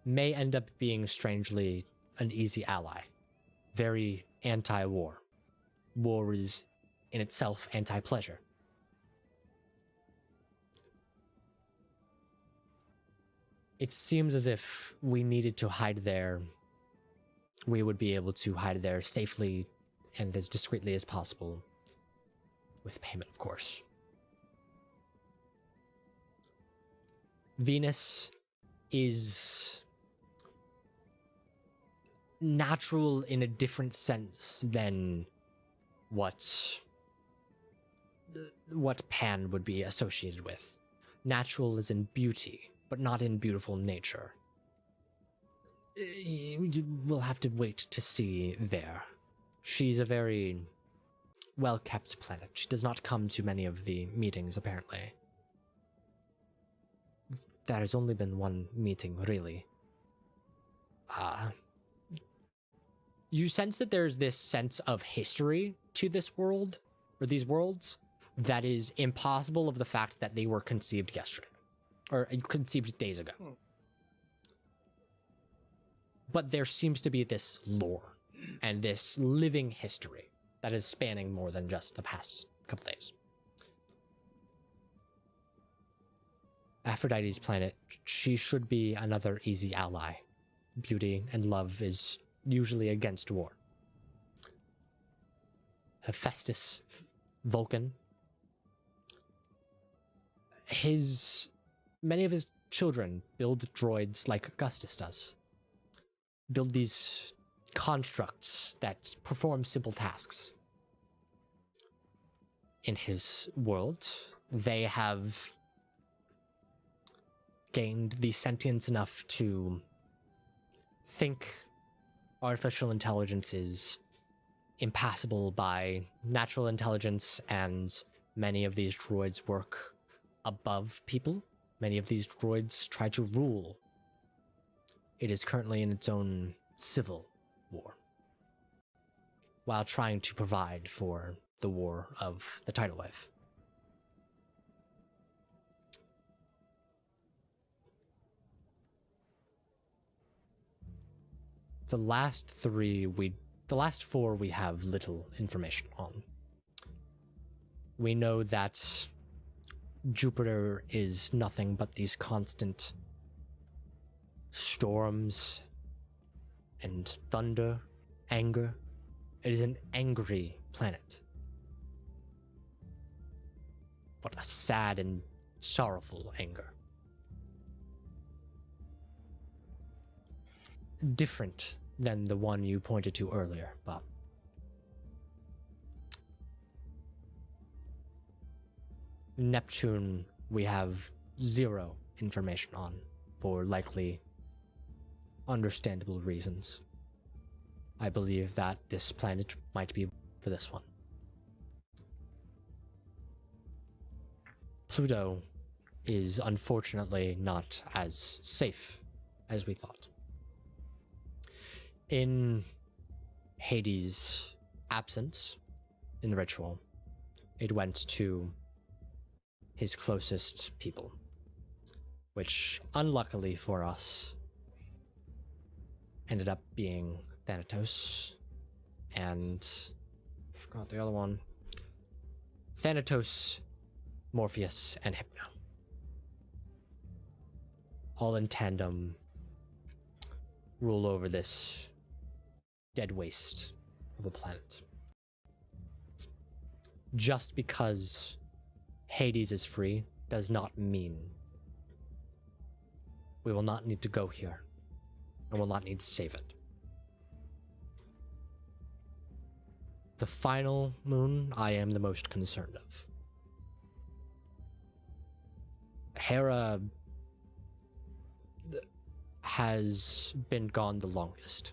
may end up being, strangely, an easy ally. Very anti-war. War is, in itself, anti-pleasure. It seems as if we needed to hide there. We would be able to hide there safely and as discreetly as possible. With payment, of course. Venus is natural in a different sense than what Pan would be associated with. Natural is in beauty, but not in beautiful nature. We'll have to wait to see there. She's a very well-kept planet. She does not come to many of the meetings, apparently. There has only been one meeting, really. You sense that there's this sense of history to this world, or these worlds, that is impossible of the fact that they were conceived yesterday. Or conceived days ago. But there seems to be this lore and this living history that is spanning more than just the past couple days. Aphrodite's planet, she should be another easy ally. Beauty and love is usually against war. Hephaestus, Vulcan, many of his children build droids like Augustus does. Build these constructs that perform simple tasks. In his world, they have gained the sentience enough to think artificial intelligence is impassable by natural intelligence, and many of these droids work above people. Many of these droids try to rule. It is currently in its own civil war, while trying to provide for the war of the tidal wave. The last four we have little information on. We know that Jupiter is nothing but these constant storms and thunder, anger. It is an angry planet. But a sad and sorrowful anger. Different than the one you pointed to earlier, Bob. Neptune, we have zero information on, for likely understandable reasons. I believe that this planet might be for this one. Pluto is unfortunately not as safe as we thought. In Hades' absence in the ritual, it went to his closest people, which, unluckily for us, ended up being Thanatos and I forgot the other one. Thanatos, Morpheus, and Hypno. All in tandem rule over this dead waste of a planet. Just because Hades is free does not mean we will not need to go here and will not need to save it. The final moon I am the most concerned of. Hera has been gone the longest.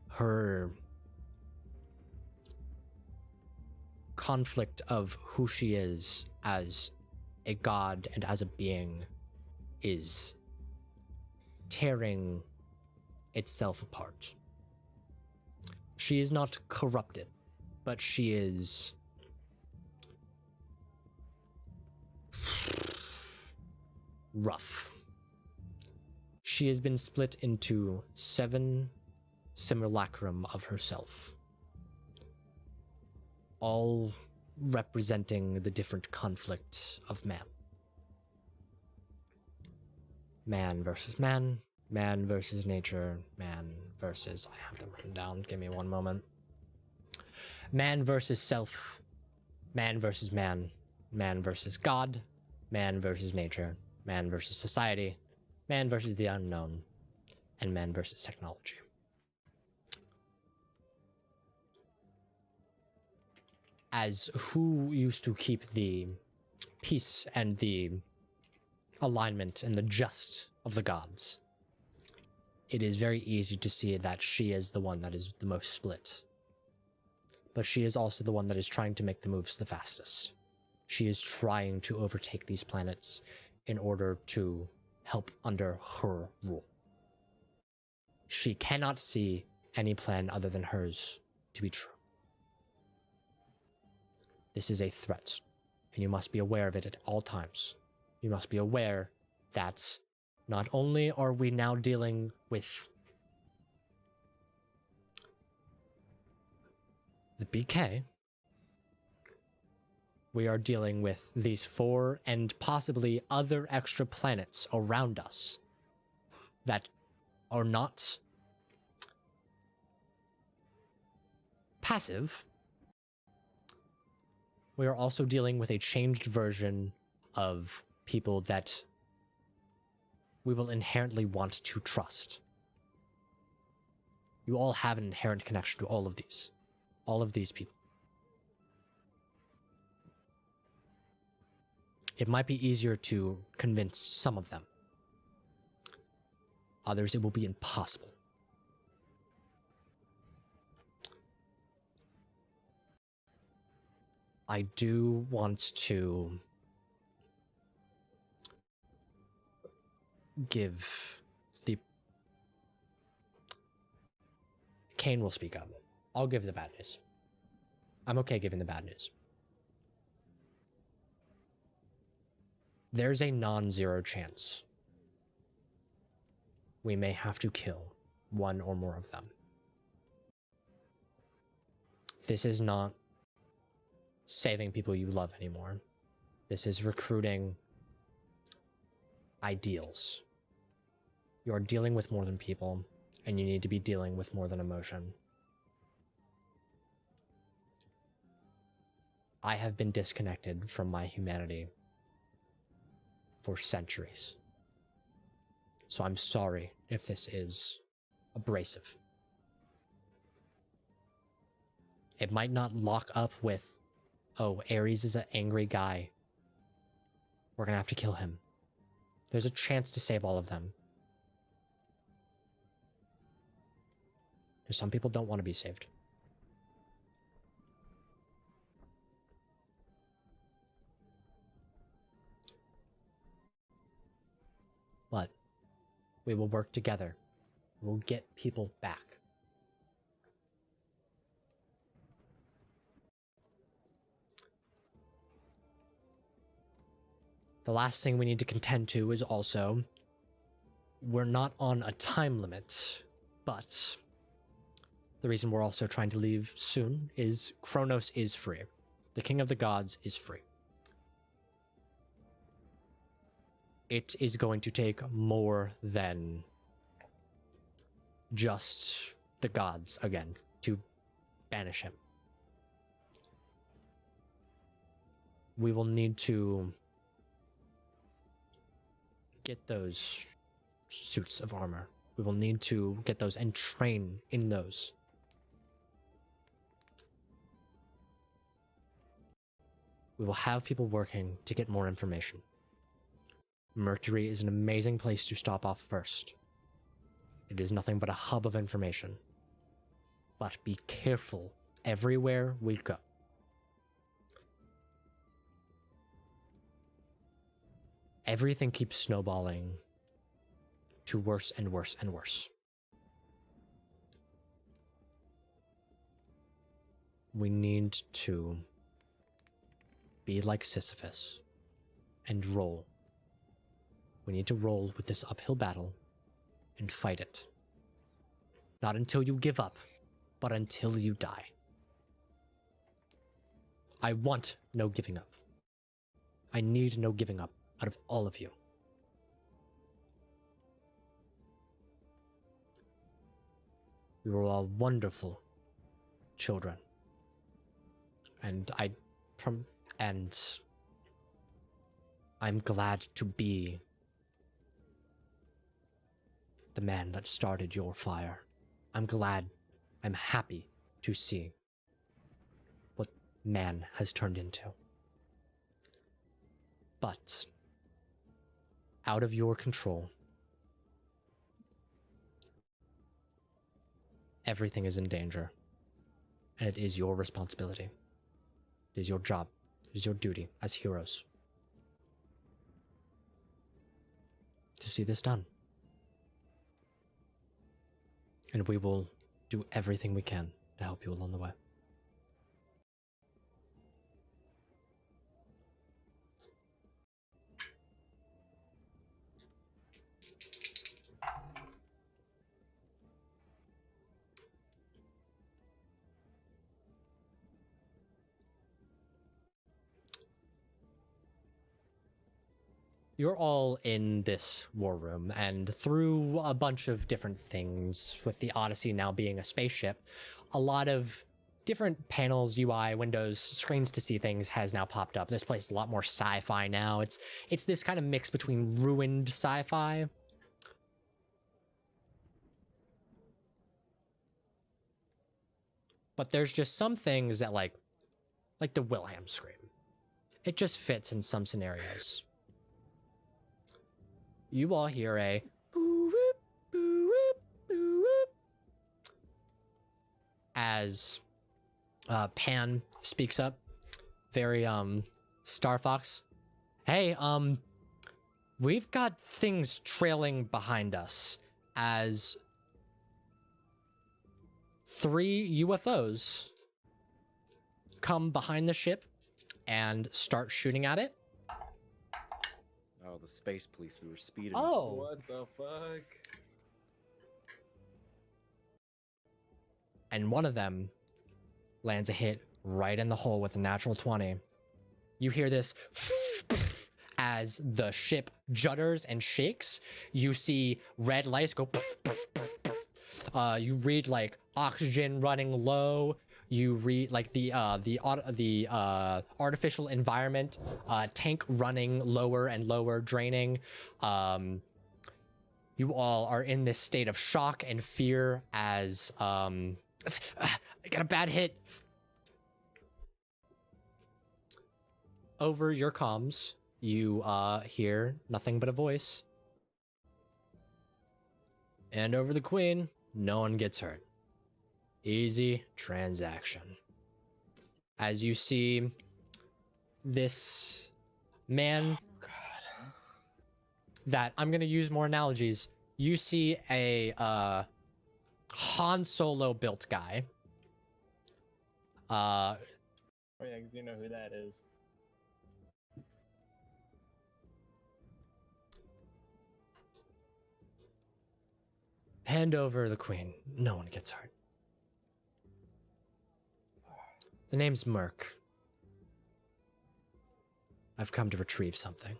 Her conflict of who she is as a god and as a being is tearing itself apart. She is not corrupted, but she is rough. She has been split into 7 simulacrum of herself, all representing the different conflict of man. Man versus man, man versus nature, man versus... I have them written down, give me one moment. Man versus self, man versus man, man versus God, man versus nature, man versus society, man versus the unknown, and man versus technology. As who used to keep the peace and the alignment and the just of the gods, it is very easy to see that she is the one that is the most split. But she is also the one that is trying to make the moves the fastest. She is trying to overtake these planets in order to help under her rule. She cannot see any plan other than hers to be true. This is a threat, and you must be aware of it at all times. You must be aware that not only are we now dealing with the BK, we are dealing with these 4 and possibly other extra planets around us that are not passive. We are also dealing with a changed version of people that we will inherently want to trust. You all have an inherent connection to all of these people. It might be easier to convince some of them. Others, it will be impossible. I do want to give the... Kane will speak up. I'll give the bad news. I'm okay giving the bad news. There's a non-zero chance we may have to kill one or more of them. This is not saving people you love anymore. This is recruiting ideals. You are dealing with more than people, and you need to be dealing with more than emotion. I have been disconnected from my humanity for centuries. So I'm sorry if this is abrasive. It might not lock up with, oh, Ares is an angry guy. We're gonna have to kill him. There's a chance to save all of them. Some people don't want to be saved. But we will work together. We'll get people back. The last thing we need to contend to is also, we're not on a time limit, but the reason we're also trying to leave soon is Kronos is free. The King of the Gods is free. It is going to take more than just the gods again to banish him. We will need to get those suits of armor. We will need to get those and train in those. We will have people working to get more information. Mercury is an amazing place to stop off first. It is nothing but a hub of information. But be careful everywhere we go. Everything keeps snowballing to worse and worse and worse. We need to be like Sisyphus and roll. We need to roll with this uphill battle and fight it. Not until you give up, but until you die. I want no giving up. I need no giving up out of all of you. We were all wonderful children. And I'm glad to be the man that started your fire. I'm happy to see what man has turned into. But out of your control, everything is in danger, and it is your responsibility. It is your job. It is your duty as heroes to see this done. And we will do everything we can to help you along the way. You're all in this war room, and through a bunch of different things, with the Odyssey now being a spaceship, a lot of different panels, UI, windows, screens to see things has now popped up. This place is a lot more sci-fi now. It's this kind of mix between ruined sci-fi. But there's just some things that like the Wilhelm scream. It just fits in some scenarios. You all hear a boo whoop, boo whoop, boo whoop as Pan speaks up. very Star Fox. Hey, we've got things trailing behind us as 3 UFOs come behind the ship and start shooting at it. Oh, the space police. We were speeding. Oh, What the fuck? and one of them lands a hit right in the hole with a natural 20. You hear this as the ship judders and shakes. You see red lights go. You read like oxygen running low. You read like the artificial environment tank running lower and lower, draining. You all are in this state of shock and fear as I got a bad hit. Over your comms, you hear nothing but a voice. And over the queen, no one gets hurt. Easy transaction. As you see this man that I'm going to use more analogies. You see a Han Solo built guy. Oh yeah, because you know who that is. Hand over the queen. No one gets hurt. The name's Merc. I've come to retrieve something.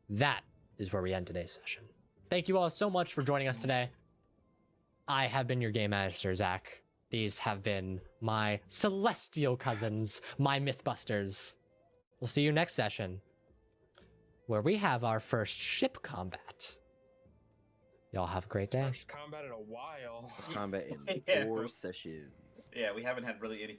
That is where we end today's session. Thank you all so much for joining us today. I have been your game master, Zach. These have been my celestial cousins, my Mythbusters. We'll see you next session, where we have our first ship combat. Y'all have a great day. First combat in a while. Combat in Yeah. 4 sessions. Yeah, we haven't had really any